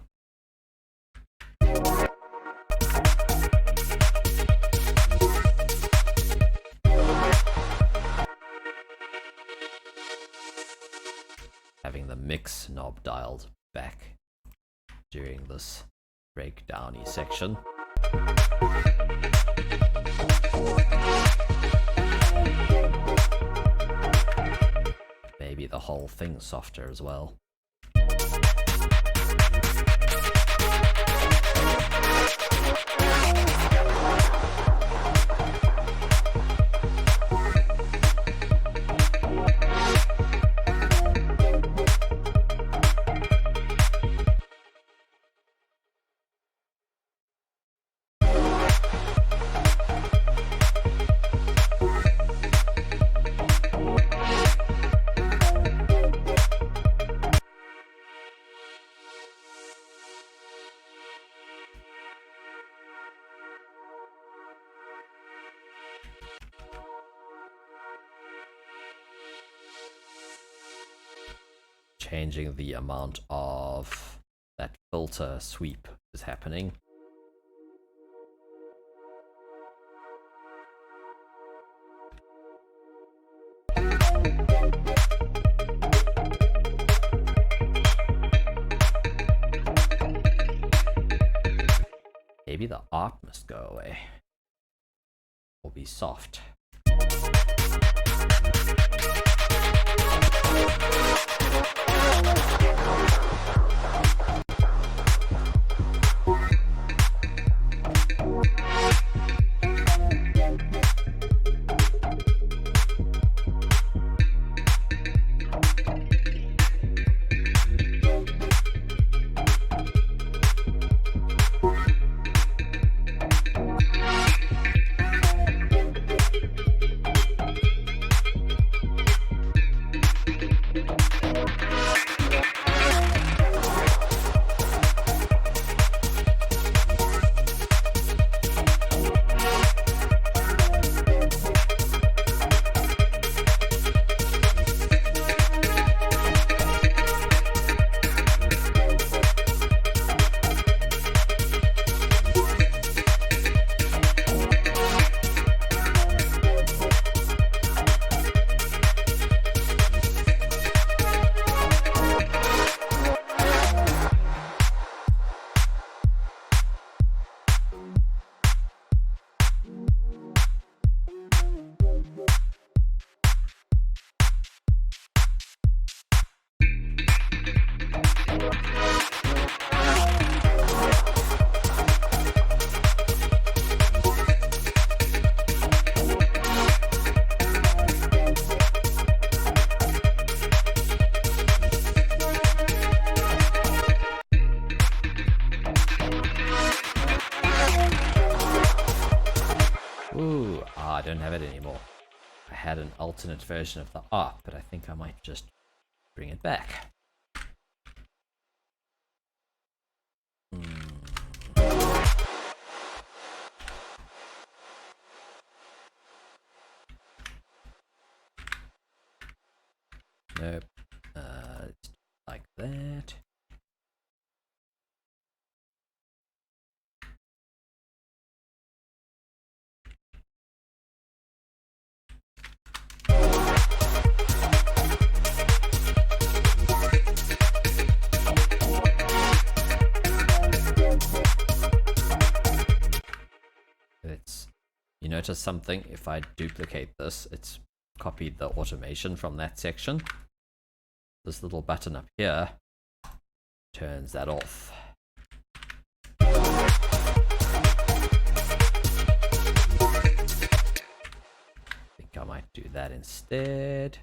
the mix knob dialed back during this breakdowny section. Maybe the whole thing softer as well. Changing the amount of that filter sweep is happening. Maybe the ARP must go away or be soft. I don't have it anymore. I had an alternate version of the ARP, but I think I might just bring it back. Nope. It's like that. You notice something? If I duplicate this, it's copied the automation from that section. This little button up here turns that off. I think I might do that instead.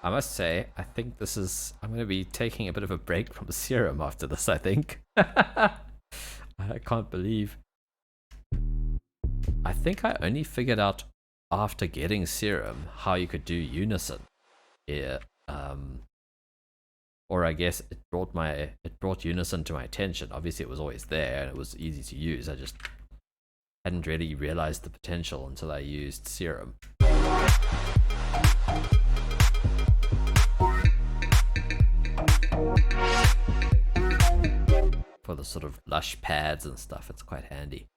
I must say, I think I'm going to be taking a bit of a break from serum after this, I think. I can't believe. I think I only figured out after getting serum how you could do unison. Yeah. Or I guess it brought unison to my attention. Obviously it was always there and it was easy to use. I just hadn't really realized the potential until I used serum. For the sort of lush pads and stuff, it's quite handy.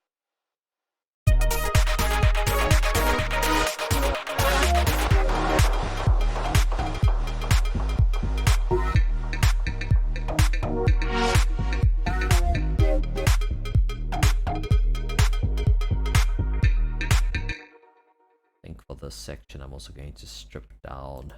I think for this section I'm also going to strip down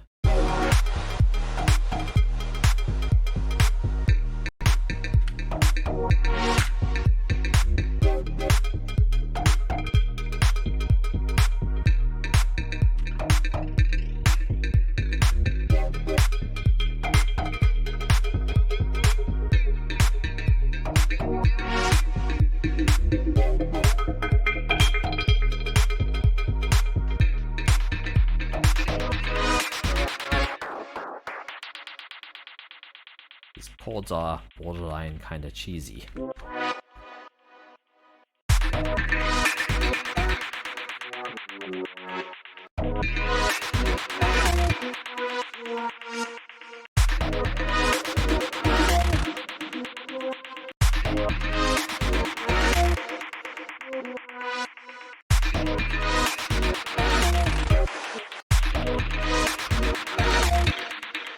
these chords are borderline kind of cheesy.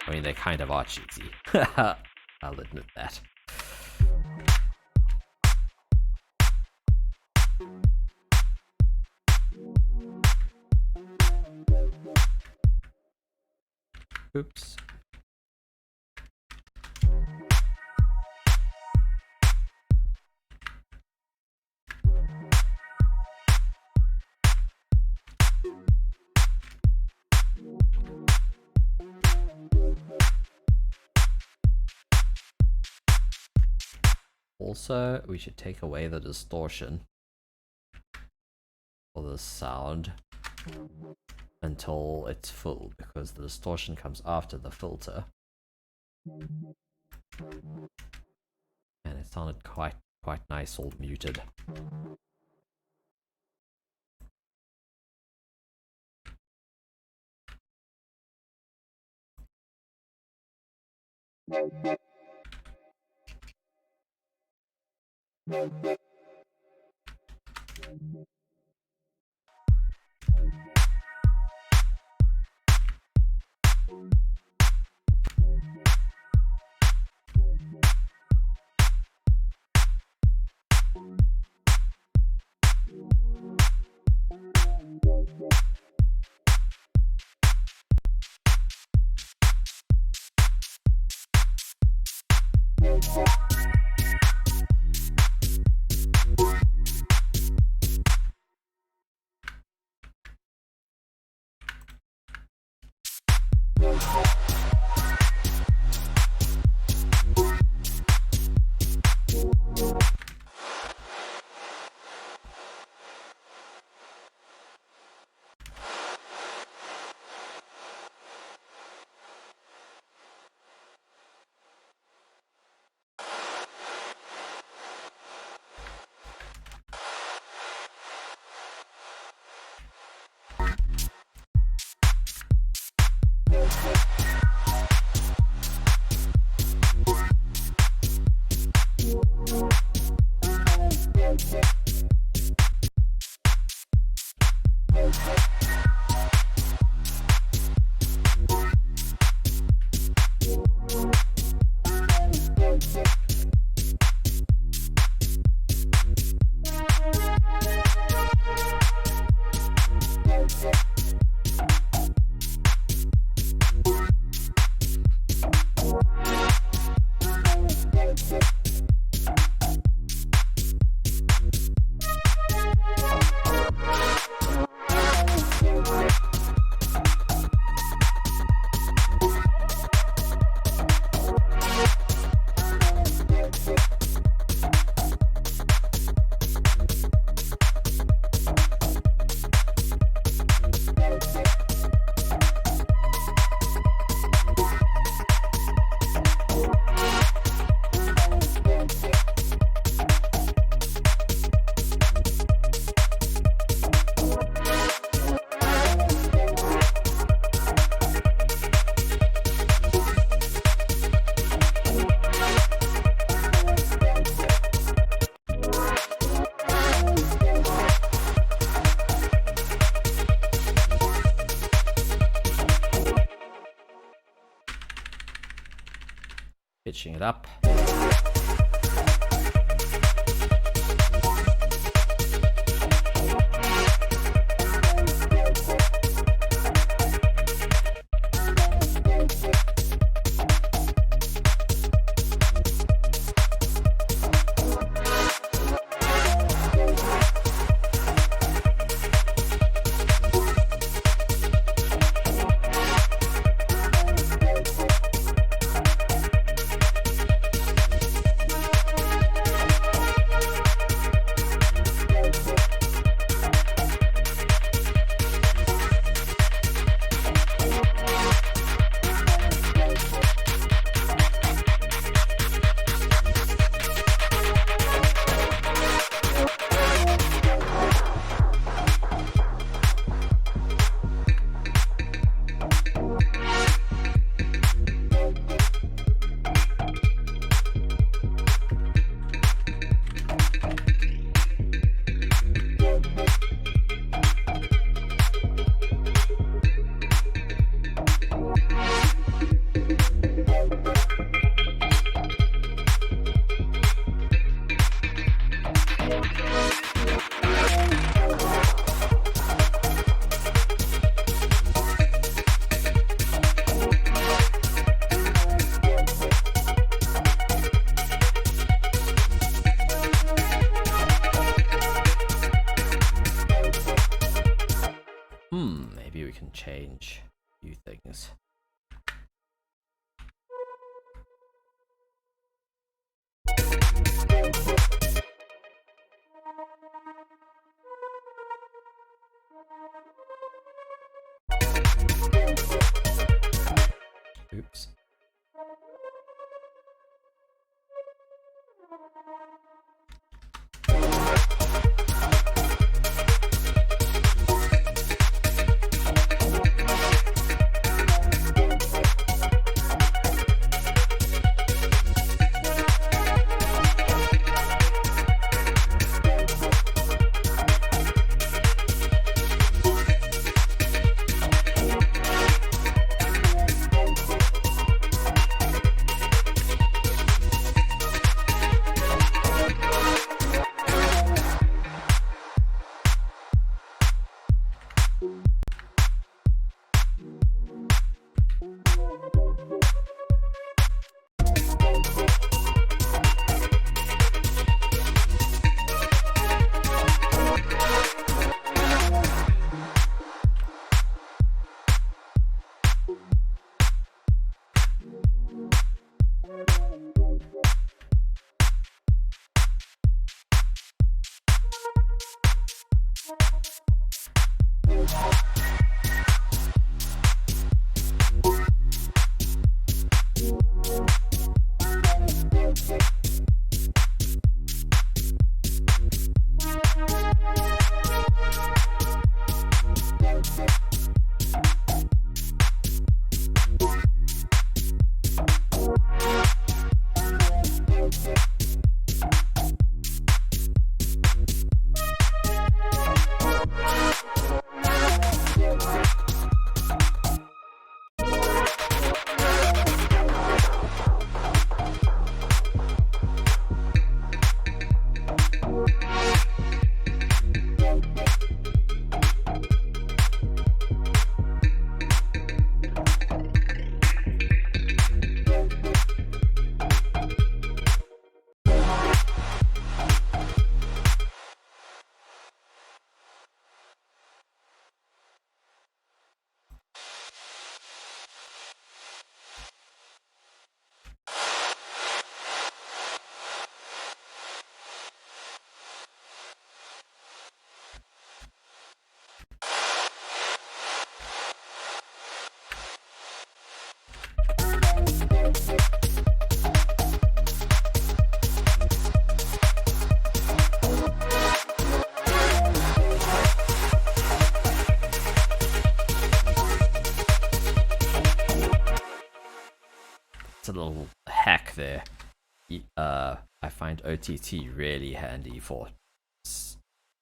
I mean, they kind of are cheesy. I'll admit that. Oops. Also, we should take away the distortion for the sound until it's full, because the distortion comes after the filter. And it sounded quite nice all muted. pitching it up. Maybe we can change a few things. Oops. It's a little hack there. I find OTT really handy for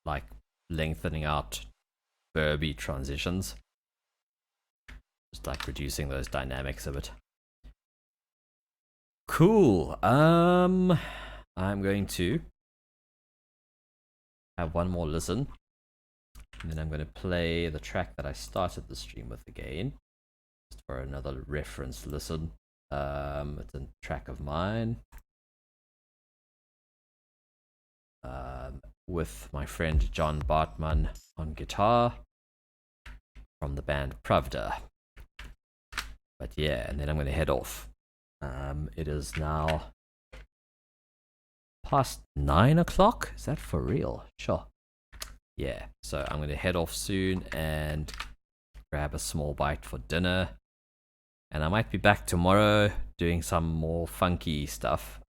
like lengthening out burby transitions, just like reducing those dynamics a bit. Cool. I'm going to have one more listen, and then I'm going to play the track that I started the stream with again, just for another reference listen. It's a track of mine, with my friend John Bartman on guitar from the band Pravda. But yeah, and then I'm going to head off. It is now past 9 o'clock. Is that for real? Sure. Yeah, so I'm going to head off soon and grab a small bite for dinner. And I might be back tomorrow doing some more funky stuff.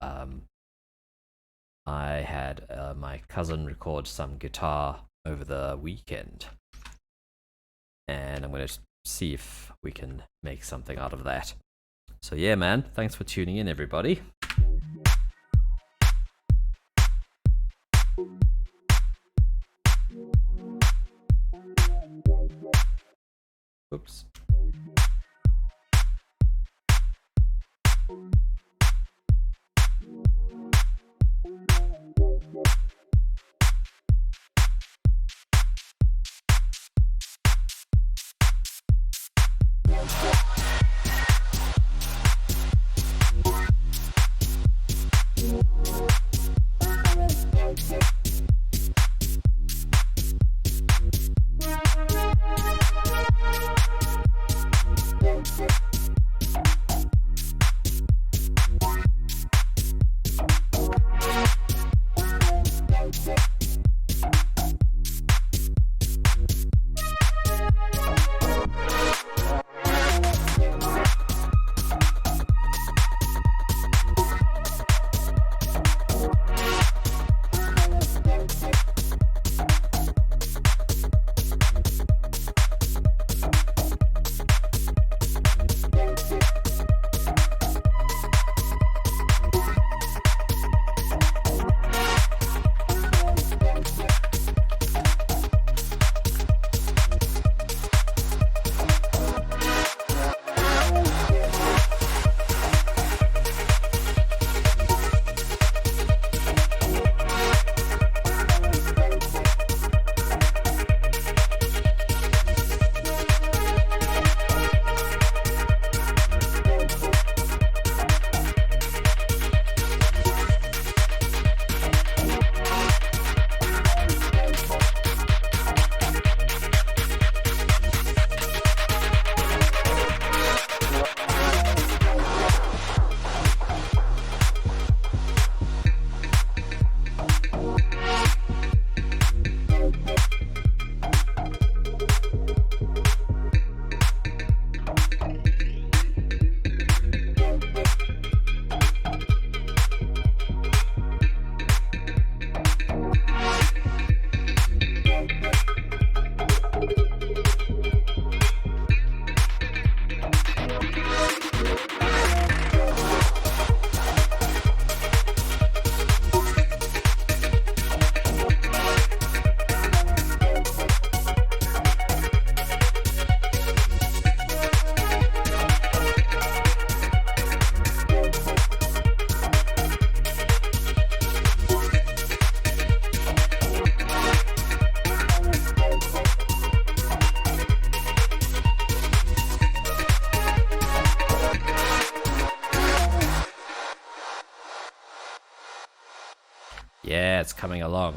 I had my cousin record some guitar over the weekend, and I'm going to see if we can make something out of that. So yeah, man, thanks for tuning in, everybody. Oops. Yeah, it's coming along.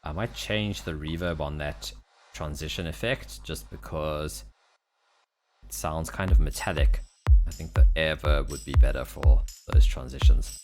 I might change the reverb on that transition effect just because it sounds kind of metallic. I think the air verb would be better for those transitions.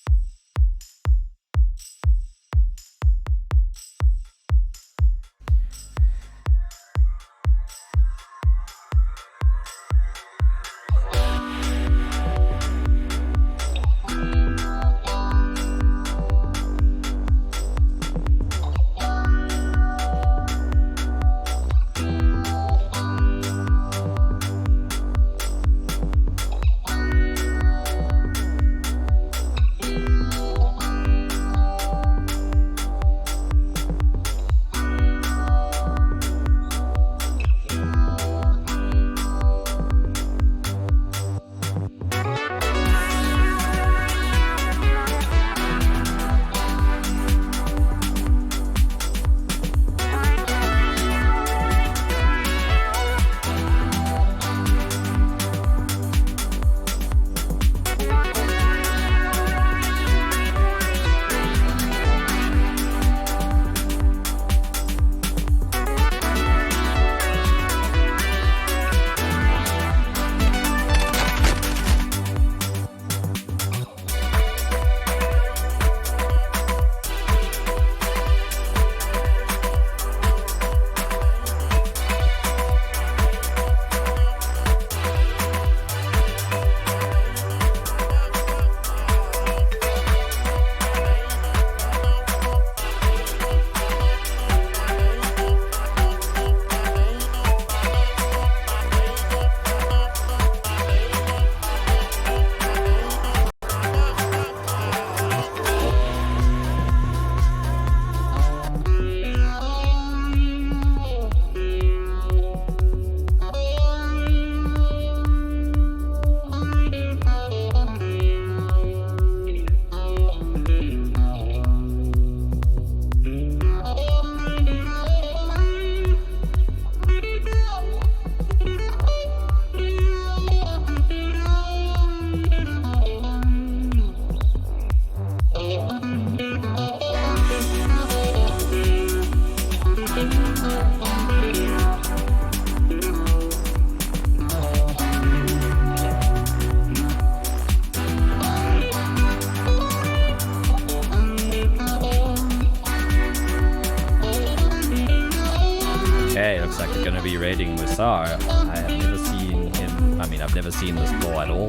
raiding Musar. I have never seen him. I mean, I've never seen this claw at all.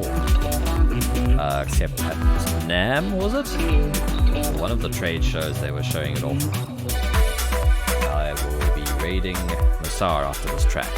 Except at NAMM, was it? One of the trade shows they were showing it off. I will be raiding Musar after this track.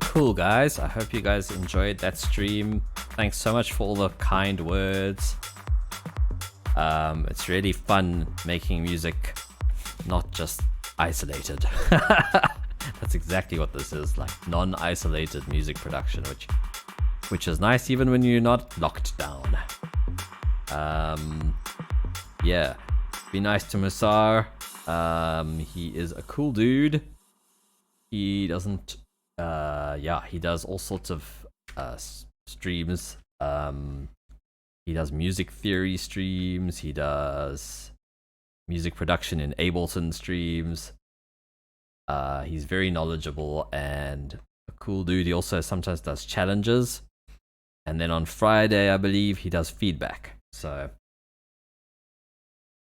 Cool, guys. I hope you guys enjoyed that stream. Thanks so much for all the kind words. It's really fun making music, not just isolated. That's exactly what this is, like non-isolated music production, which is nice even when you're not locked down. Yeah, be nice to Musar. He is a cool dude. He doesn't he does all sorts of streams. He does music theory streams. He does music production in Ableton streams. He's very knowledgeable and a cool dude. He also sometimes does challenges. And then on Friday, I believe, he does feedback. So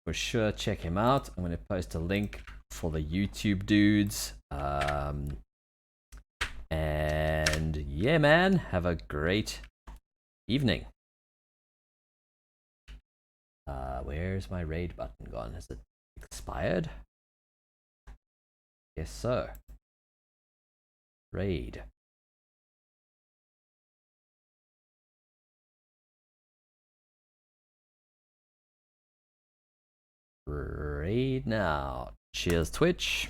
for sure, check him out. I'm going to post a link for the YouTube dudes. And yeah, man, have a great evening. Where's my raid button gone? Has it expired? Yes, so. Raid. Raid now. Cheers, Twitch.